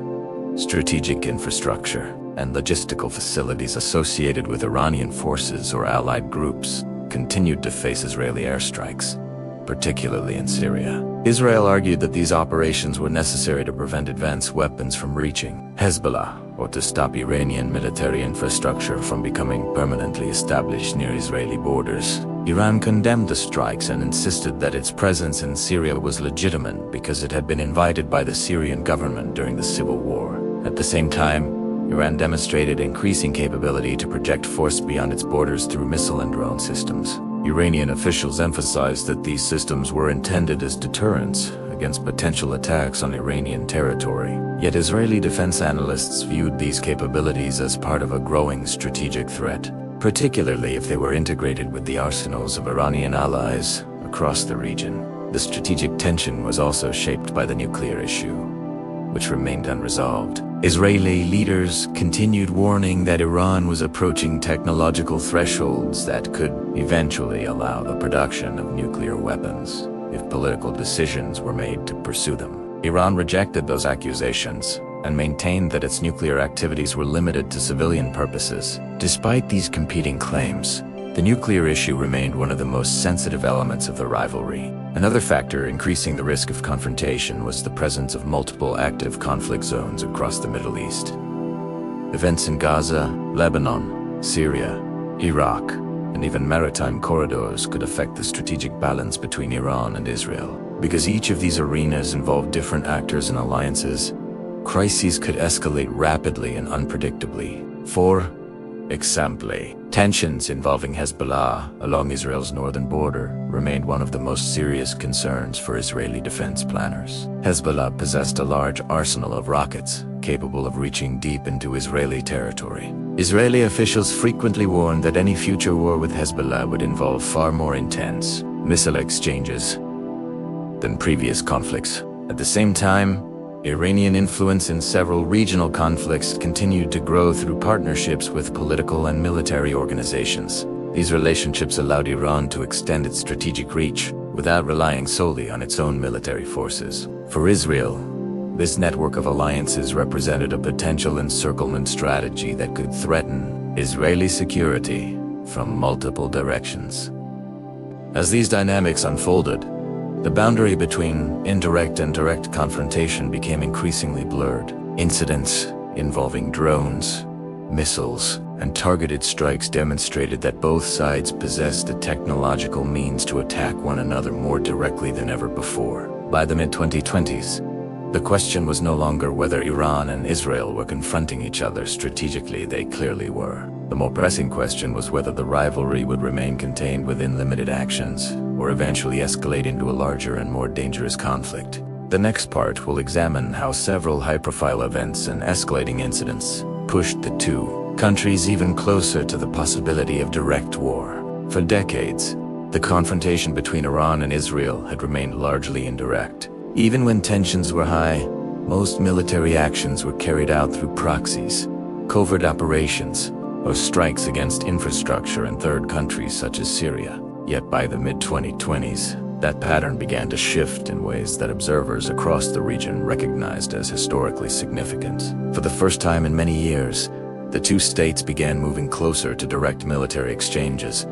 strategic infrastructure, and logistical facilities associated with Iranian forces or allied groups continued to face Israeli airstrikes, particularly in Syria. Israel argued that these operations were necessary to prevent advanced weapons from reaching Hezbollah, or to stop Iranian military infrastructure from becoming permanently established near Israeli borders. Iran condemned the strikes and insisted that its presence in Syria was legitimate because it had been invited by the Syrian government during the civil war. At the same time, Iran demonstrated increasing capability to project force beyond its borders through missile and drone systems. Iranian officials emphasized that these systems were intended as deterrents against potential attacks on Iranian territory. Yet Israeli defense analysts viewed these capabilities as part of a growing strategic threat, particularly if they were integrated with the arsenals of Iranian allies across the region. The strategic tension was also shaped by the nuclear issue, which remained unresolved. Israeli leaders continued warning that Iran was approaching technological thresholds that could eventually allow the production of nuclear weapons if political decisions were made to pursue them. Iran rejected those accusations and maintained that its nuclear activities were limited to civilian purposes. Despite these competing claims, the nuclear issue remained one of the most sensitive elements of the rivalry. Another factor increasing the risk of confrontation was the presence of multiple active conflict zones across the Middle East. Events in Gaza, Lebanon, Syria, Iraq, and even maritime corridors could affect the strategic balance between Iran and Israel. Because each of these arenas involved different actors and alliances, crises could escalate rapidly and unpredictably. For example, tensions involving Hezbollah along Israel's northern border remained one of the most serious concerns for Israeli defense planners. Hezbollah possessed a large arsenal of rockets, capable of reaching deep into Israeli territory. Israeli officials frequently warned that any future war with Hezbollah would involve far more intense missile exchanges than previous conflicts. At the same time, Iranian influence in several regional conflicts continued to grow through partnerships with political and military organizations. These relationships allowed Iran to extend its strategic reach without relying solely on its own military forces. For Israel, this network of alliances represented a potential encirclement strategy that could threaten Israeli security from multiple directions. As these dynamics unfolded, the boundary between indirect and direct confrontation became increasingly blurred. Incidents involving drones, missiles, and targeted strikes demonstrated that both sides possessed the technological means to attack one another more directly than ever before. By the mid-2020s, the question was no longer whether Iran and Israel were confronting each other strategically. They clearly were. The more pressing question was whether the rivalry would remain contained within limited actions, or eventually escalate into a larger and more dangerous conflict. The next part will examine how several high-profile events and escalating incidents pushed the two countries even closer to the possibility of direct war. For decades, the confrontation between Iran and Israel had remained largely indirect. Even when tensions were high, most military actions were carried out through proxies, covert operations, or strikes against infrastructure in third countries such as Syria. Yet by the mid-2020s, that pattern began to shift in ways that observers across the region recognized as historically significant. For the first time in many years, the two states began moving closer to direct military exchanges,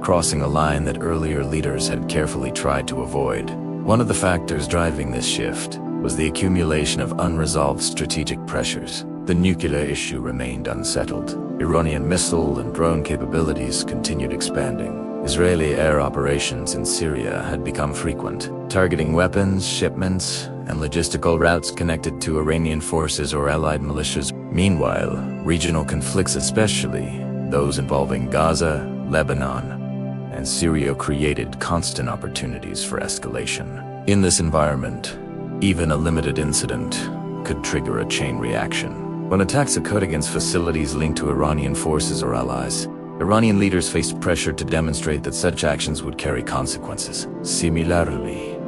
crossing a line that earlier leaders had carefully tried to avoid. One of the factors driving this shift was the accumulation of unresolved strategic pressures. The nuclear issue remained unsettled. Iranian missile and drone capabilities continued expanding. Israeli air operations in Syria had become frequent, targeting weapons, shipments, and logistical routes connected to Iranian forces or allied militias. Meanwhile, regional conflicts, especially those involving Gaza, Lebanon, and Syria, created constant opportunities for escalation. In this environment, even a limited incident could trigger a chain reaction. When attacks occurred against facilities linked to Iranian forces or allies, Iranian leaders faced pressure to demonstrate that such actions would carry consequences. Similarly,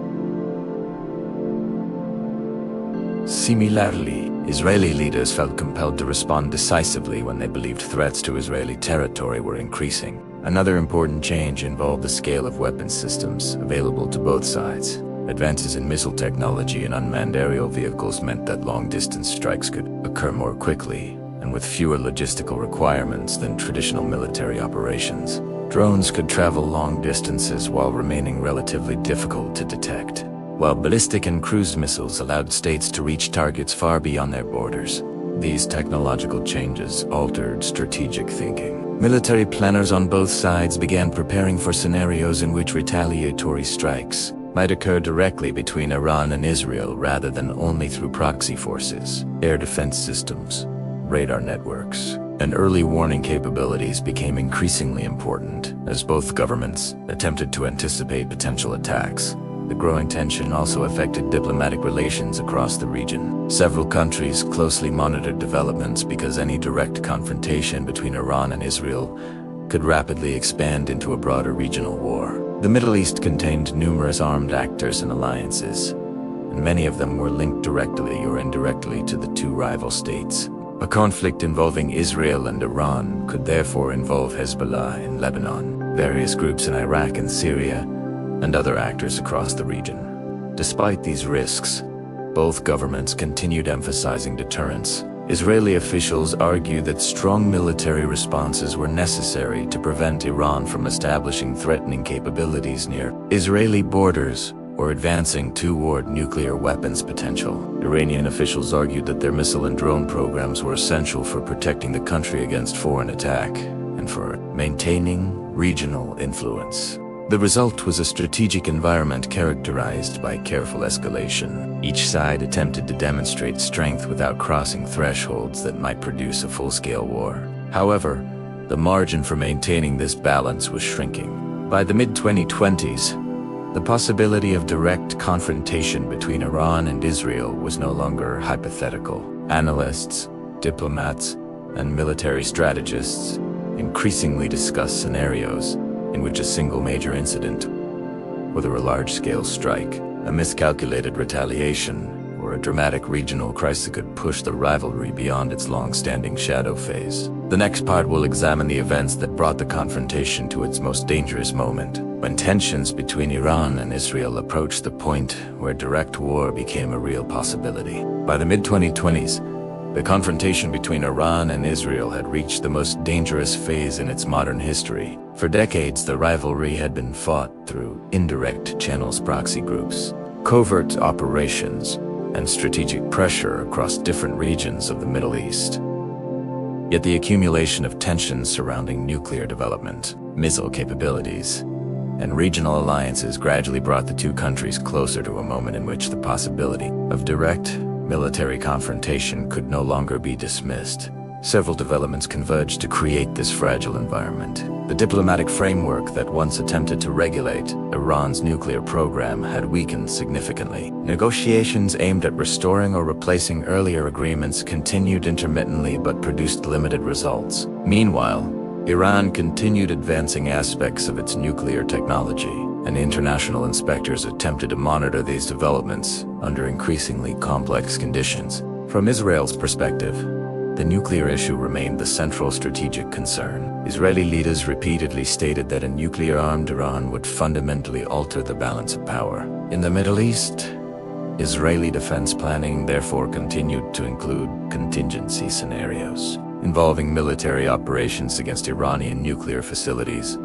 Israeli leaders felt compelled to respond decisively when they believed threats to Israeli territory were increasing. Another important change involved the scale of weapons systems available to both sides. Advances in missile technology and unmanned aerial vehicles meant that long-distance strikes could occur more quickly and with fewer logistical requirements than traditional military operations. Drones could travel long distances while remaining relatively difficult to detect, while ballistic and cruise missiles allowed states to reach targets far beyond their borders. These technological changes altered strategic thinking. Military planners on both sides began preparing for scenarios in which retaliatory strikes might occur directly between Iran and Israel rather than only through proxy forces. Air defense systems, radar networks, and early warning capabilities became increasingly important as both governments attempted to anticipate potential attacks. The growing tension also affected diplomatic relations across the region. Several countries closely monitored developments because any direct confrontation between Iran and Israel could rapidly expand into a broader regional war. The Middle East contained numerous armed actors and alliances, and many of them were linked directly or indirectly to the two rival states. A conflict involving Israel and Iran could therefore involve Hezbollah in Lebanon, various groups in Iraq and Syria, and other actors across the region. Despite these risks, both governments continued emphasizing deterrence. Israeli officials argued that strong military responses were necessary to prevent Iran from establishing threatening capabilities near Israeli borders or advancing toward nuclear weapons potential. Iranian officials argued that their missile and drone programs were essential for protecting the country against foreign attack and for maintaining regional influence. The result was a strategic environment characterized by careful escalation. Each side attempted to demonstrate strength without crossing thresholds that might produce a full-scale war. However, the margin for maintaining this balance was shrinking. By the mid-2020s, the possibility of direct confrontation between Iran and Israel was no longer hypothetical. Analysts, diplomats, and military strategists increasingly discussed scenarios in which a single major incident, whether a large-scale strike, a miscalculated retaliation, or a dramatic regional crisis, could push the rivalry beyond its long-standing shadow phase. The next part will examine the events that brought the confrontation to its most dangerous moment, when tensions between Iran and Israel approached the point where direct war became a real possibility. By the mid-2020s, the confrontation between Iran and Israel had reached the most dangerous phase in its modern history. For decades, the rivalry had been fought through indirect channels, proxy groups, covert operations, and strategic pressure across different regions of the Middle East. Yet the accumulation of tensions surrounding nuclear development, missile capabilities, and regional alliances gradually brought the two countries closer to a moment in which the possibility of direct military confrontation could no longer be dismissed. Several developments converged to create this fragile environment. The diplomatic framework that once attempted to regulate Iran's nuclear program had weakened significantly. Negotiations aimed at restoring or replacing earlier agreements continued intermittently but produced limited results. Meanwhile, Iran continued advancing aspects of its nuclear technology, and international inspectors attempted to monitor these developments under increasingly complex conditions. From Israel's perspective, the nuclear issue remained the central strategic concern. Israeli leaders repeatedly stated that a nuclear-armed Iran would fundamentally alter the balance of power. In the Middle East, Israeli defense planning therefore continued to include contingency scenarios involving military operations against Iranian nuclear facilities.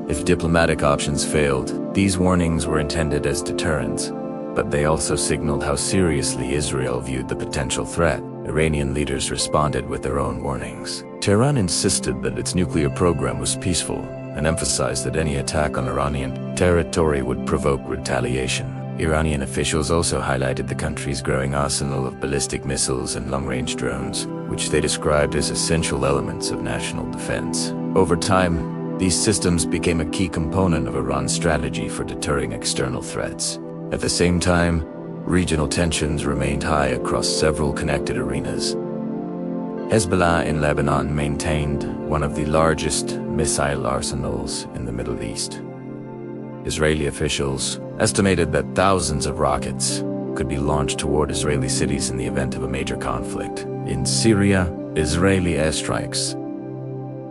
If diplomatic options failed, these warnings were intended as deterrents, but they also signaled how seriously Israel viewed the potential threat. Iranian leaders responded with their own warnings. Tehran insisted that its nuclear program was peaceful and emphasized that any attack on Iranian territory would provoke retaliation. Iranian officials also highlighted the country's growing arsenal of ballistic missiles and long-range drones, which they described as essential elements of national defense. Over time, these systems became a key component of Iran's strategy for deterring external threats. At the same time, regional tensions remained high across several connected arenas. Hezbollah in Lebanon maintained one of the largest missile arsenals in the Middle East. Israeli officials estimated that thousands of rockets could be launched toward Israeli cities in the event of a major conflict. In Syria, Israeli airstrikes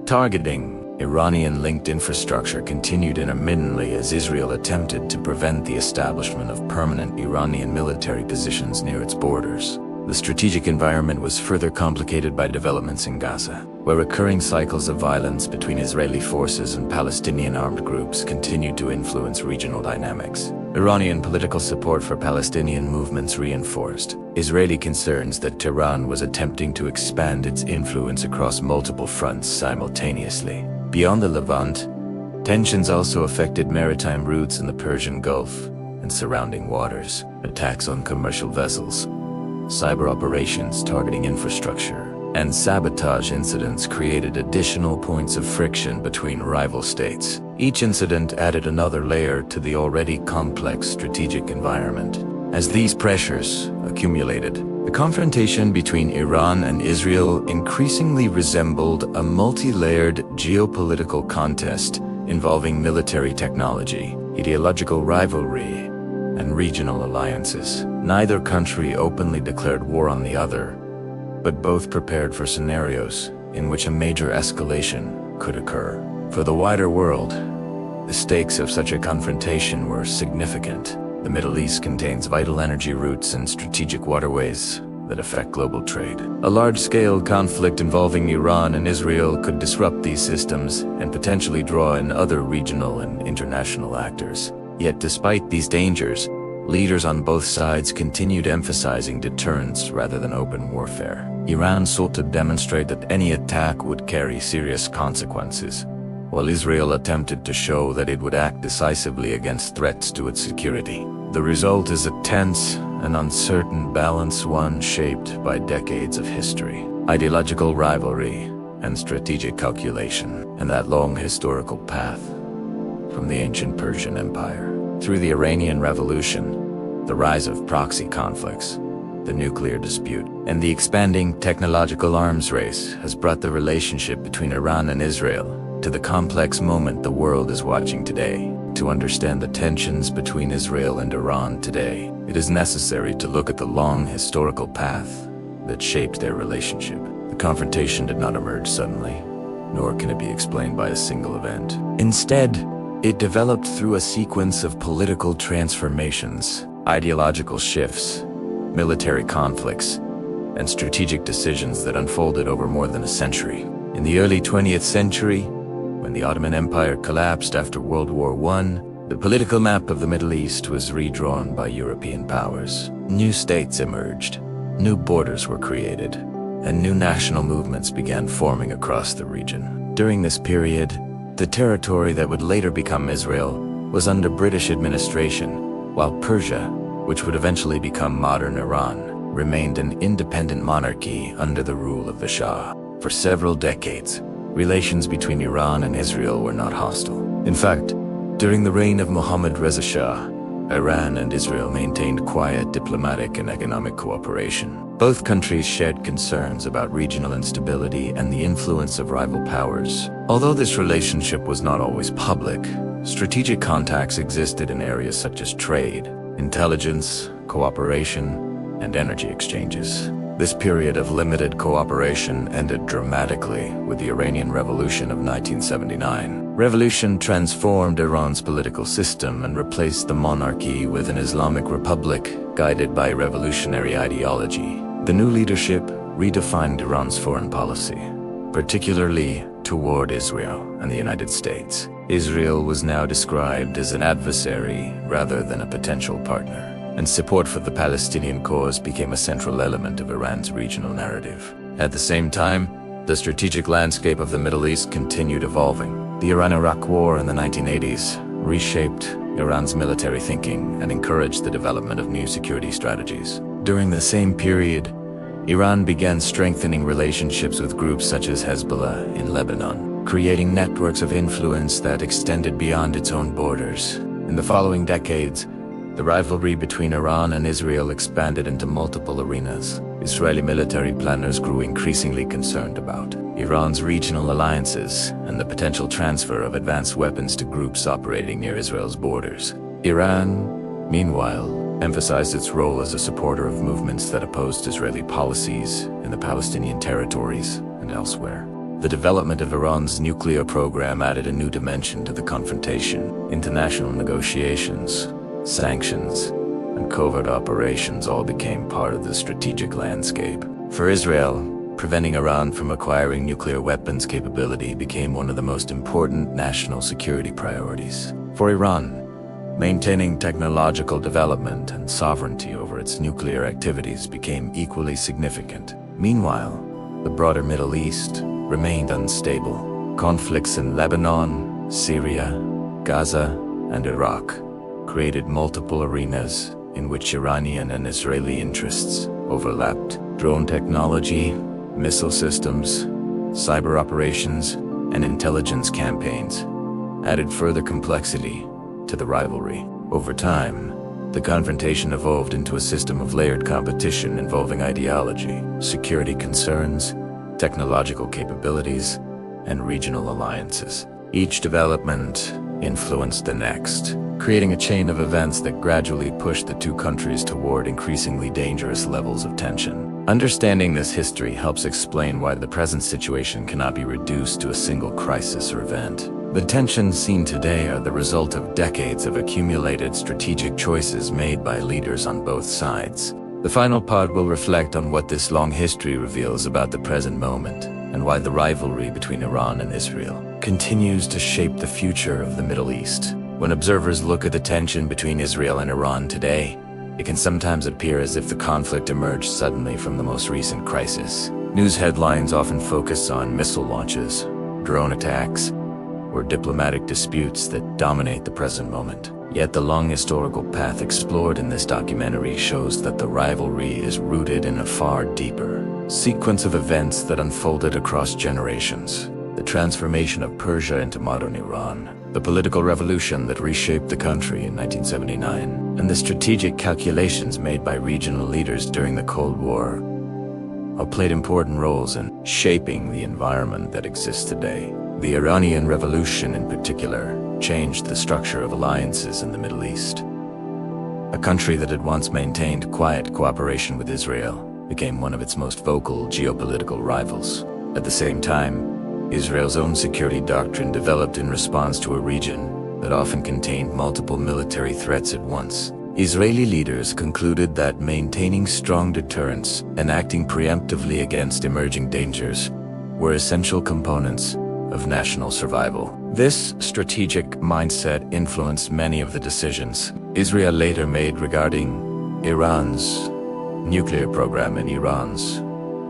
targeting Iranian-linked infrastructure continued intermittently as Israel attempted to prevent the establishment of permanent Iranian military positions near its borders. The strategic environment was further complicated by developments in Gaza, where recurring cycles of violence between Israeli forces and Palestinian armed groups continued to influence regional dynamics. Iranian political support for Palestinian movements reinforced Israeli concerns that Tehran was attempting to expand its influence across multiple fronts simultaneously. Beyond the Levant, tensions also affected maritime routes in the Persian Gulf and surrounding waters. Attacks on commercial vessels, cyber operations targeting infrastructure, and sabotage incidents created additional points of friction between rival states. Each incident added another layer to the already complex strategic environment. As these pressures accumulated, the confrontation between Iran and Israel increasingly resembled a multi-layered geopolitical contest involving military technology, ideological rivalry, and regional alliances. Neither country openly declared war on the other, but both prepared for scenarios in which a major escalation could occur. For the wider world, the stakes of such a confrontation were significant. The Middle East contains vital energy routes and strategic waterways that affect global trade. A large-scale conflict involving Iran and Israel could disrupt these systems and potentially draw in other regional and international actors. Yet despite these dangers, leaders on both sides continued emphasizing deterrence rather than open warfare. Iran sought to demonstrate that any attack would carry serious consequences, while Israel attempted to show that it would act decisively against threats to its security. The result is a tense and uncertain balance, one shaped by decades of history, ideological rivalry, and strategic calculation, and that long historical path from the ancient Persian Empire through the Iranian Revolution, the rise of proxy conflicts, the nuclear dispute, and the expanding technological arms race has brought the relationship between Iran and Israel to the complex moment the world is watching today. To understand the tensions between Israel and Iran today, it is necessary to look at the long historical path that shaped their relationship. The confrontation did not emerge suddenly, nor can it be explained by a single event. Instead, it developed through a sequence of political transformations, ideological shifts, military conflicts, and strategic decisions that unfolded over more than a century. In the early 20th century, when the Ottoman Empire collapsed after World War I, the political map of the Middle East was redrawn by European powers. New states emerged, new borders were created, and new national movements began forming across the region. During this period, the territory that would later become Israel was under British administration, while Persia, which would eventually become modern Iran, remained an independent monarchy under the rule of the Shah. For several decades, relations between Iran and Israel were not hostile. In fact, during the reign of Mohammad Reza Shah, Iran and Israel maintained quiet diplomatic and economic cooperation. Both countries shared concerns about regional instability and the influence of rival powers. Although this relationship was not always public, strategic contacts existed in areas such as trade, intelligence, cooperation, and energy exchanges. This period of limited cooperation ended dramatically with the Iranian Revolution of 1979. Revolution transformed Iran's political system and replaced the monarchy with an Islamic republic guided by revolutionary ideology. The new leadership redefined Iran's foreign policy, particularly toward Israel and the United States. Israel was now described as an adversary rather than a potential partner, and support for the Palestinian cause became a central element of Iran's regional narrative. At the same time, the strategic landscape of the Middle East continued evolving. The Iran-Iraq War in the 1980s reshaped Iran's military thinking and encouraged the development of new security strategies. During the same period, Iran began strengthening relationships with groups such as Hezbollah in Lebanon, creating networks of influence that extended beyond its own borders. In the following decades, the rivalry between Iran and Israel expanded into multiple arenas. Israeli military planners grew increasingly concerned about Iran's regional alliances and the potential transfer of advanced weapons to groups operating near Israel's borders. Iran, meanwhile, emphasized its role as a supporter of movements that opposed Israeli policies in the Palestinian territories and elsewhere. The development of Iran's nuclear program added a new dimension to the confrontation. International negotiations, sanctions, and covert operations all became part of the strategic landscape. For Israel, preventing Iran from acquiring nuclear weapons capability became one of the most important national security priorities. For Iran, maintaining technological development and sovereignty over its nuclear activities became equally significant. Meanwhile, the broader Middle East remained unstable. Conflicts in Lebanon, Syria, Gaza, and Iraq created multiple arenas in which Iranian and Israeli interests overlapped. Drone technology, missile systems, cyber operations, and intelligence campaigns added further complexity to the rivalry. Over time, the confrontation evolved into a system of layered competition involving ideology, security concerns, technological capabilities, and regional alliances. Each development influenced the next, creating a chain of events that gradually pushed the two countries toward increasingly dangerous levels of tension. Understanding this history helps explain why the present situation cannot be reduced to a single crisis or event. The tensions seen today are the result of decades of accumulated strategic choices made by leaders on both sides. The final part will reflect on what this long history reveals about the present moment, and why the rivalry between Iran and Israel continues to shape the future of the Middle East. When observers look at the tension between Israel and Iran today, it can sometimes appear as if the conflict emerged suddenly from the most recent crisis. News headlines often focus on missile launches, drone attacks, or diplomatic disputes that dominate the present moment. Yet the long historical path explored in this documentary shows that the rivalry is rooted in a far deeper sequence of events that unfolded across generations. The transformation of Persia into modern Iran, the political revolution that reshaped the country in 1979, and the strategic calculations made by regional leaders during the Cold War all played important roles in shaping the environment that exists today. The Iranian Revolution, in particular, changed the structure of alliances in the Middle East. A country that had once maintained quiet cooperation with Israel became one of its most vocal geopolitical rivals. At the same time, Israel's own security doctrine developed in response to a region that often contained multiple military threats at once. Israeli leaders concluded that maintaining strong deterrence and acting preemptively against emerging dangers were essential components of national survival. This strategic mindset influenced many of the decisions Israel later made regarding Iran's nuclear program and Iran's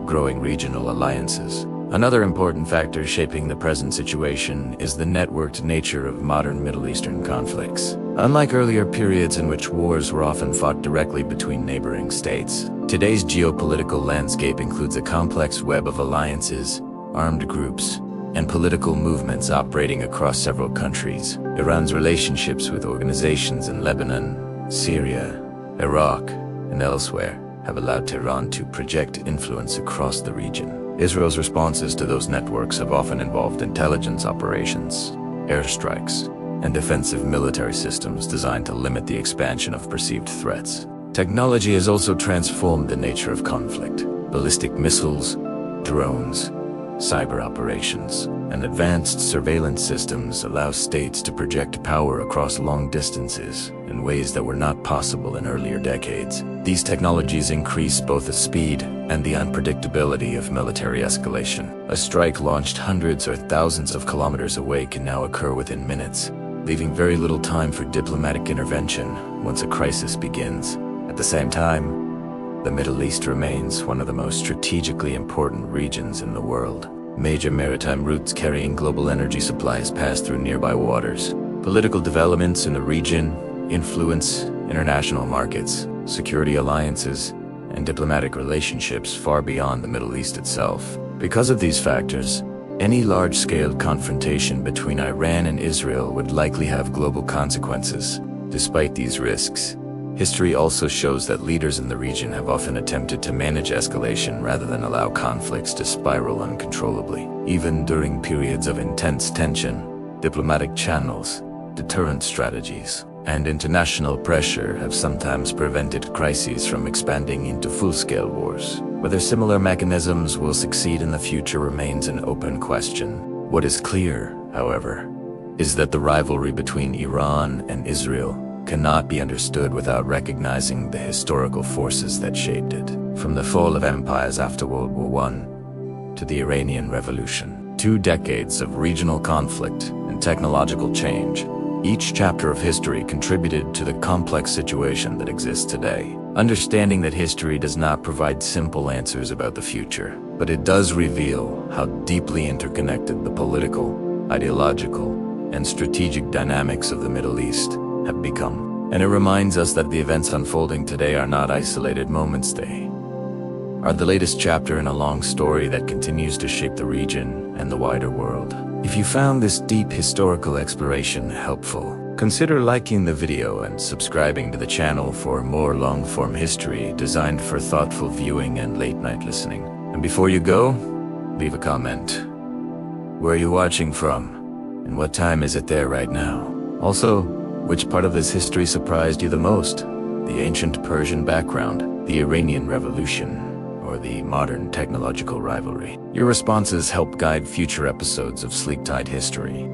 growing regional alliances. Another important factor shaping the present situation is the networked nature of modern Middle Eastern conflicts. Unlike earlier periods in which wars were often fought directly between neighboring states, today's geopolitical landscape includes a complex web of alliances, armed groups, and political movements operating across several countries. Iran's relationships with organizations in Lebanon, Syria, Iraq, and elsewhere have allowed Tehran to project influence across the region. Israel's responses to those networks have often involved intelligence operations, airstrikes, and defensive military systems designed to limit the expansion of perceived threats. Technology has also transformed the nature of conflict. Ballistic missiles, drones, cyber operations, and advanced surveillance systems allow states to project power across long distances in ways that were not possible in earlier decades. These technologies increase both the speed and the unpredictability of military escalation. A strike launched hundreds or thousands of kilometers away can now occur within minutes, leaving very little time for diplomatic intervention once a crisis begins. At the same time, the Middle East remains one of the most strategically important regions in the world. Major maritime routes carrying global energy supplies pass through nearby waters. Political developments in the region influence international markets, security alliances, and diplomatic relationships far beyond the Middle East itself. Because of these factors, any large-scale confrontation between Iran and Israel would likely have global consequences. Despite these risks, history also shows that leaders in the region have often attempted to manage escalation rather than allow conflicts to spiral uncontrollably. Even during periods of intense tension, diplomatic channels, deterrent strategies, and international pressure have sometimes prevented crises from expanding into full-scale wars. Whether similar mechanisms will succeed in the future remains an open question. What is clear, however, is that the rivalry between Iran and Israel cannot be understood without recognizing the historical forces that shaped it. From the fall of empires after World War I to the Iranian Revolution, 2 decades of regional conflict and technological change, each chapter of history contributed to the complex situation that exists today. Understanding that history does not provide simple answers about the future, but it does reveal how deeply interconnected the political, ideological, and strategic dynamics of the Middle East have become. And it reminds us that the events unfolding today are not isolated moments. They are the latest chapter in a long story that continues to shape the region and the wider world. If you found this deep historical exploration helpful, consider liking the video and subscribing to the channel for more long-form history designed for thoughtful viewing and late-night listening. And before you go, leave a comment. Where are you watching from? And what time is it there right now? Also, which part of this history surprised you the most? The ancient Persian background, the Iranian Revolution, or the modern technological rivalry? Your responses help guide future episodes of Sleek Tide History.